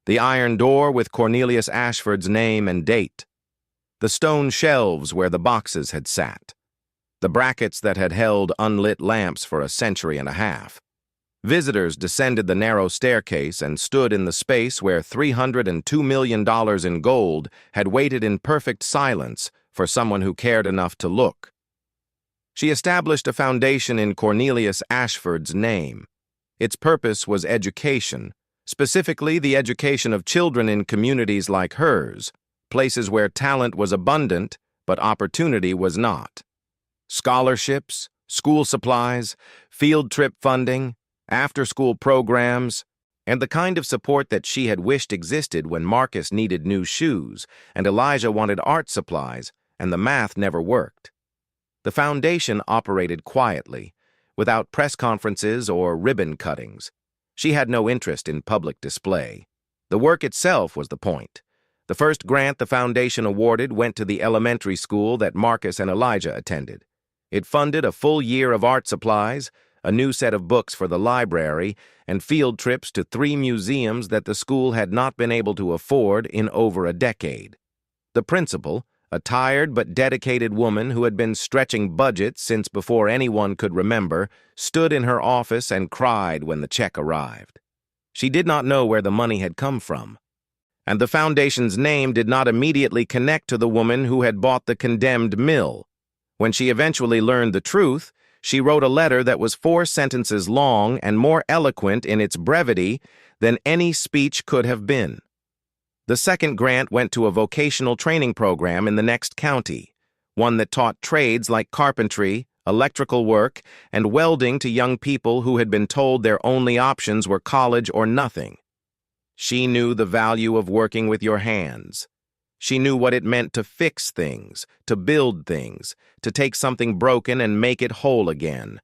the iron door with Cornelius Ashford's name and date, the stone shelves where the boxes had sat, the brackets that had held unlit lamps for a century and a half. Visitors descended the narrow staircase and stood in the space where $302 million in gold had waited in perfect silence for someone who cared enough to look. She established a foundation in Cornelius Ashford's name. Its purpose was education, specifically the education of children in communities like hers, places where talent was abundant but opportunity was not. Scholarships, school supplies, field trip funding, after-school programs, and the kind of support that she had wished existed when Marcus needed new shoes and Elijah wanted art supplies and the math never worked. The foundation operated quietly, without press conferences or ribbon cuttings. She had no interest in public display. The work itself was the point. The first grant the foundation awarded went to the elementary school that Marcus and Elijah attended. It funded a full year of art supplies, a new set of books for the library, and field trips to 3 museums that the school had not been able to afford in over a decade. The principal, a tired but dedicated woman who had been stretching budgets since before anyone could remember, stood in her office and cried when the check arrived. She did not know where the money had come from, and the foundation's name did not immediately connect to the woman who had bought the condemned mill. When she eventually learned the truth, she wrote a letter that was 4 sentences long and more eloquent in its brevity than any speech could have been. The second grant went to a vocational training program in the next county, one that taught trades like carpentry, electrical work, and welding to young people who had been told their only options were college or nothing. She knew the value of working with your hands. She knew what it meant to fix things, to build things, to take something broken and make it whole again.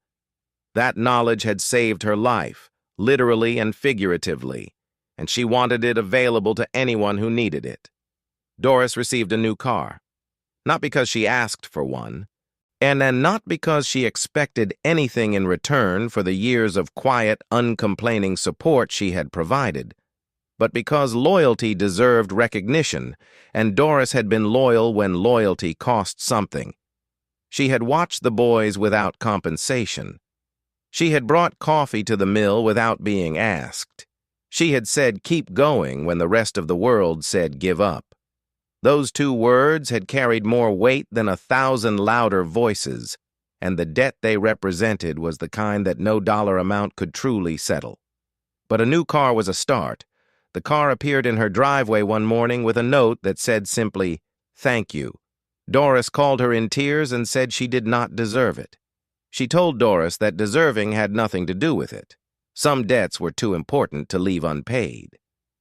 That knowledge had saved her life, literally and figuratively, and she wanted it available to anyone who needed it. Doris received a new car, not because she asked for one, and not because she expected anything in return for the years of quiet, uncomplaining support she had provided, but because loyalty deserved recognition, and Doris had been loyal when loyalty cost something. She had watched the boys without compensation. She had brought coffee to the mill without being asked. She had said keep going when the rest of the world said give up. Those 2 words had carried more weight than 1,000 louder voices, and the debt they represented was the kind that no dollar amount could truly settle. But a new car was a start. The car appeared in her driveway one morning with a note that said simply, "Thank you." Doris called her in tears and said she did not deserve it. She told Doris that deserving had nothing to do with it. Some debts were too important to leave unpaid.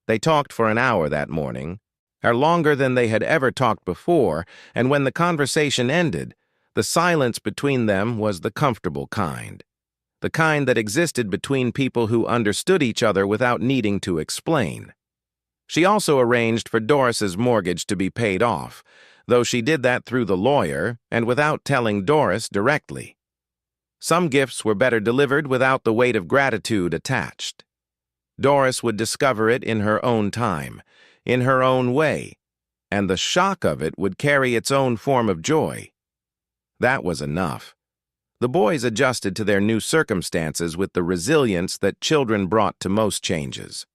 They talked for an hour that morning, or longer than they had ever talked before, and when the conversation ended, the silence between them was the comfortable kind. The kind that existed between people who understood each other without needing to explain. She also arranged for Doris's mortgage to be paid off, though she did that through the lawyer and without telling Doris directly. Some gifts were better delivered without the weight of gratitude attached. Doris would discover it in her own time, in her own way, and the shock of it would carry its own form of joy. That was enough. The boys adjusted to their new circumstances with the resilience that children brought to most changes.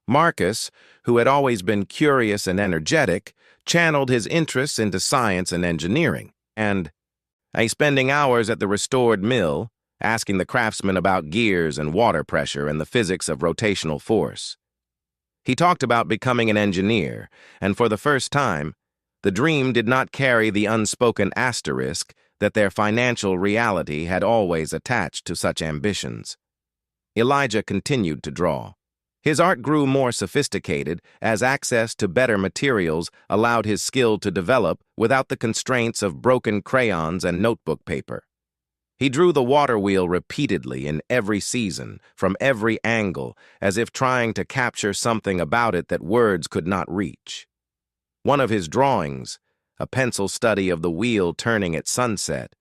Marcus, who had always been curious and energetic, channeled his interests into science and engineering, and, spending hours at the restored mill, asking the craftsmen about gears and water pressure and the physics of rotational force. He talked about becoming an engineer, and for the first time, the dream did not carry the unspoken asterisk that their financial reality had always attached to such ambitions. Elijah continued to draw. His art grew more sophisticated as access to better materials allowed his skill to develop without the constraints of broken crayons and notebook paper. He drew the Waterwheel repeatedly in every season, from every angle, as if trying to capture something about it that words could not reach. One of his drawings, a pencil study of the wheel turning at sunset,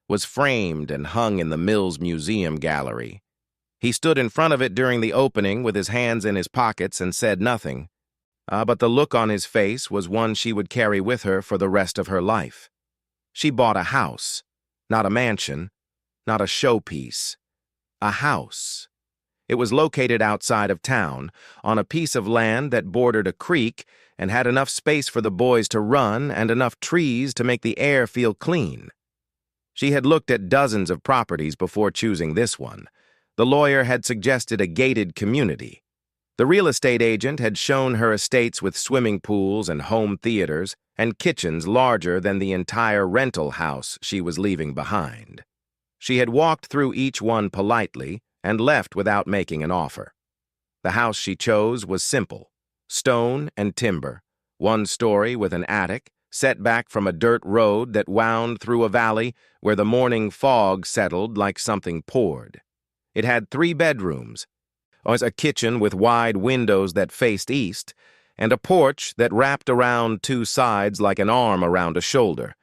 was framed and hung in the mill's museum gallery. He stood in front of it during the opening with his hands in his pockets and said nothing. But the look on his face was one she would carry with her for the rest of her life. She bought a house, not a mansion, not a showpiece. A house. It was located outside of town, on a piece of land that bordered a creek and had enough space for the boys to run and enough trees to make the air feel clean. She had looked at dozens of properties before choosing this one. The lawyer had suggested a gated community. The real estate agent had shown her estates with swimming pools and home theaters and kitchens larger than the entire rental house she was leaving behind. She had walked through each one politely and left without making an offer. The house she chose was simple, stone and timber, one story with an attic, set back from a dirt road that wound through a valley where the morning fog settled like something poured. It had 3 bedrooms, a kitchen with wide windows that faced east, and a porch that wrapped around 2 sides like an arm around a shoulder.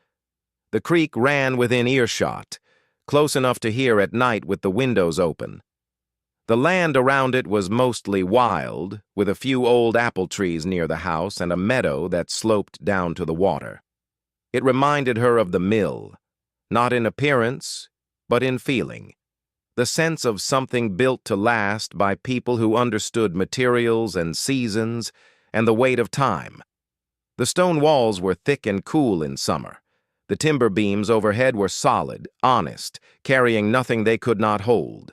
The creek ran within earshot, close enough to hear at night with the windows open. The land around it was mostly wild, with a few old apple trees near the house and a meadow that sloped down to the water. It reminded her of the mill, not in appearance, but in feeling. The sense of something built to last by people who understood materials and seasons and the weight of time. The stone walls were thick and cool in summer. The timber beams overhead were solid, honest, carrying nothing they could not hold.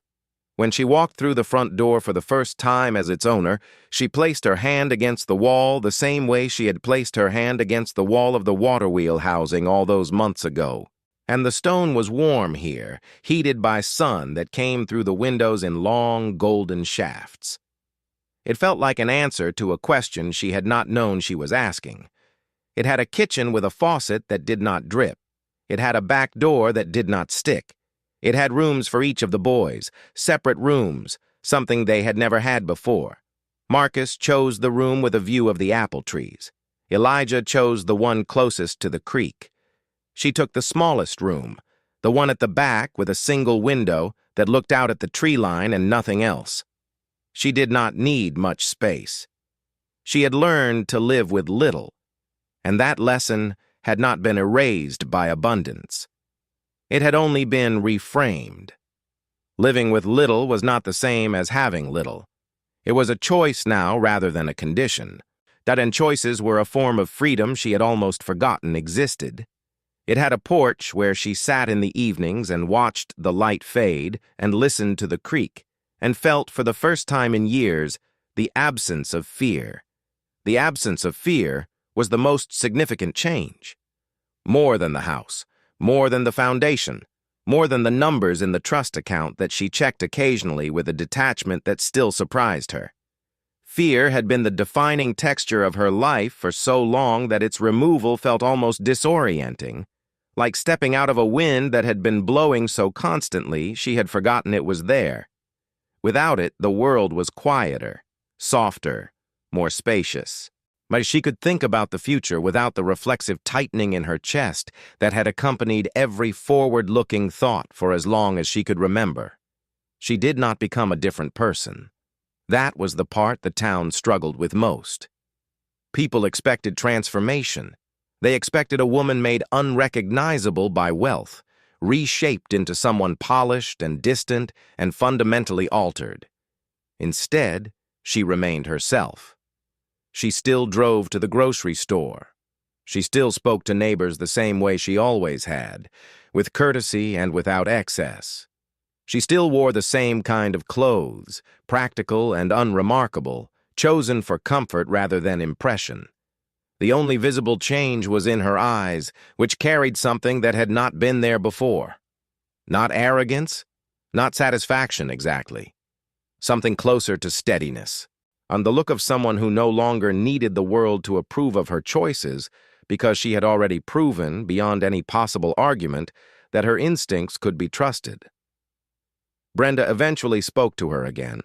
When she walked through the front door for the first time as its owner, she placed her hand against the wall the same way she had placed her hand against the wall of the Waterwheel housing all those months ago. And the stone was warm here, heated by sun that came through the windows in long, golden shafts. It felt like an answer to a question she had not known she was asking. It had a kitchen with a faucet that did not drip. It had a back door that did not stick. It had rooms for each of the boys, separate rooms, something they had never had before. Marcus chose the room with a view of the apple trees. Elijah chose the one closest to the creek. She took the smallest room, the one at the back with a single window that looked out at the tree line and nothing else. She did not need much space. She had learned to live with little, and that lesson had not been erased by abundance. It had only been reframed. Living with little was not the same as having little. It was a choice now rather than a condition. And choices were a form of freedom she had almost forgotten existed. It had a porch where she sat in the evenings and watched the light fade and listened to the creek, and felt for the first time in years the absence of fear. The absence of fear was the most significant change. More than the house, more than the foundation, more than the numbers in the trust account that she checked occasionally with a detachment that still surprised her. Fear had been the defining texture of her life for so long that its removal felt almost disorienting, like stepping out of a wind that had been blowing so constantly she had forgotten it was there. Without it, the world was quieter, softer, more spacious. But she could think about the future without the reflexive tightening in her chest that had accompanied every forward-looking thought for as long as she could remember. She did not become a different person. That was the part the town struggled with most. People expected transformation. They expected a woman made unrecognizable by wealth, reshaped into someone polished and distant and fundamentally altered. Instead, she remained herself. She still drove to the grocery store. She still spoke to neighbors the same way she always had, with courtesy and without excess. She still wore the same kind of clothes, practical and unremarkable, chosen for comfort rather than impression. The only visible change was in her eyes, which carried something that had not been there before. Not arrogance, not satisfaction exactly. Something closer to steadiness. On the look of someone who no longer needed the world to approve of her choices because she had already proven, beyond any possible argument, that her instincts could be trusted. Brenda eventually spoke to her again.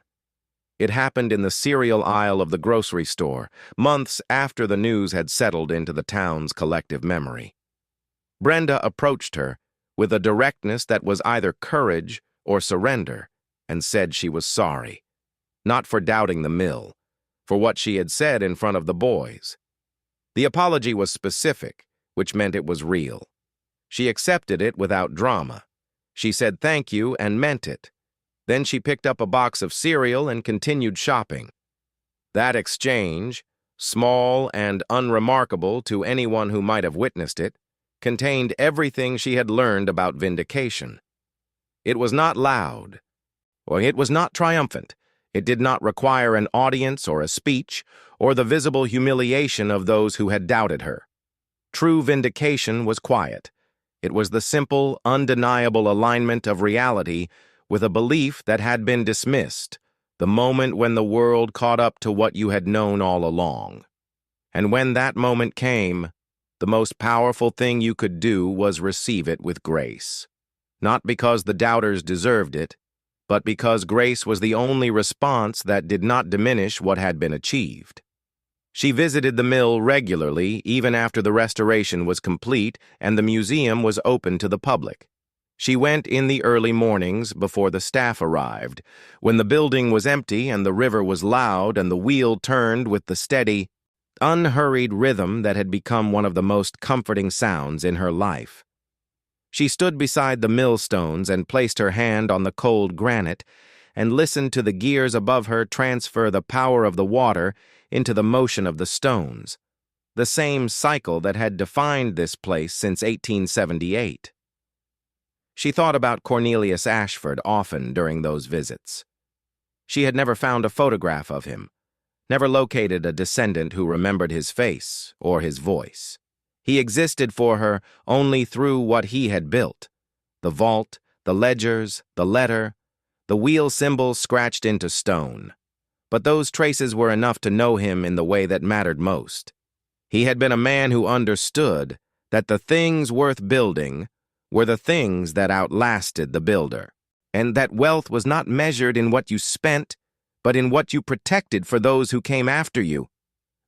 It happened in the cereal aisle of the grocery store, months after the news had settled into the town's collective memory. Brenda approached her with a directness that was either courage or surrender, and said she was sorry, not for doubting the mill, for what she had said in front of the boys. The apology was specific, which meant it was real. She accepted it without drama. She said thank you and meant it. Then she picked up a box of cereal and continued shopping. That exchange, small and unremarkable to anyone who might have witnessed it, contained everything she had learned about vindication. It was not loud, or it was not triumphant. It did not require an audience or a speech, or the visible humiliation of those who had doubted her. True vindication was quiet. It was the simple, undeniable alignment of reality with a belief that had been dismissed, the moment when the world caught up to what you had known all along. And when that moment came, the most powerful thing you could do was receive it with grace. Not because the doubters deserved it, but because grace was the only response that did not diminish what had been achieved. She visited the mill regularly, even after the restoration was complete and the museum was open to the public. She went in the early mornings before the staff arrived, when the building was empty and the river was loud and the wheel turned with the steady, unhurried rhythm that had become one of the most comforting sounds in her life. She stood beside the millstones and placed her hand on the cold granite and listened to the gears above her transfer the power of the water into the motion of the stones, the same cycle that had defined this place since 1878. She thought about Cornelius Ashford often during those visits. She had never found a photograph of him, never located a descendant who remembered his face or his voice. He existed for her only through what he had built: the vault, the ledgers, the letter, the wheel symbols scratched into stone. But those traces were enough to know him in the way that mattered most. He had been a man who understood that the things worth building were the things that outlasted the builder, and that wealth was not measured in what you spent, but in what you protected for those who came after you.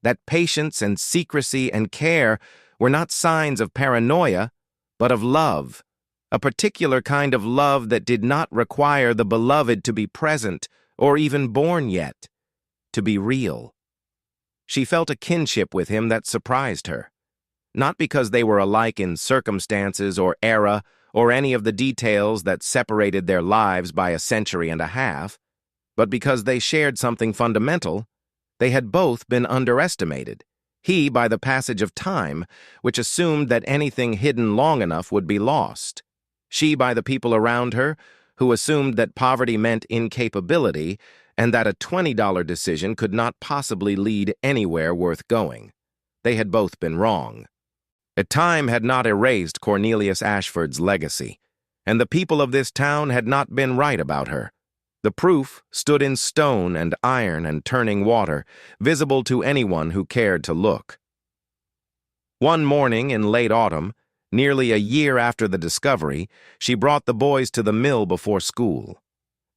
That patience and secrecy and care were not signs of paranoia, but of love, a particular kind of love that did not require the beloved to be present or even born yet, to be real. She felt a kinship with him that surprised her, not because they were alike in circumstances or era or any of the details that separated their lives by a century and a half, but because they shared something fundamental. They had both been underestimated. He by the passage of time, which assumed that anything hidden long enough would be lost. She by the people around her, who assumed that poverty meant incapability and that a $20 decision could not possibly lead anywhere worth going. They had both been wrong. Time had not erased Cornelius Ashford's legacy, and the people of this town had not been right about her. The proof stood in stone and iron and turning water, visible to anyone who cared to look. One morning in late autumn, nearly a year after the discovery, she brought the boys to the mill before school.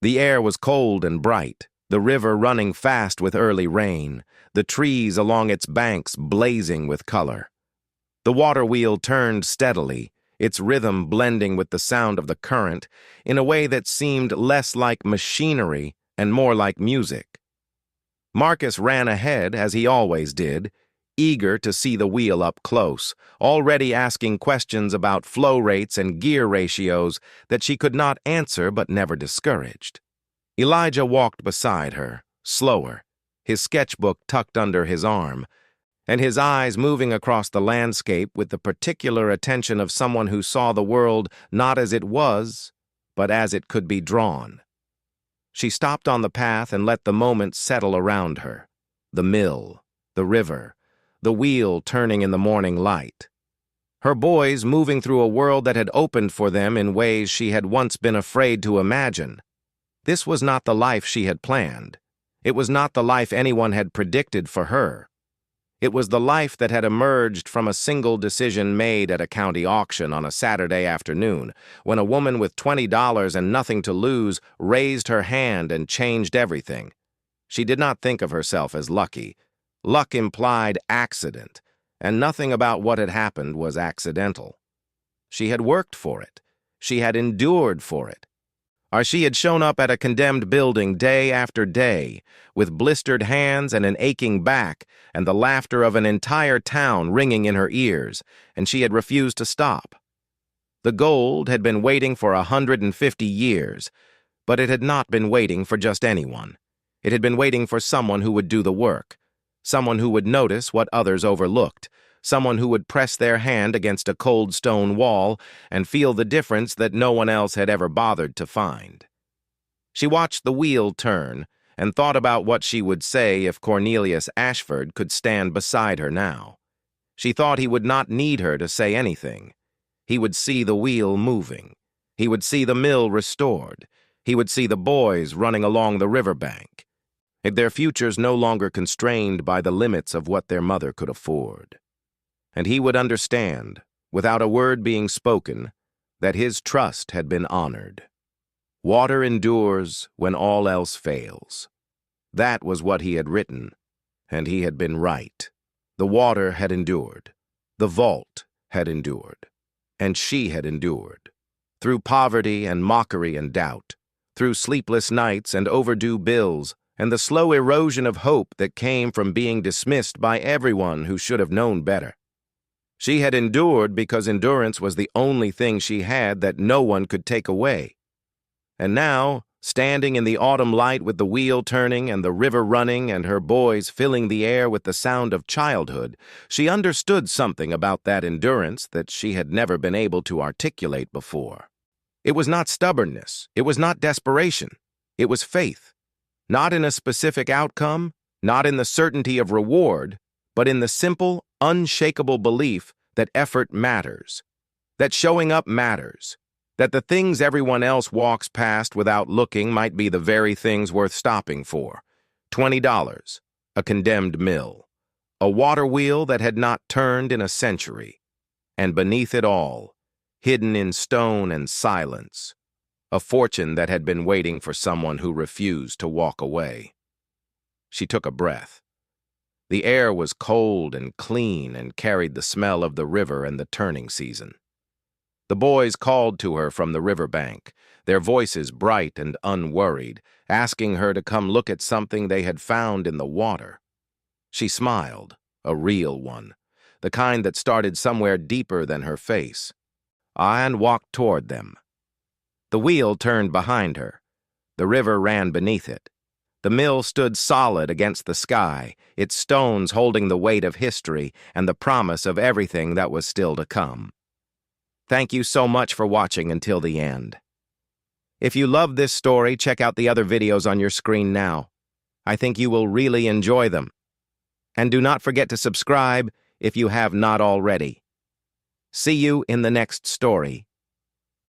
The air was cold and bright, the river running fast with early rain, the trees along its banks blazing with color. The water wheel turned steadily, its rhythm blending with the sound of the current in a way that seemed less like machinery and more like music. Marcus ran ahead, as he always did, eager to see the wheel up close, already asking questions about flow rates and gear ratios that she could not answer but never discouraged. Elijah walked beside her, slower, his sketchbook tucked under his arm, and his eyes moving across the landscape with the particular attention of someone who saw the world not as it was, but as it could be drawn. She stopped on the path and let the moment settle around her. The mill, the river, the wheel turning in the morning light. Her boys moving through a world that had opened for them in ways she had once been afraid to imagine. This was not the life she had planned. It was not the life anyone had predicted for her. It was the life that had emerged from a single decision made at a county auction on a Saturday afternoon, when a woman with $20 and nothing to lose raised her hand and changed everything. She did not think of herself as lucky. Luck implied accident, and nothing about what had happened was accidental. She had worked for it. She had endured for it. Or she had shown up at a condemned building day after day, with blistered hands and an aching back, and the laughter of an entire town ringing in her ears, and she had refused to stop. The gold had been waiting for 150 years, but it had not been waiting for just anyone. It had been waiting for someone who would do the work, someone who would notice what others overlooked, someone who would press their hand against a cold stone wall and feel the difference that no one else had ever bothered to find. She watched the wheel turn and thought about what she would say if Cornelius Ashford could stand beside her now. She thought he would not need her to say anything. He would see the wheel moving. He would see the mill restored. He would see the boys running along the riverbank. Their futures no longer constrained by the limits of what their mother could afford. And he would understand, without a word being spoken, that his trust had been honored. Water endures when all else fails. That was what he had written, and he had been right. The water had endured. The vault had endured. And she had endured. Through poverty and mockery and doubt, through sleepless nights and overdue bills, and the slow erosion of hope that came from being dismissed by everyone who should have known better. She had endured because endurance was the only thing she had that no one could take away. And now, standing in the autumn light with the wheel turning and the river running and her boys filling the air with the sound of childhood, she understood something about that endurance that she had never been able to articulate before. It was not stubbornness. It was not desperation. It was faith. Not in a specific outcome, not in the certainty of reward, but in the simple, unshakable belief that effort matters, that showing up matters, that the things everyone else walks past without looking might be the very things worth stopping for. $20, a condemned mill, a water wheel that had not turned in a century, and beneath it all, hidden in stone and silence, a fortune that had been waiting for someone who refused to walk away. She took a breath. The air was cold and clean and carried the smell of the river and the turning season. The boys called to her from the riverbank, their voices bright and unworried, asking her to come look at something they had found in the water. She smiled, a real one, the kind that started somewhere deeper than her face, and walked toward them. The wheel turned behind her. The river ran beneath it. The mill stood solid against the sky, its stones holding the weight of history and the promise of everything that was still to come. Thank you so much for watching until the end. If you loved this story, check out the other videos on your screen now. I think you will really enjoy them. And do not forget to subscribe if you have not already. See you in the next story.